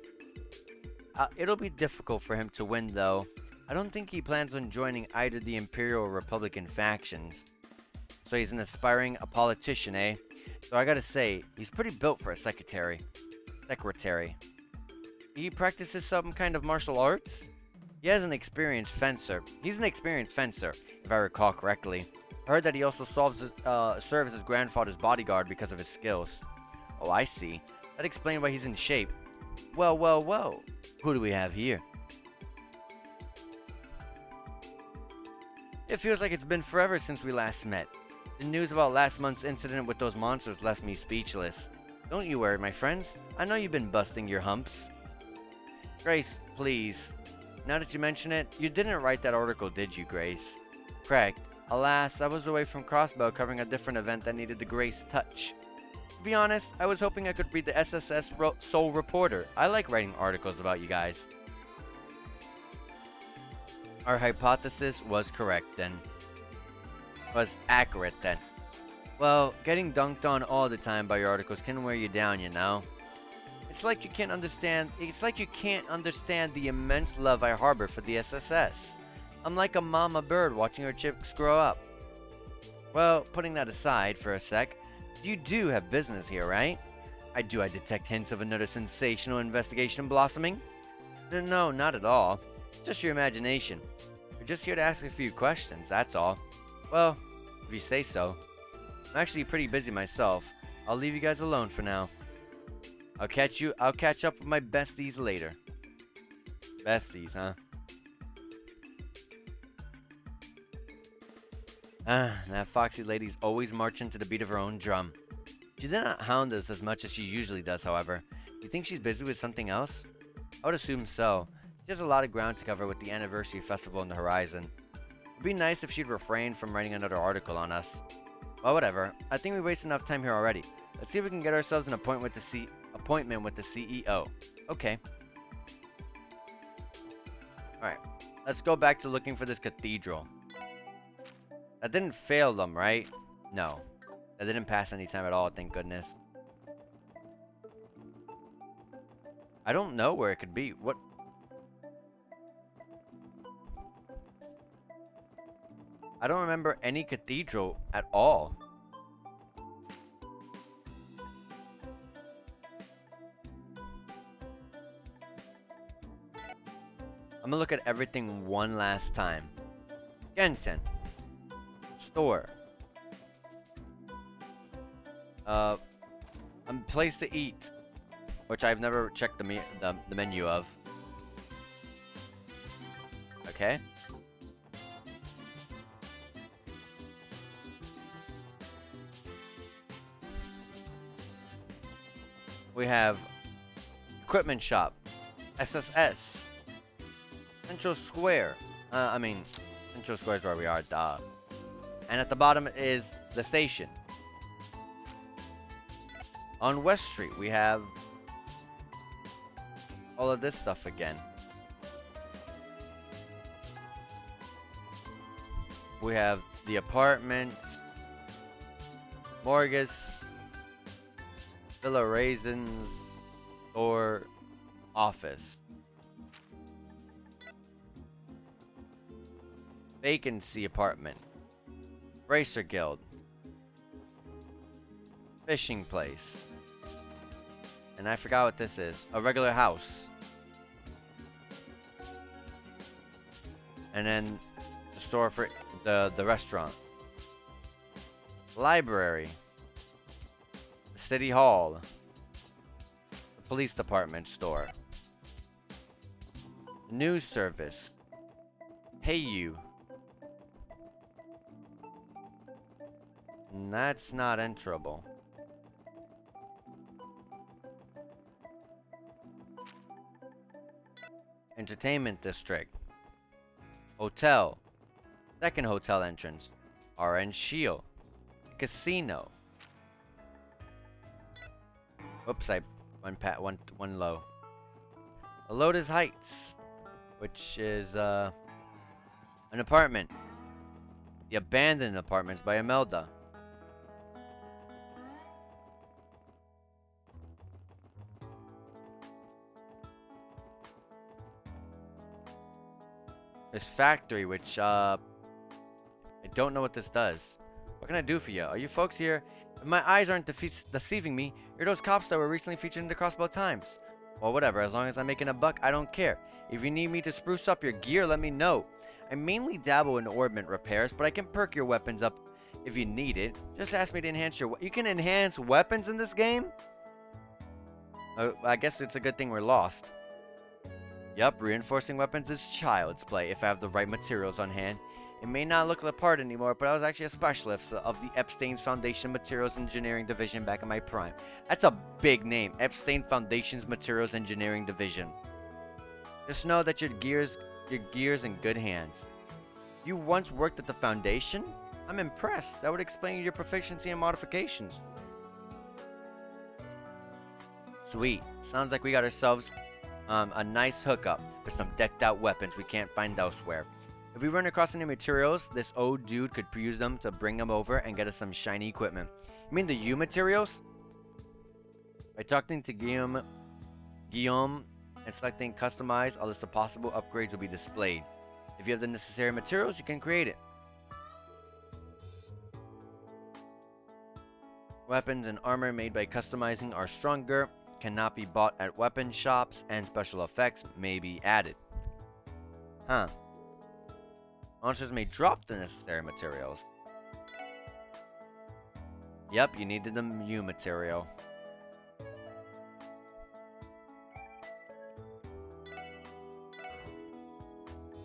It'll be difficult for him to win, though. I don't think he plans on joining either the Imperial or Republican factions. So he's an aspiring politician, eh? So I gotta say, he's pretty built for a secretary. He practices some kind of martial arts? He's an experienced fencer, if I recall correctly. I heard that he also serves as grandfather's bodyguard because of his skills. Oh, I see. That explains why he's in shape. Well, well, well. Who do we have here? It feels like it's been forever since we last met. The news about last month's incident with those monsters left me speechless. Don't you worry, my friends. I know you've been busting your humps. Grace, please. Now that you mention it, you didn't write that article, did you, Grace? Correct. Alas, I was away from Crossbow covering a different event that needed the Grace touch. To be honest, I was hoping I could read the SSS Soul Reporter. I like writing articles about you guys. Our hypothesis was correct then. Was accurate then. Well, getting dunked on all the time by your articles can wear you down, you know. It's like you can't understand the immense love I harbor for the SSS. I'm like a mama bird watching her chicks grow up. Well, putting that aside for a sec, you do have business here, right? I detect hints of another sensational investigation blossoming? No, not at all. It's just your imagination. We're just here to ask a few questions, that's all. Well, if you say so. I'm actually pretty busy myself. I'll leave you guys alone for now. I'll catch up with my besties later. Besties, huh? That foxy lady's always marching to the beat of her own drum. She did not hound us as much as she usually does, however. You think she's busy with something else? I would assume so. She has a lot of ground to cover with the anniversary festival on the horizon. It'd be nice if she'd refrain from writing another article on us. Well, whatever. I think we wasted enough time here already. Let's see if we can get ourselves an appointment with the CEO. Okay. Alright. Let's go back to looking for this cathedral. That didn't fail them, right? No. That didn't pass any time at all, thank goodness. I don't know where it could be. What? I don't remember any cathedral at all. I'm gonna look at everything one last time. Genten. Store. Place to eat, which I've never checked the menu of. Okay. We have equipment shop, SSS, Central Square. Central Square is where we are, duh. And at the bottom is the station. On West Street, we have all of this stuff again. We have the apartments, Morgus, Villa Raisins, or office. Vacancy apartment. Racer Guild. Fishing place. And I forgot what this is. A regular house. And then the store for the restaurant. Library. City Hall. The police department store. News service. Hey you. That's not enterable. Entertainment district. Hotel. Second hotel entrance. Orange Shield. Casino. Oops, I went low. Lotus Heights, which is an apartment. The Abandoned Apartments by Imelda. This factory, which, I don't know what this does. What can I do for you? Are you folks here? If my eyes aren't deceiving me, you're those cops that were recently featured in the Crossbow Times. Well, whatever. As long as I'm making a buck, I don't care. If you need me to spruce up your gear, let me know. I mainly dabble in orbment repairs, but I can perk your weapons up if you need it. Just ask me to enhance your... You can enhance weapons in this game? I guess it's a good thing we're lost. Yup, reinforcing weapons is child's play if I have the right materials on hand. It may not look the part anymore, but I was actually a specialist of the Epstein's Foundation Materials Engineering Division back in my prime. That's a big name, Epstein Foundation's Materials Engineering Division. Just know that your gear's in good hands. You once worked at the Foundation? I'm impressed. That would explain your proficiency in modifications. Sweet. Sounds like we got ourselves a nice hookup with some decked out weapons we can't find elsewhere. If we run across any materials, this old dude could use them to bring them over and get us some shiny equipment. You mean the U materials? By talking to Guillaume and selecting customize, a list of possible upgrades will be displayed. If you have the necessary materials, you can create it. Weapons and armor made by customizing are stronger, cannot be bought at weapon shops, and special effects may be added. Huh. Monsters may drop the necessary materials. Yep, you needed the U material.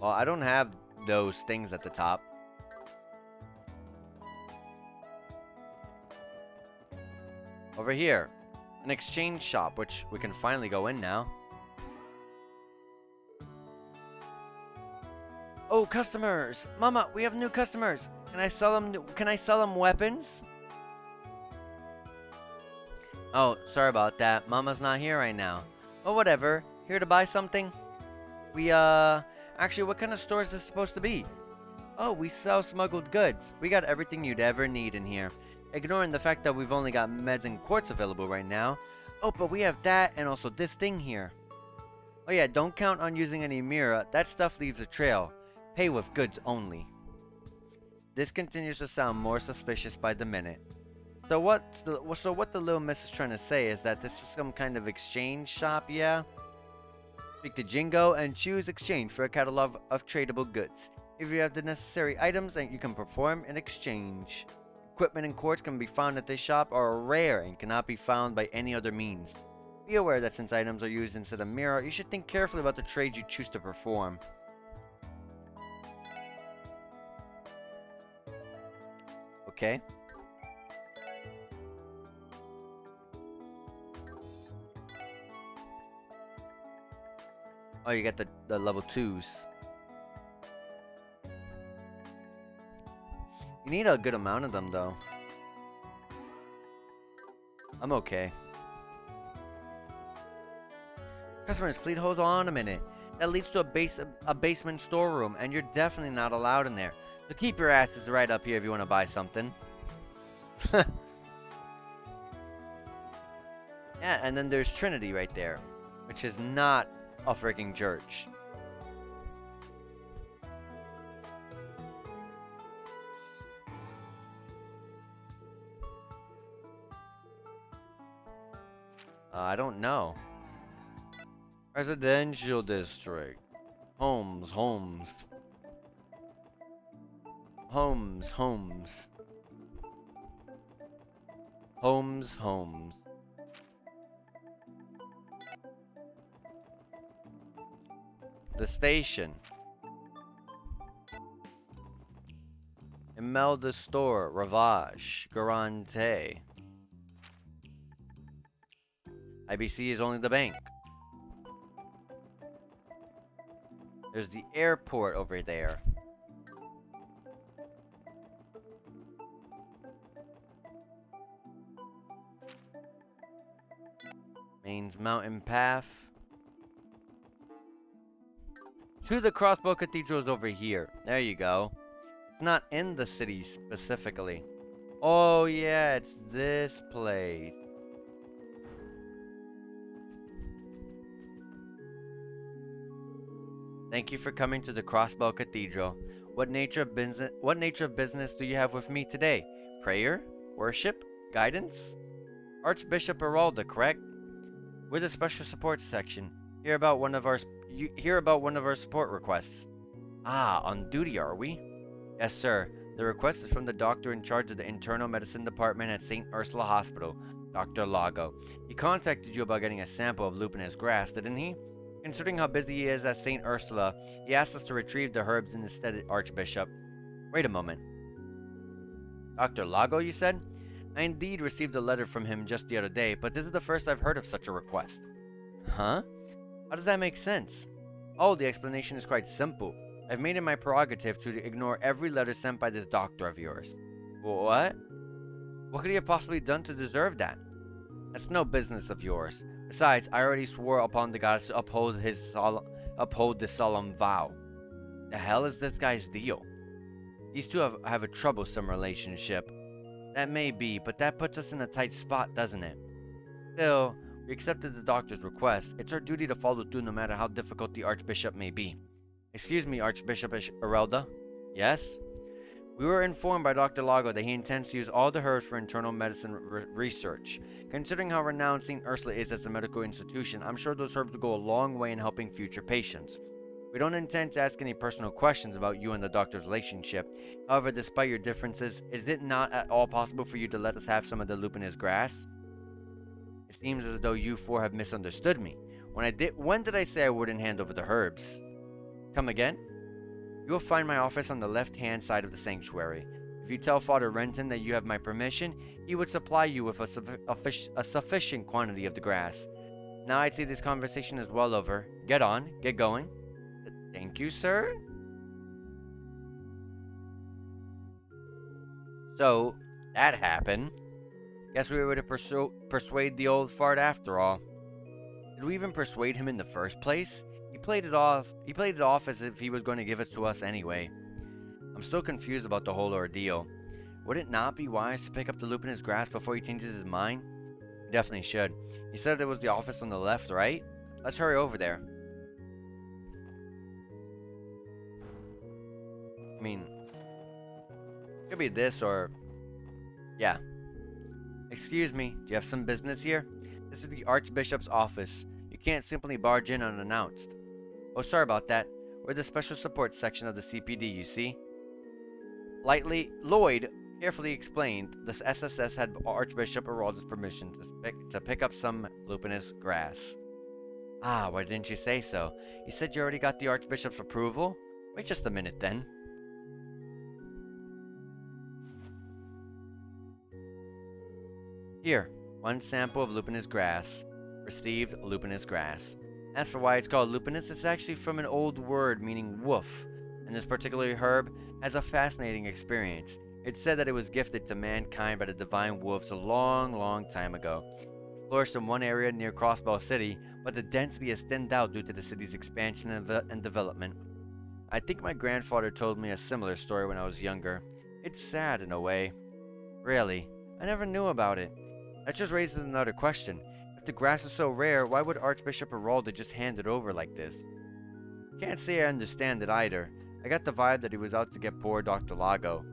Well, I don't have those things at the top. Over here, an exchange shop, which we can finally go in now. Oh, customers! Mama, we have new customers. Can I sell them weapons? Oh, sorry about that. Mama's not here right now. Oh, whatever. Here to buy something? Actually, what kind of store is this supposed to be? Oh, we sell smuggled goods. We got everything you'd ever need in here. Ignoring the fact that we've only got meds and quartz available right now. Oh, but we have that and also this thing here. Oh yeah, don't count on using any mirror. That stuff leaves a trail. Pay with goods only. This continues to sound more suspicious by the minute. So what the little miss is trying to say is that this is some kind of exchange shop, yeah? Speak to Jingo and choose exchange for a catalog of tradable goods. If you have the necessary items, then you can perform an exchange. Equipment and quartz can be found at this shop are rare and cannot be found by any other means. Be aware that since items are used instead of mirror, you should think carefully about the trades you choose to perform. Okay. Oh, you got the level 2s. You need a good amount of them, though. I'm okay. Customers, please hold on a minute. That leads to a basement storeroom, and you're definitely not allowed in there. So keep your asses right up here if you want to buy something. Yeah, and then there's Trinity right there, which is not a freaking church. I don't know. Residential district. Homes. Homes. The station. Imelda store. Ravage. Garante. IBC is only the bank. There's the airport over there. Mains Mountain Path. To the Crossbow Cathedral's over here. There you go. It's not in the city specifically. Oh yeah, it's this place. Thank you for coming to the Crossbow Cathedral. What nature of business do you have with me today? Prayer? Worship? Guidance? Archbishop Aralda, correct? We're the special support section. Hear about one of our support requests. Ah, on duty are we? Yes, sir. The request is from the doctor in charge of the internal medicine department at St. Ursula Hospital, Dr. Lago. He contacted you about getting a sample of lupinous grass, didn't he? Considering how busy he is at St. Ursula, he asked us to retrieve the herbs instead, Archbishop. Wait a moment. Dr. Lago, you said? I indeed received a letter from him just the other day, but this is the first I've heard of such a request. Huh? How does that make sense? Oh, the explanation is quite simple. I've made it my prerogative to ignore every letter sent by this doctor of yours. What? What could he have possibly done to deserve that? That's no business of yours. Besides, I already swore upon the goddess to uphold this solemn vow. The hell is this guy's deal? These two have a troublesome relationship. That may be, but that puts us in a tight spot, doesn't it? Still, we accepted the doctor's request. It's our duty to follow through no matter how difficult the Archbishop may be. Excuse me, Archbishop Arelda. Yes? We were informed by Dr. Lago that he intends to use all the herbs for internal medicine research. Considering how renowned St. Ursula is as a medical institution, I'm sure those herbs will go a long way in helping future patients. We don't intend to ask any personal questions about you and the doctor's relationship. However, despite your differences, is it not at all possible for you to let us have some of the lupinous grass? It seems as though you four have misunderstood me. When did I say I wouldn't hand over the herbs? Come again? You will find my office on the left-hand side of the sanctuary. If you tell Father Renton that you have my permission, he would supply you with a sufficient quantity of the grass. Now I'd say this conversation is well over. Get on, get going. Thank you, sir. So, that happened. Guess we were able to persuade the old fart after all. Did we even persuade him in the first place? He played it off as if he was going to give it to us anyway. I'm still confused about the whole ordeal. Would it not be wise to pick up the lupinous grass before he changes his mind? He definitely should. He said it was the office on the left, right? Let's hurry over there. I mean, it could be this or... yeah. Excuse me, do you have some business here? This is the Archbishop's office. You can't simply barge in unannounced. Oh, sorry about that. We're the special support section of the CPD, you see. Lloyd carefully explained the SSS had Archbishop Aralda's permission to pick up some lupinous grass. Ah, why didn't you say so? You said you already got the Archbishop's approval? Wait just a minute then. Here, one sample of lupinous grass. Received lupinous grass. As for why it's called lupinous, it's actually from an old word meaning wolf, and this particular herb has a fascinating experience. It's said that it was gifted to mankind by the divine wolves a long, long time ago. It flourished in one area near Crossbow City, but the density has thinned out due to the city's expansion and development. I think my grandfather told me a similar story when I was younger. It's sad in a way. Really, I never knew about it. That just raises another question. If the grass is so rare, why would Archbishop Aralda just hand it over like this? Can't say I understand it either. I got the vibe that he was out to get poor Dr. Lago.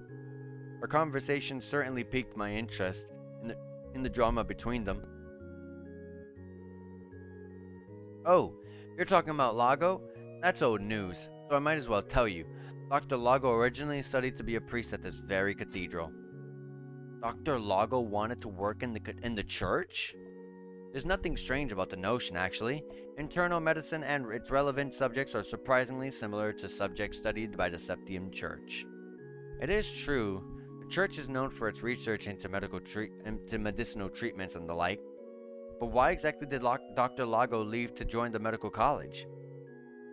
Our conversation certainly piqued my interest in the drama between them. Oh, you're talking about Lago? That's old news, so I might as well tell you. Dr. Lago originally studied to be a priest at this very cathedral. Dr. Lago wanted to work in the church? There's nothing strange about the notion, actually. Internal medicine and its relevant subjects are surprisingly similar to subjects studied by the Septium Church. It is true, the church is known for its research into medicinal treatments and the like. But why exactly did Dr. Lago leave to join the medical college?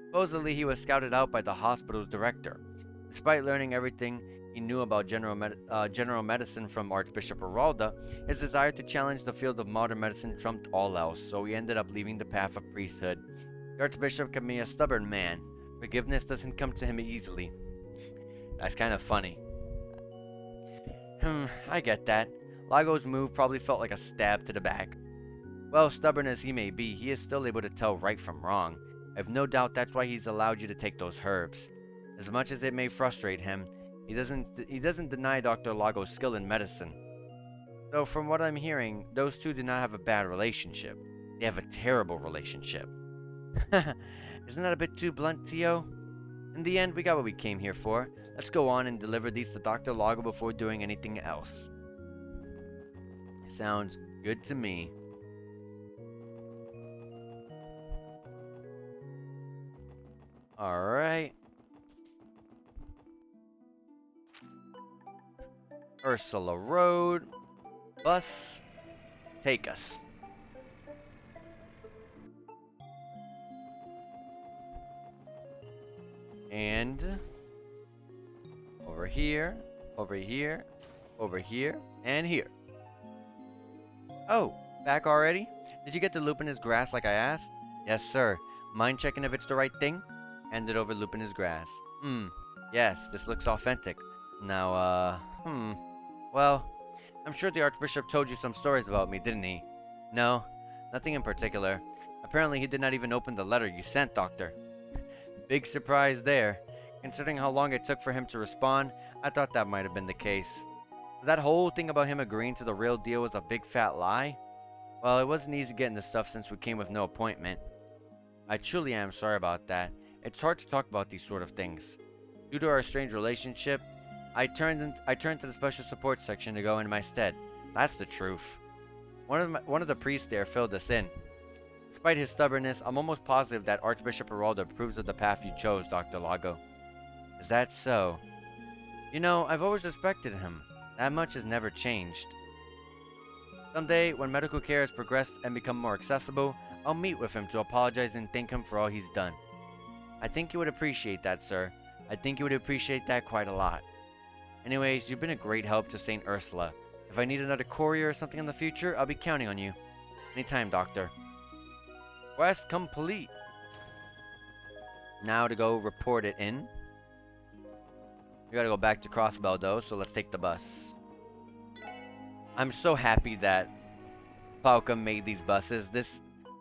Supposedly he was scouted out by the hospital's director. Despite learning everything he knew about general medicine from Archbishop Aralda, his desire to challenge the field of modern medicine trumped all else, so he ended up leaving the path of priesthood. The Archbishop can be a stubborn man. Forgiveness doesn't come to him easily. That's kind of funny. I get that. Lago's move probably felt like a stab to the back. Well, stubborn as he may be, he is still able to tell right from wrong. I have no doubt that's why he's allowed you to take those herbs. As much as it may frustrate him, he doesn't deny Dr. Lago's skill in medicine. So from what I'm hearing, those two do not have a bad relationship. They have a terrible relationship. Isn't that a bit too blunt, Tio? In the end, we got what we came here for. Let's go on and deliver these to Dr. Lago before doing anything else. Sounds good to me. Alright. Ursula Road. Bus. Take us. And over here, over here, over here, and here. Oh, back already? Did you get to Lupin's grass like I asked? Yes, sir. Mind checking if it's the right thing? Handed over Lupin's grass. Yes, this looks authentic. Now, well, I'm sure the Archbishop told you some stories about me, didn't he? No, nothing in particular. Apparently he did not even open the letter you sent, Doctor. Big surprise there. Considering how long it took for him to respond, I thought that might have been the case. That whole thing about him agreeing to the real deal was a big fat lie? Well, it wasn't easy getting the stuff since we came with no appointment. I truly am sorry about that. It's hard to talk about these sort of things. Due to our strange relationship, I turned to the special support section to go in my stead. That's the truth. One of the priests there filled us in. Despite his stubbornness, I'm almost positive that Archbishop Geraldo approves of the path you chose, Dr. Lago. Is that so? You know, I've always respected him. That much has never changed. Someday, when medical care has progressed and become more accessible, I'll meet with him to apologize and thank him for all he's done. I think you would appreciate that, sir. I think you would appreciate that quite a lot. Anyways, you've been a great help to St. Ursula. If I need another courier or something in the future, I'll be counting on you. Anytime, Doctor. Quest complete. Now to go report it in. We gotta go back to Crossbell though, so let's take the bus. I'm so happy that Falcom made these buses.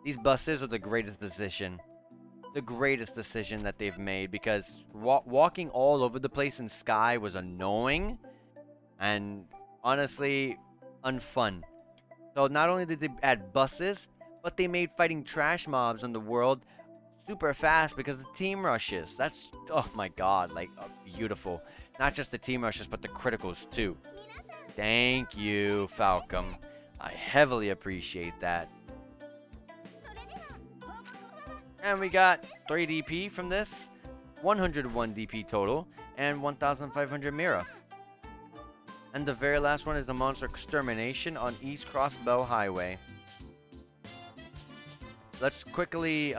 These buses are the greatest decision. The greatest decision that they've made, because walking all over the place in Sky was annoying and honestly unfun. So not only did they add buses, but they made fighting trash mobs in the world super fast because of the team rushes. That's, oh my god, like, beautiful. Not just the team rushes, but the criticals too. Thank you, Falcom. I heavily appreciate that. And we got 3 DP from this, 101 DP total, and 1,500 Mira. And the very last one is the Monster Extermination on East Crossbell Highway. Let's quickly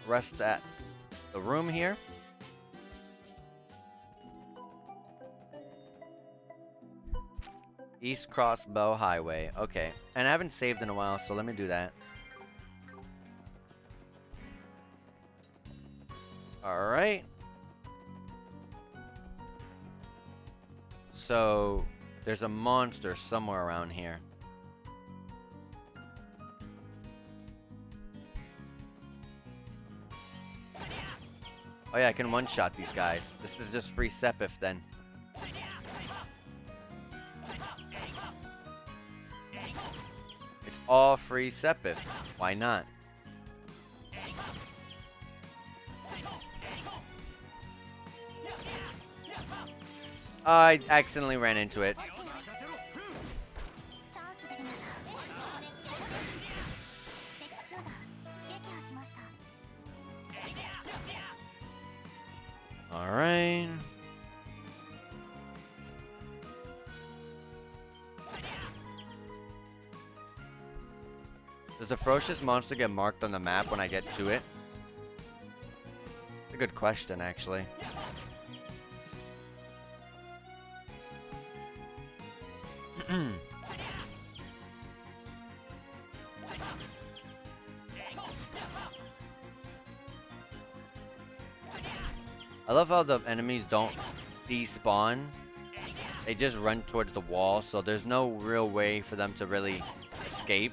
rest at the room here. East Crossbell Highway. Okay. And I haven't saved in a while, so let me do that. Alright. So, there's a monster somewhere around here. Oh yeah, I can one-shot these guys. This is just free Sepif then. It's all free Sepif. Why not? I accidentally ran into it. Alright. Does the ferocious monster get marked on the map when I get to it? It's a good question, actually. I love how the enemies don't despawn. They just run towards the wall, so there's no real way for them to really escape.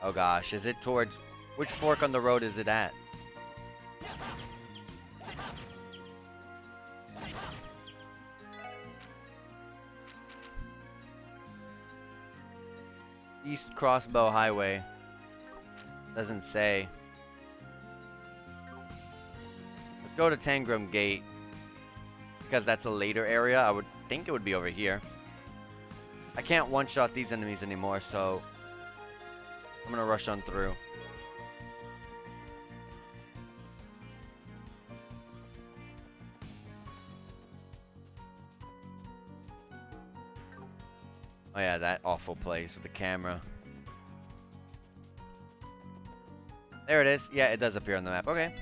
Oh gosh, is it towards... Which fork on the road is it at? East Crossbow Highway. Doesn't say. Let's go to Tangram Gate. Because that's a later area. I would think it would be over here. I can't one-shot these enemies anymore, so... I'm gonna rush on through. Oh yeah, that awful place with the camera. There it is. Yeah, it does appear on the map. Okay.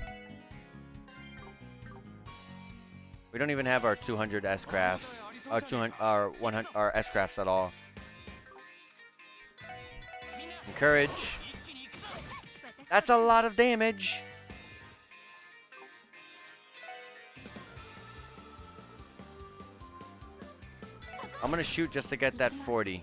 We don't even have our 200 S-crafts. Our 200, our 100, our S-crafts at all. Encourage. That's a lot of damage. I'm gonna shoot just to get that 40.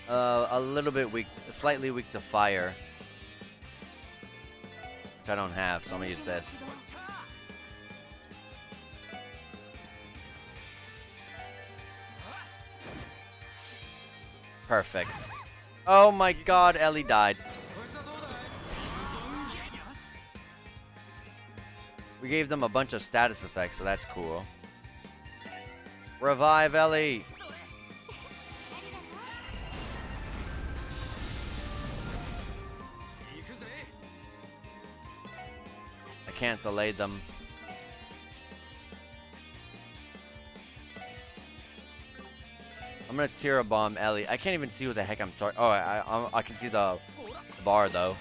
A little bit weak, slightly weak to fire. Which I don't have, so I'm gonna use this. Perfect. Oh my god, Ellie died. We gave them a bunch of status effects, so that's cool. Revive Ellie! I can't delay them. I'm gonna tear a bomb Ellie. I can't even see what the heck I'm talking. Oh, I can see the bar though.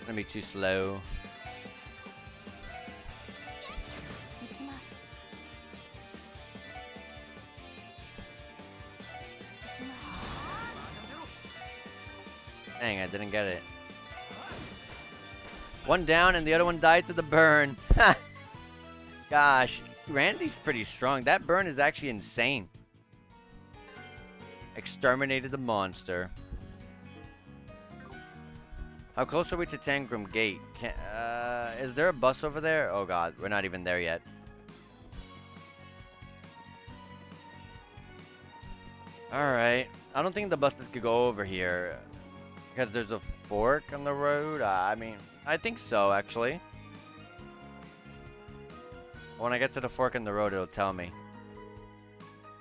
Gonna be too slow. Dang, I didn't get it. One down and the other one died to the burn. Gosh, Randy's pretty strong. That burn is actually insane. Exterminated the monster. How close are we to Tangram Gate? Is there a bus over there? Oh god, we're not even there yet. Alright. I don't think the buses could go over here. Because there's a fork on the road? I mean, I think so, actually. When I get to the fork in the road, it'll tell me.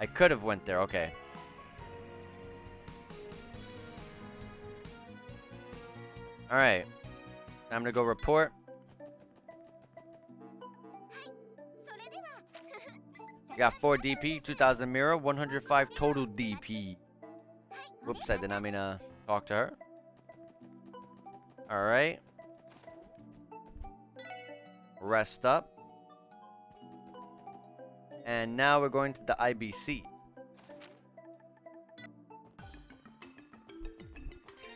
I could have went there, okay. Alright. Time to go report. Got 4 DP, 2000 mirror, 105 total DP. Whoops, I did not mean to talk to her. Alright. Rest up. And now we're going to the IBC.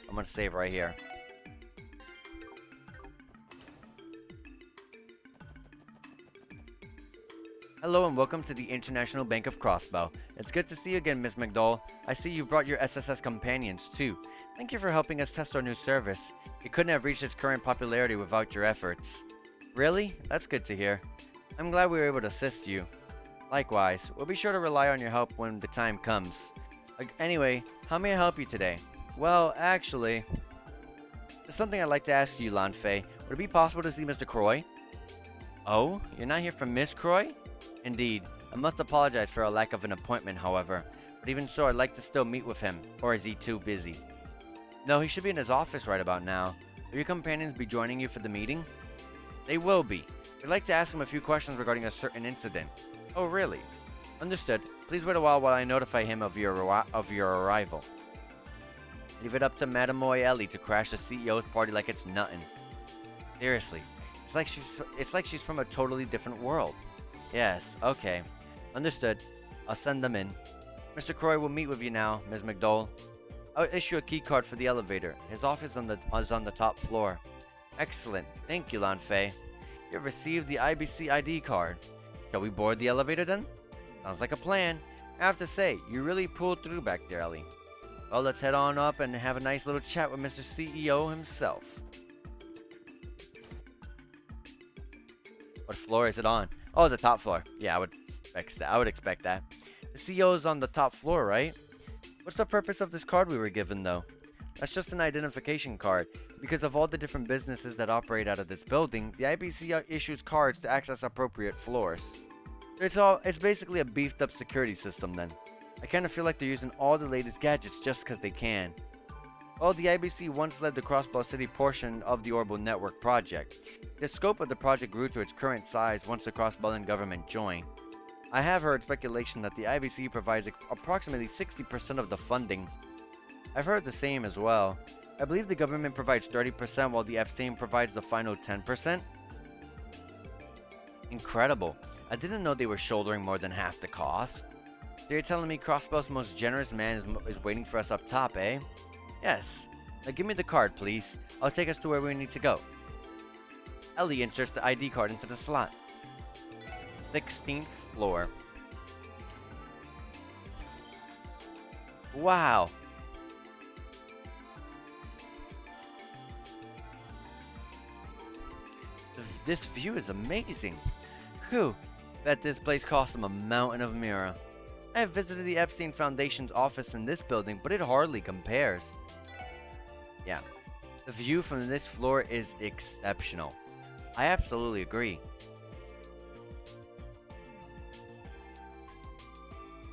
I'm gonna save right here. Hello and welcome to the International Bank of Crossbow. It's good to see you again, Miss McDowell. I see you brought your SSS companions too. Thank you for helping us test our new service. It couldn't have reached its current popularity without your efforts. Really? That's good to hear. I'm glad we were able to assist you. Likewise, we'll be sure to rely on your help when the time comes. Anyway, how may I help you today? Well, actually, there's something I'd like to ask you, Lanfei. Would it be possible to see Mr. Croy? Oh, you're not here from Miss Croy? Indeed. I must apologize for a lack of an appointment, however. But even so, I'd like to still meet with him. Or is he too busy? No, he should be in his office right about now. Will your companions be joining you for the meeting? They will be. We'd like to ask him a few questions regarding a certain incident. Oh, really? Understood. Please wait a while I notify him of your arrival. Leave it up to Mademoiselle Ellie to crash the CEO's party like it's nothing. Seriously. It's like she's from a totally different world. Yes, okay. Understood. I'll send them in. Mr. Croy will meet with you now, Ms. McDowell. I'll issue a key card for the elevator. His office is on the top floor. Excellent. Thank you, Lanfei. You have received the IBC ID card. Shall we board the elevator then? Sounds like a plan. I have to say, you really pulled through back there, Ellie. Well, let's head on up and have a nice little chat with Mr. CEO himself. What floor is it on? Oh, the top floor. Yeah, I would expect that. The CEO is on the top floor, right? What's the purpose of this card we were given, though? That's just an identification card. Because of all the different businesses that operate out of this building, the IBC issues cards to access appropriate floors. It's basically a beefed up security system then. I kind of feel like they're using all the latest gadgets just because they can. Well, the IBC once led the Crossbow City portion of the Orbital Network project. The scope of the project grew to its current size once the Crossbowland government joined. I have heard speculation that the IBC provides approximately 60% of the funding. I've heard the same as well. I believe the government provides 30% while the Epstein provides the final 10%. Incredible. I didn't know they were shouldering more than half the cost. So you're telling me Crossbow's most generous man is waiting for us up top, eh? Yes. Now give me the card, please. I'll take us to where we need to go. Ellie inserts the ID card into the slot. 16th floor. Wow. This view is amazing. Whew. Bet this place cost them a mountain of mirror. I have visited the Epstein Foundation's office in this building, but it hardly compares. Yeah. The view from this floor is exceptional. I absolutely agree.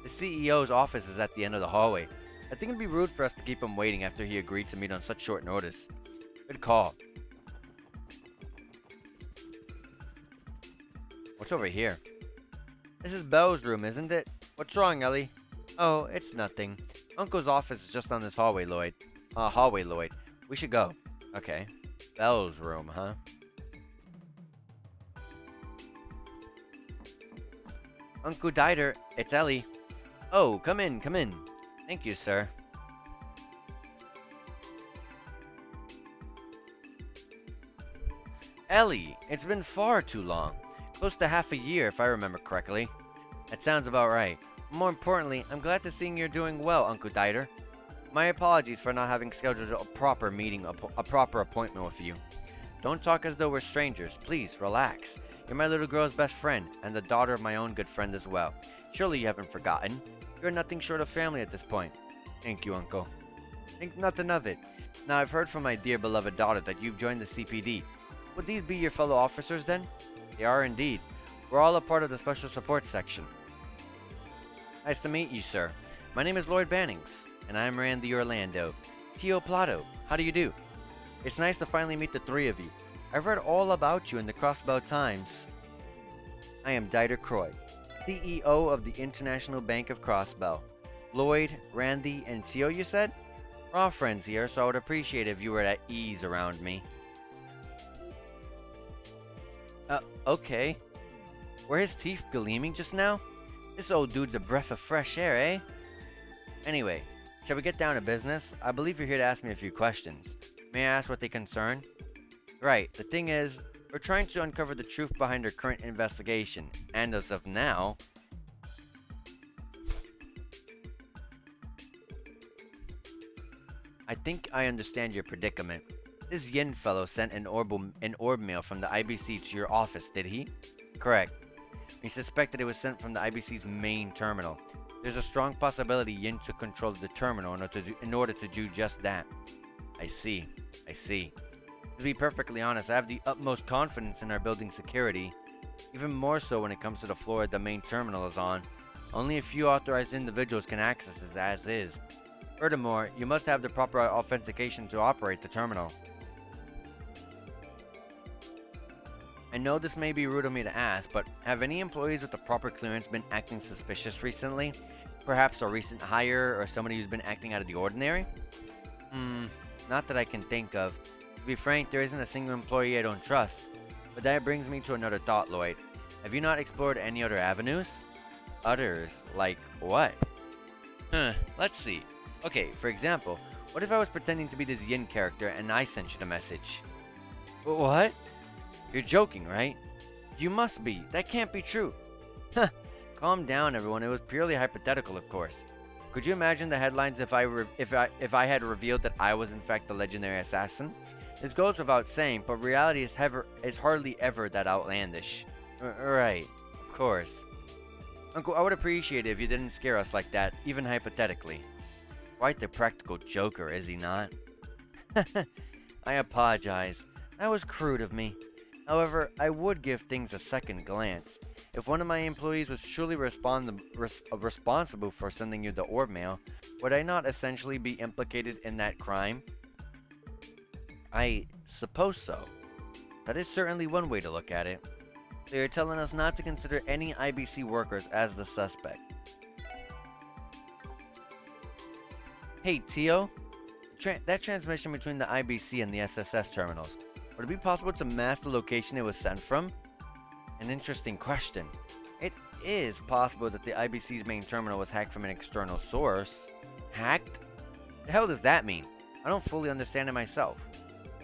The CEO's office is at the end of the hallway. I think it'd be rude for us to keep him waiting after he agreed to meet on such short notice. Good call. What's over here? This is Belle's room, isn't it? What's wrong, Ellie? Oh, it's nothing. Uncle's office is just on this hallway, Lloyd. Lloyd. We should go. Okay. Belle's room, huh? Uncle Dieter, it's Ellie. Oh, come in, come in. Thank you, sir. Ellie, it's been far too long. Close to half a year, if I remember correctly. That sounds about right. More importantly, I'm glad to see you're doing well, Uncle Dieter. My apologies for not having scheduled a proper meeting, a proper appointment with you. Don't talk as though we're strangers. Please, relax. You're my little girl's best friend, and the daughter of my own good friend as well. Surely you haven't forgotten. You're nothing short of family at this point. Thank you, Uncle. Think nothing of it. Now, I've heard from my dear beloved daughter that you've joined the CPD. Would these be your fellow officers then? They are indeed. We're all a part of the Special Support Section. Nice to meet you, sir. My name is Lloyd Bannings, and I'm Randy Orlando. Tio Plato, how do you do? It's nice to finally meet the three of you. I've read all about you in the Crossbow Times. I am Dieter Croy, CEO of the International Bank of Crossbow. Lloyd, Randy, and Tio, you said? We're all friends here, so I would appreciate it if you were at ease around me. Okay. Were his teeth gleaming just now? This old dude's a breath of fresh air, eh? Anyway, shall we get down to business? I believe you're here to ask me a few questions. May I ask what they concern? Right, the thing is, we're trying to uncover the truth behind our current investigation, and as of now... I think I understand your predicament. This Yin fellow sent an orb mail from the IBC to your office, did he? Correct. We suspected it was sent from the IBC's main terminal. There's a strong possibility Yin took control of the terminal in order to do just that. I see. To be perfectly honest, I have the utmost confidence in our building security, even more so when it comes to the floor the main terminal is on. Only a few authorized individuals can access it as is. Furthermore, you must have the proper authentication to operate the terminal. I know this may be rude of me to ask, but have any employees with the proper clearance been acting suspicious recently? Perhaps a recent hire or somebody who's been acting out of the ordinary? Not that I can think of. To be frank, there isn't a single employee I don't trust. But that brings me to another thought, Lloyd. Have you not explored any other avenues? Others? Like what? Let's see. Okay, for example, what if I was pretending to be this Yin character and I sent you the message? What? You're joking, right? You must be. That can't be true. Calm down, everyone. It was purely hypothetical, of course. Could you imagine the headlines if I had revealed that I was in fact the legendary assassin? This goes without saying, but reality is hardly ever that outlandish. Right, of course. Uncle, I would appreciate it if you didn't scare us like that, even hypothetically. Quite the practical joker, is he not? I apologize. That was crude of me. However, I would give things a second glance. If one of my employees was truly responsible for sending you the orb mail, would I not essentially be implicated in that crime? I suppose so. That is certainly one way to look at it. So you're telling us not to consider any IBC workers as the suspect. Hey, Tio, that transmission between the IBC and the SSS terminals, would it be possible to mask the location it was sent from? An interesting question. It is possible that the IBC's main terminal was hacked from an external source. Hacked? The hell does that mean? I don't fully understand it myself.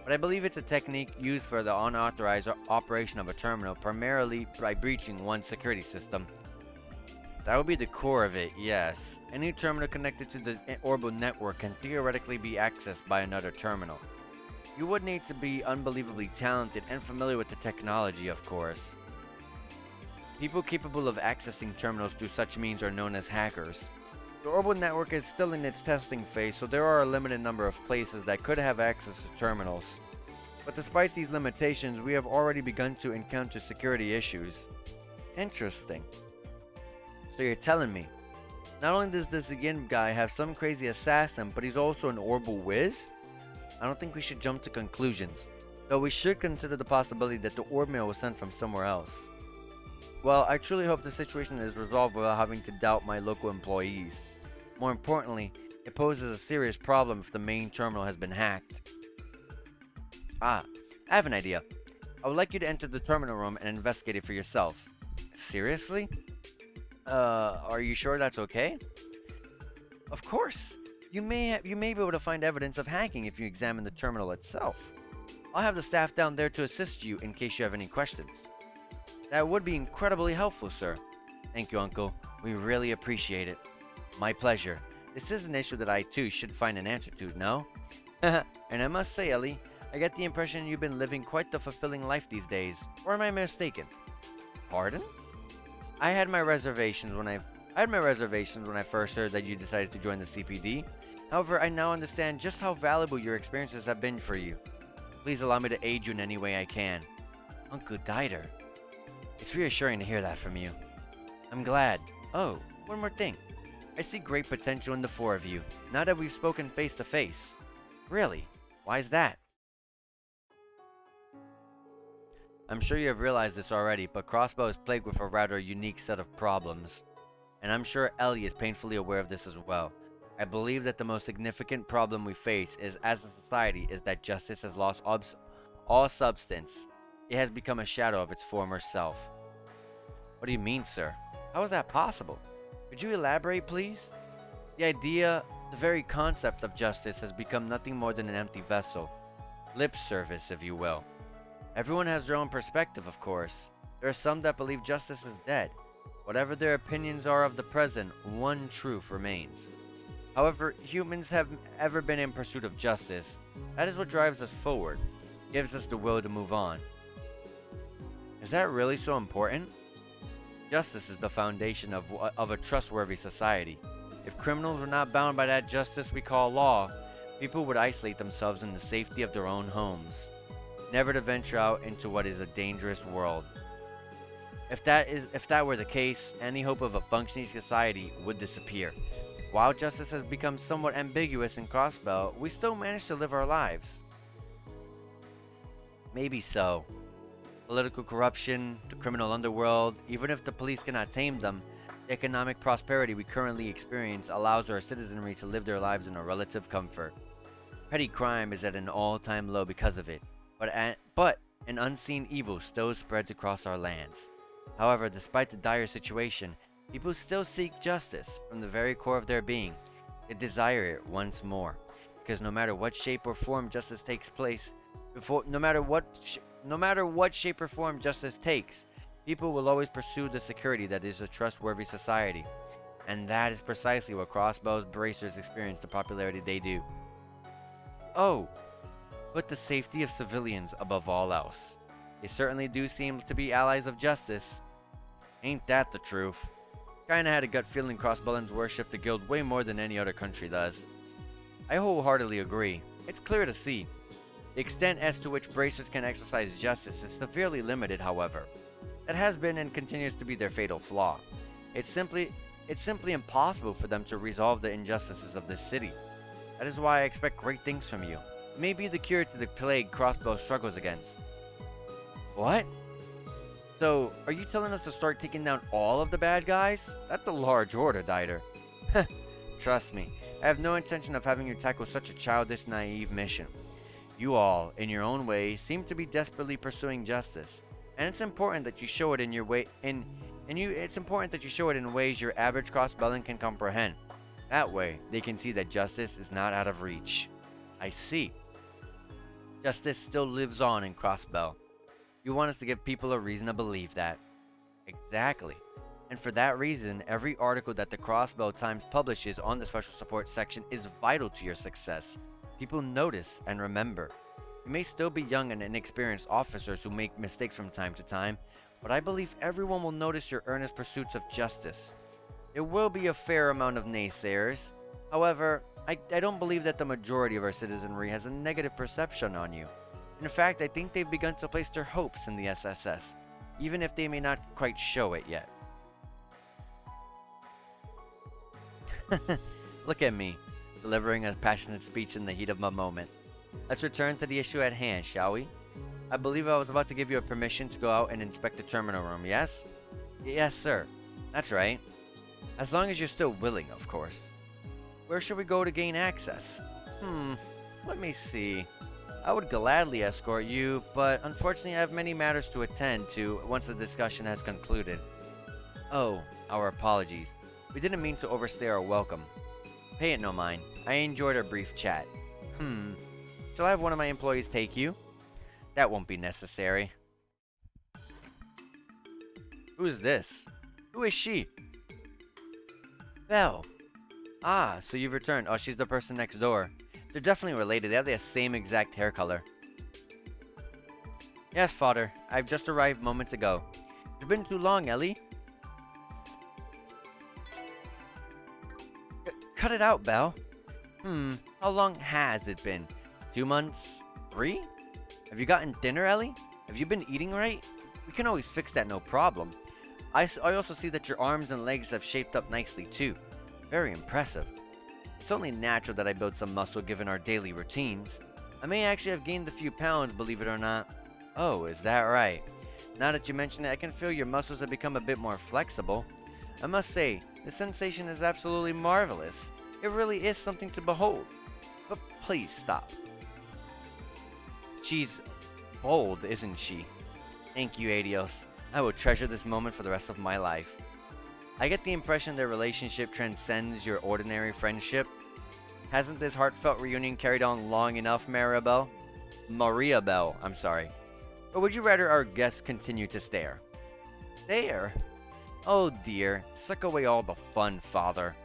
But I believe it's a technique used for the unauthorized operation of a terminal, primarily by breaching one security system. That would be the core of it, yes. Any terminal connected to the orbital network can theoretically be accessed by another terminal. You would need to be unbelievably talented and familiar with the technology, of course. People capable of accessing terminals through such means are known as hackers. The orbital network is still in its testing phase, so there are a limited number of places that could have access to terminals. But despite these limitations, we have already begun to encounter security issues. Interesting. So you're telling me, not only does this again guy have some crazy assassin, but he's also an orbital whiz? I don't think we should jump to conclusions, though we should consider the possibility that the orb mail was sent from somewhere else. Well, I truly hope the situation is resolved without having to doubt my local employees. More importantly, it poses a serious problem if the main terminal has been hacked. I have an idea. I would like you to enter the terminal room and investigate it for yourself. Seriously? Are you sure that's okay? Of course. You may be able to find evidence of hacking if you examine the terminal itself. I'll have the staff down there to assist you in case you have any questions. That would be incredibly helpful, sir. Thank you, Uncle. We really appreciate it. My pleasure. This is an issue that I, too, should find an answer to, no? And I must say, Ellie, I get the impression you've been living quite the fulfilling life these days. Or am I mistaken? Pardon? I had my reservations when I first heard that you decided to join the CPD. However, I now understand just how valuable your experiences have been for you. Please allow me to aid you in any way I can. Uncle Dieter. It's reassuring to hear that from you. I'm glad. Oh, one more thing. I see great potential in the four of you, now that we've spoken face to face. Really? Why is that? I'm sure you have realized this already, but Crossbow is plagued with a rather unique set of problems. And I'm sure Ellie is painfully aware of this as well. I believe that the most significant problem we face as a society is that justice has lost all substance. It has become a shadow of its former self. What do you mean, sir? How is that possible? Could you elaborate, please? The very concept of justice has become nothing more than an empty vessel. Lip service, if you will. Everyone has their own perspective, of course. There are some that believe justice is dead. Whatever their opinions are of the present, one truth remains. However, humans have ever been in pursuit of justice. That is what drives us forward, gives us the will to move on. Is that really so important? Justice is the foundation of a trustworthy society. If criminals were not bound by that justice we call law, people would isolate themselves in the safety of their own homes, never to venture out into what is a dangerous world. If that were the case, any hope of a functioning society would disappear. While justice has become somewhat ambiguous in Crossbell, we still manage to live our lives. Maybe so. Political corruption, the criminal underworld, even if the police cannot tame them, the economic prosperity we currently experience allows our citizenry to live their lives in a relative comfort. Petty crime is at an all-time low because of it, but an unseen evil still spreads across our lands. However, despite the dire situation, People still seek justice from the very core of their being. They desire it once more, because no matter what shape or form justice takes place, no matter what shape or form justice takes, people will always pursue the security that is a trustworthy society. And that is precisely what Crossbow's bracers experience the popularity they do. Oh, put the safety of civilians above all else. They certainly do seem to be allies of justice. Ain't that the truth? Kinda had a gut feeling Crossbowlands worship the guild way more than any other country does. I wholeheartedly agree. It's clear to see. The extent as to which bracers can exercise justice is severely limited, however. That has been and continues to be their fatal flaw. It's simply impossible for them to resolve the injustices of this city. That is why I expect great things from you. It may be the cure to the plague Crossbow struggles against. What? So, are you telling us to start taking down all of the bad guys? That's a large order, Diter. Trust me, I have no intention of having you tackle such a childish, naive mission. You all, in your own way, seem to be desperately pursuing justice, and it's important that you show it it's important that you show it in ways your average Crossbellan can comprehend. That way, they can see that justice is not out of reach. I see. Justice still lives on in Crossbell. You want us to give people a reason to believe that. Exactly. And for that reason, every article that the Crossbell Times publishes on the Special Support section is vital to your success. People notice and remember. You may still be young and inexperienced officers who make mistakes from time to time, but I believe everyone will notice your earnest pursuits of justice. There will be a fair amount of naysayers. However, I don't believe that the majority of our citizenry has a negative perception on you. In fact, I think they've begun to place their hopes in the SSS, even if they may not quite show it yet. Look at me, delivering a passionate speech in the heat of my moment. Let's return to the issue at hand, shall we? I believe I was about to give you a permission to go out and inspect the terminal room, yes? Yes, sir. That's right. As long as you're still willing, of course. Where should we go to gain access? Let me see. I would gladly escort you, but unfortunately I have many matters to attend to once the discussion has concluded. Oh, our apologies. We didn't mean to overstay our welcome. Pay it no mind. I enjoyed our brief chat. Shall I have one of my employees take you? That won't be necessary. Who is this? Who is she? Belle. Ah, so you've returned. Oh, she's the person next door. They're definitely related. They have the same exact hair color. Yes, father. I've just arrived moments ago. It's been too long, Ellie. Cut it out, Belle. How long has it been? 2 months? 3? Have you gotten thinner, Ellie? Have you been eating right? We can always fix that, no problem. I also see that your arms and legs have shaped up nicely, too. Very impressive. It's only natural that I build some muscle given our daily routines. I may actually have gained a few pounds, believe it or not. Oh, is that right? Now that you mention it, I can feel your muscles have become a bit more flexible. I must say, the sensation is absolutely marvelous. It really is something to behold. But please stop. She's bold, isn't she? Thank you, Adios. I will treasure this moment for the rest of my life. I get the impression their relationship transcends your ordinary friendship. Hasn't this heartfelt reunion carried on long enough, Maria Bell, I'm sorry. Or would you rather our guests continue to stare? Stare? Oh dear, suck away all the fun, father.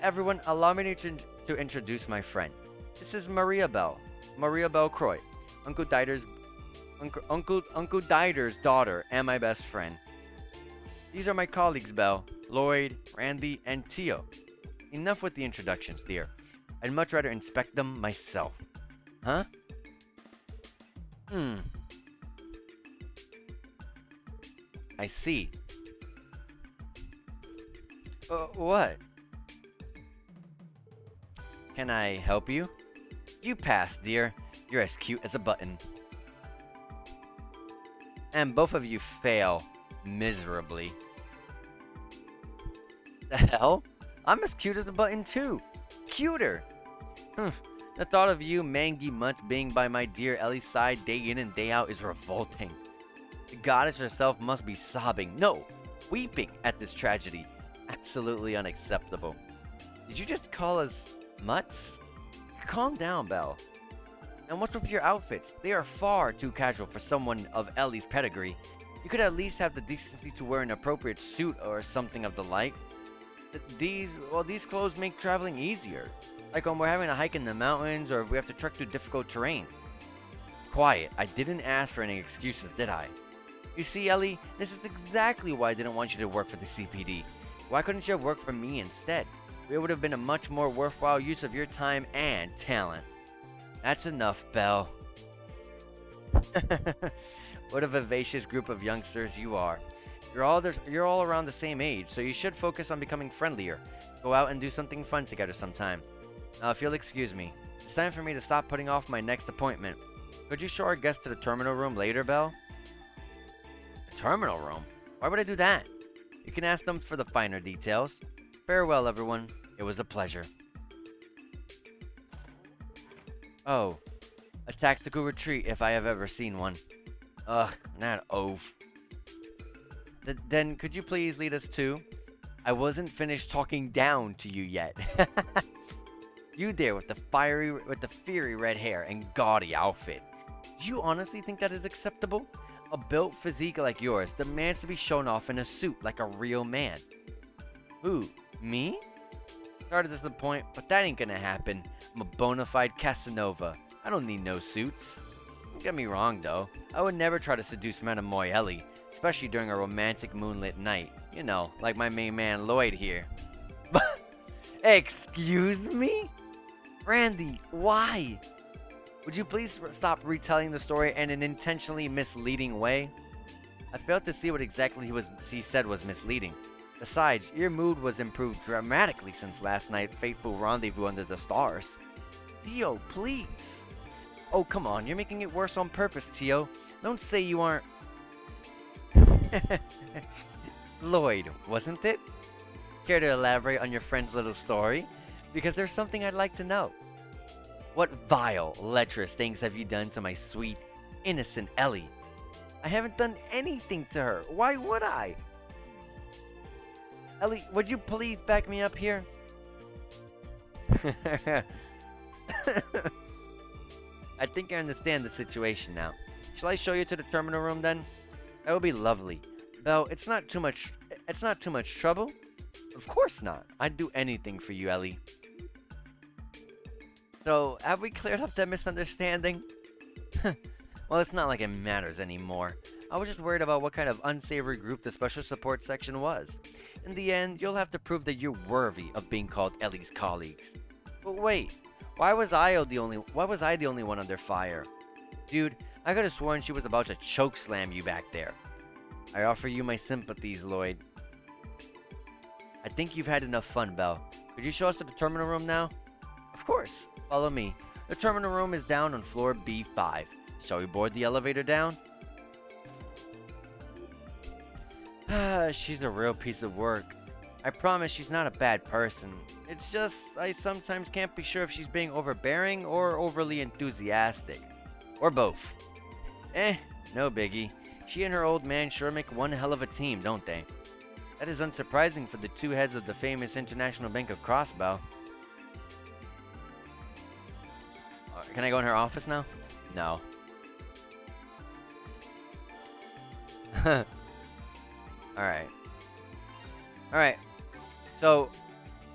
Everyone, allow me to introduce my friend. This is Maria Bell Croy, Uncle Dieter's daughter and my best friend. These are my colleagues, Belle, Lloyd, Randy, and Tio. Enough with the introductions, dear. I'd much rather inspect them myself. Huh? I see. What? Can I help you? You pass, dear. You're as cute as a button. And both of you fail miserably. The hell? I'm as cute as a button too. Cuter! The thought of you, mangy mutts, being by my dear Ellie's side day in and day out is revolting. The goddess herself must be sobbing. No! weeping at this tragedy. Absolutely unacceptable. Did you just call us mutts? Calm down, Belle. And what's with your outfits? They are far too casual for someone of Ellie's pedigree. You could at least have the decency to wear an appropriate suit or something of the like. These clothes make traveling easier. Like when we're having a hike in the mountains or if we have to trek through difficult terrain. Quiet. I didn't ask for any excuses, did I? You see, Ellie, this is exactly why I didn't want you to work for the CPD. Why couldn't you have worked for me instead? It would have been a much more worthwhile use of your time and talent. That's enough, Belle. What a vivacious group of youngsters you are. You're all around the same age, so you should focus on becoming friendlier. Go out and do something fun together sometime. Now, if you'll excuse me, it's time for me to stop putting off my next appointment. Could you show our guests to the terminal room later, Belle? The terminal room? Why would I do that? You can ask them for the finer details. Farewell, everyone. It was a pleasure. Oh, a tactical retreat if I have ever seen one. Ugh, not oaf. Then could you please lead us to? I wasn't finished talking down to you yet. You there with the fiery red hair and gaudy outfit. Do you honestly think that is acceptable? A built physique like yours demands to be shown off in a suit like a real man. Who? Me? Sorry to disappoint, but that ain't gonna happen. I'm a bona fide Casanova. I don't need no suits. Don't get me wrong, though. I would never try to seduce Mademoiselle Ellie, especially during a romantic moonlit night. You know, like my main man Lloyd here. Excuse me? Randy, why? Would you please stop retelling the story in an intentionally misleading way? I failed to see what exactly he said was misleading. Besides, your mood was improved dramatically since last night's fateful rendezvous under the stars. Theo, please. Oh, come on, you're making it worse on purpose, Theo. Don't say you aren't... Lloyd, wasn't it? Care to elaborate on your friend's little story? Because there's something I'd like to know. What vile, lecherous things have you done to my sweet, innocent Ellie? I haven't done anything to her. Why would I? Ellie, would you please back me up here? I think I understand the situation now. Shall I show you to the terminal room then? That would be lovely. Belle, it's not too much trouble? Of course not. I'd do anything for you, Ellie. So, have we cleared up that misunderstanding? Well, it's not like it matters anymore. I was just worried about what kind of unsavory group the special support section was. In the end, you'll have to prove that you're worthy of being called Ellie's colleagues. But wait, why was I the only one under fire? Dude, I could have sworn she was about to chokeslam you back there. I offer you my sympathies, Lloyd. I think you've had enough fun, Belle. Could you show us to the terminal room now? Of course. Follow me. The terminal room is down on floor B5. Shall we board the elevator down? She's a real piece of work. I promise she's not a bad person. It's just, I sometimes can't be sure if she's being overbearing or overly enthusiastic. Or both. No biggie. She and her old man sure make one hell of a team, don't they? That is unsurprising for the two heads of the famous International Bank of Crossbow. Can I go in her office now? No. Alright. So,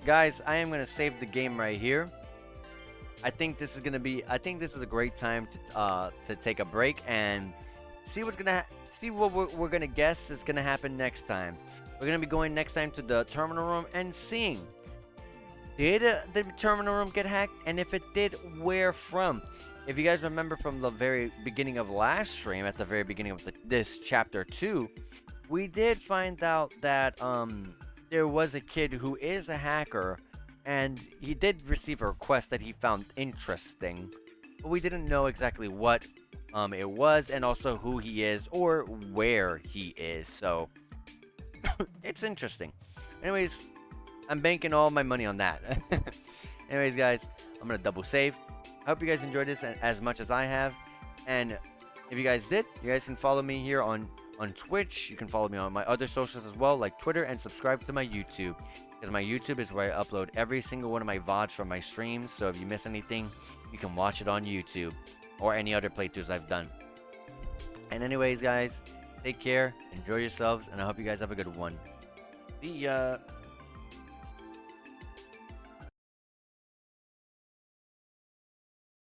guys, I am going to save the game right here. I think this is a great time to take a break and see what we're going to guess is going to happen next time. We're going to be going next time to the terminal room and seeing, did the terminal room get hacked? And if it did, where from? If you guys remember from the very beginning of last stream, at the very beginning of this chapter 2, we did find out that there was a kid who is a hacker, and he did receive a request that he found interesting, but we didn't know exactly what it was, and also who he is or where he is. So it's interesting. Anyways, I'm banking all my money on that. Anyways, guys, I'm gonna double save. I hope you guys enjoyed this as much as I have, and if you guys did, you guys can follow me here on on Twitch. You can follow me on my other socials as well, like Twitter, and subscribe to my YouTube. Because my YouTube is where I upload every single one of my VODs from my streams. So if you miss anything, you can watch it on YouTube or any other playthroughs I've done. And anyways, guys, take care, enjoy yourselves, and I hope you guys have a good one. See ya!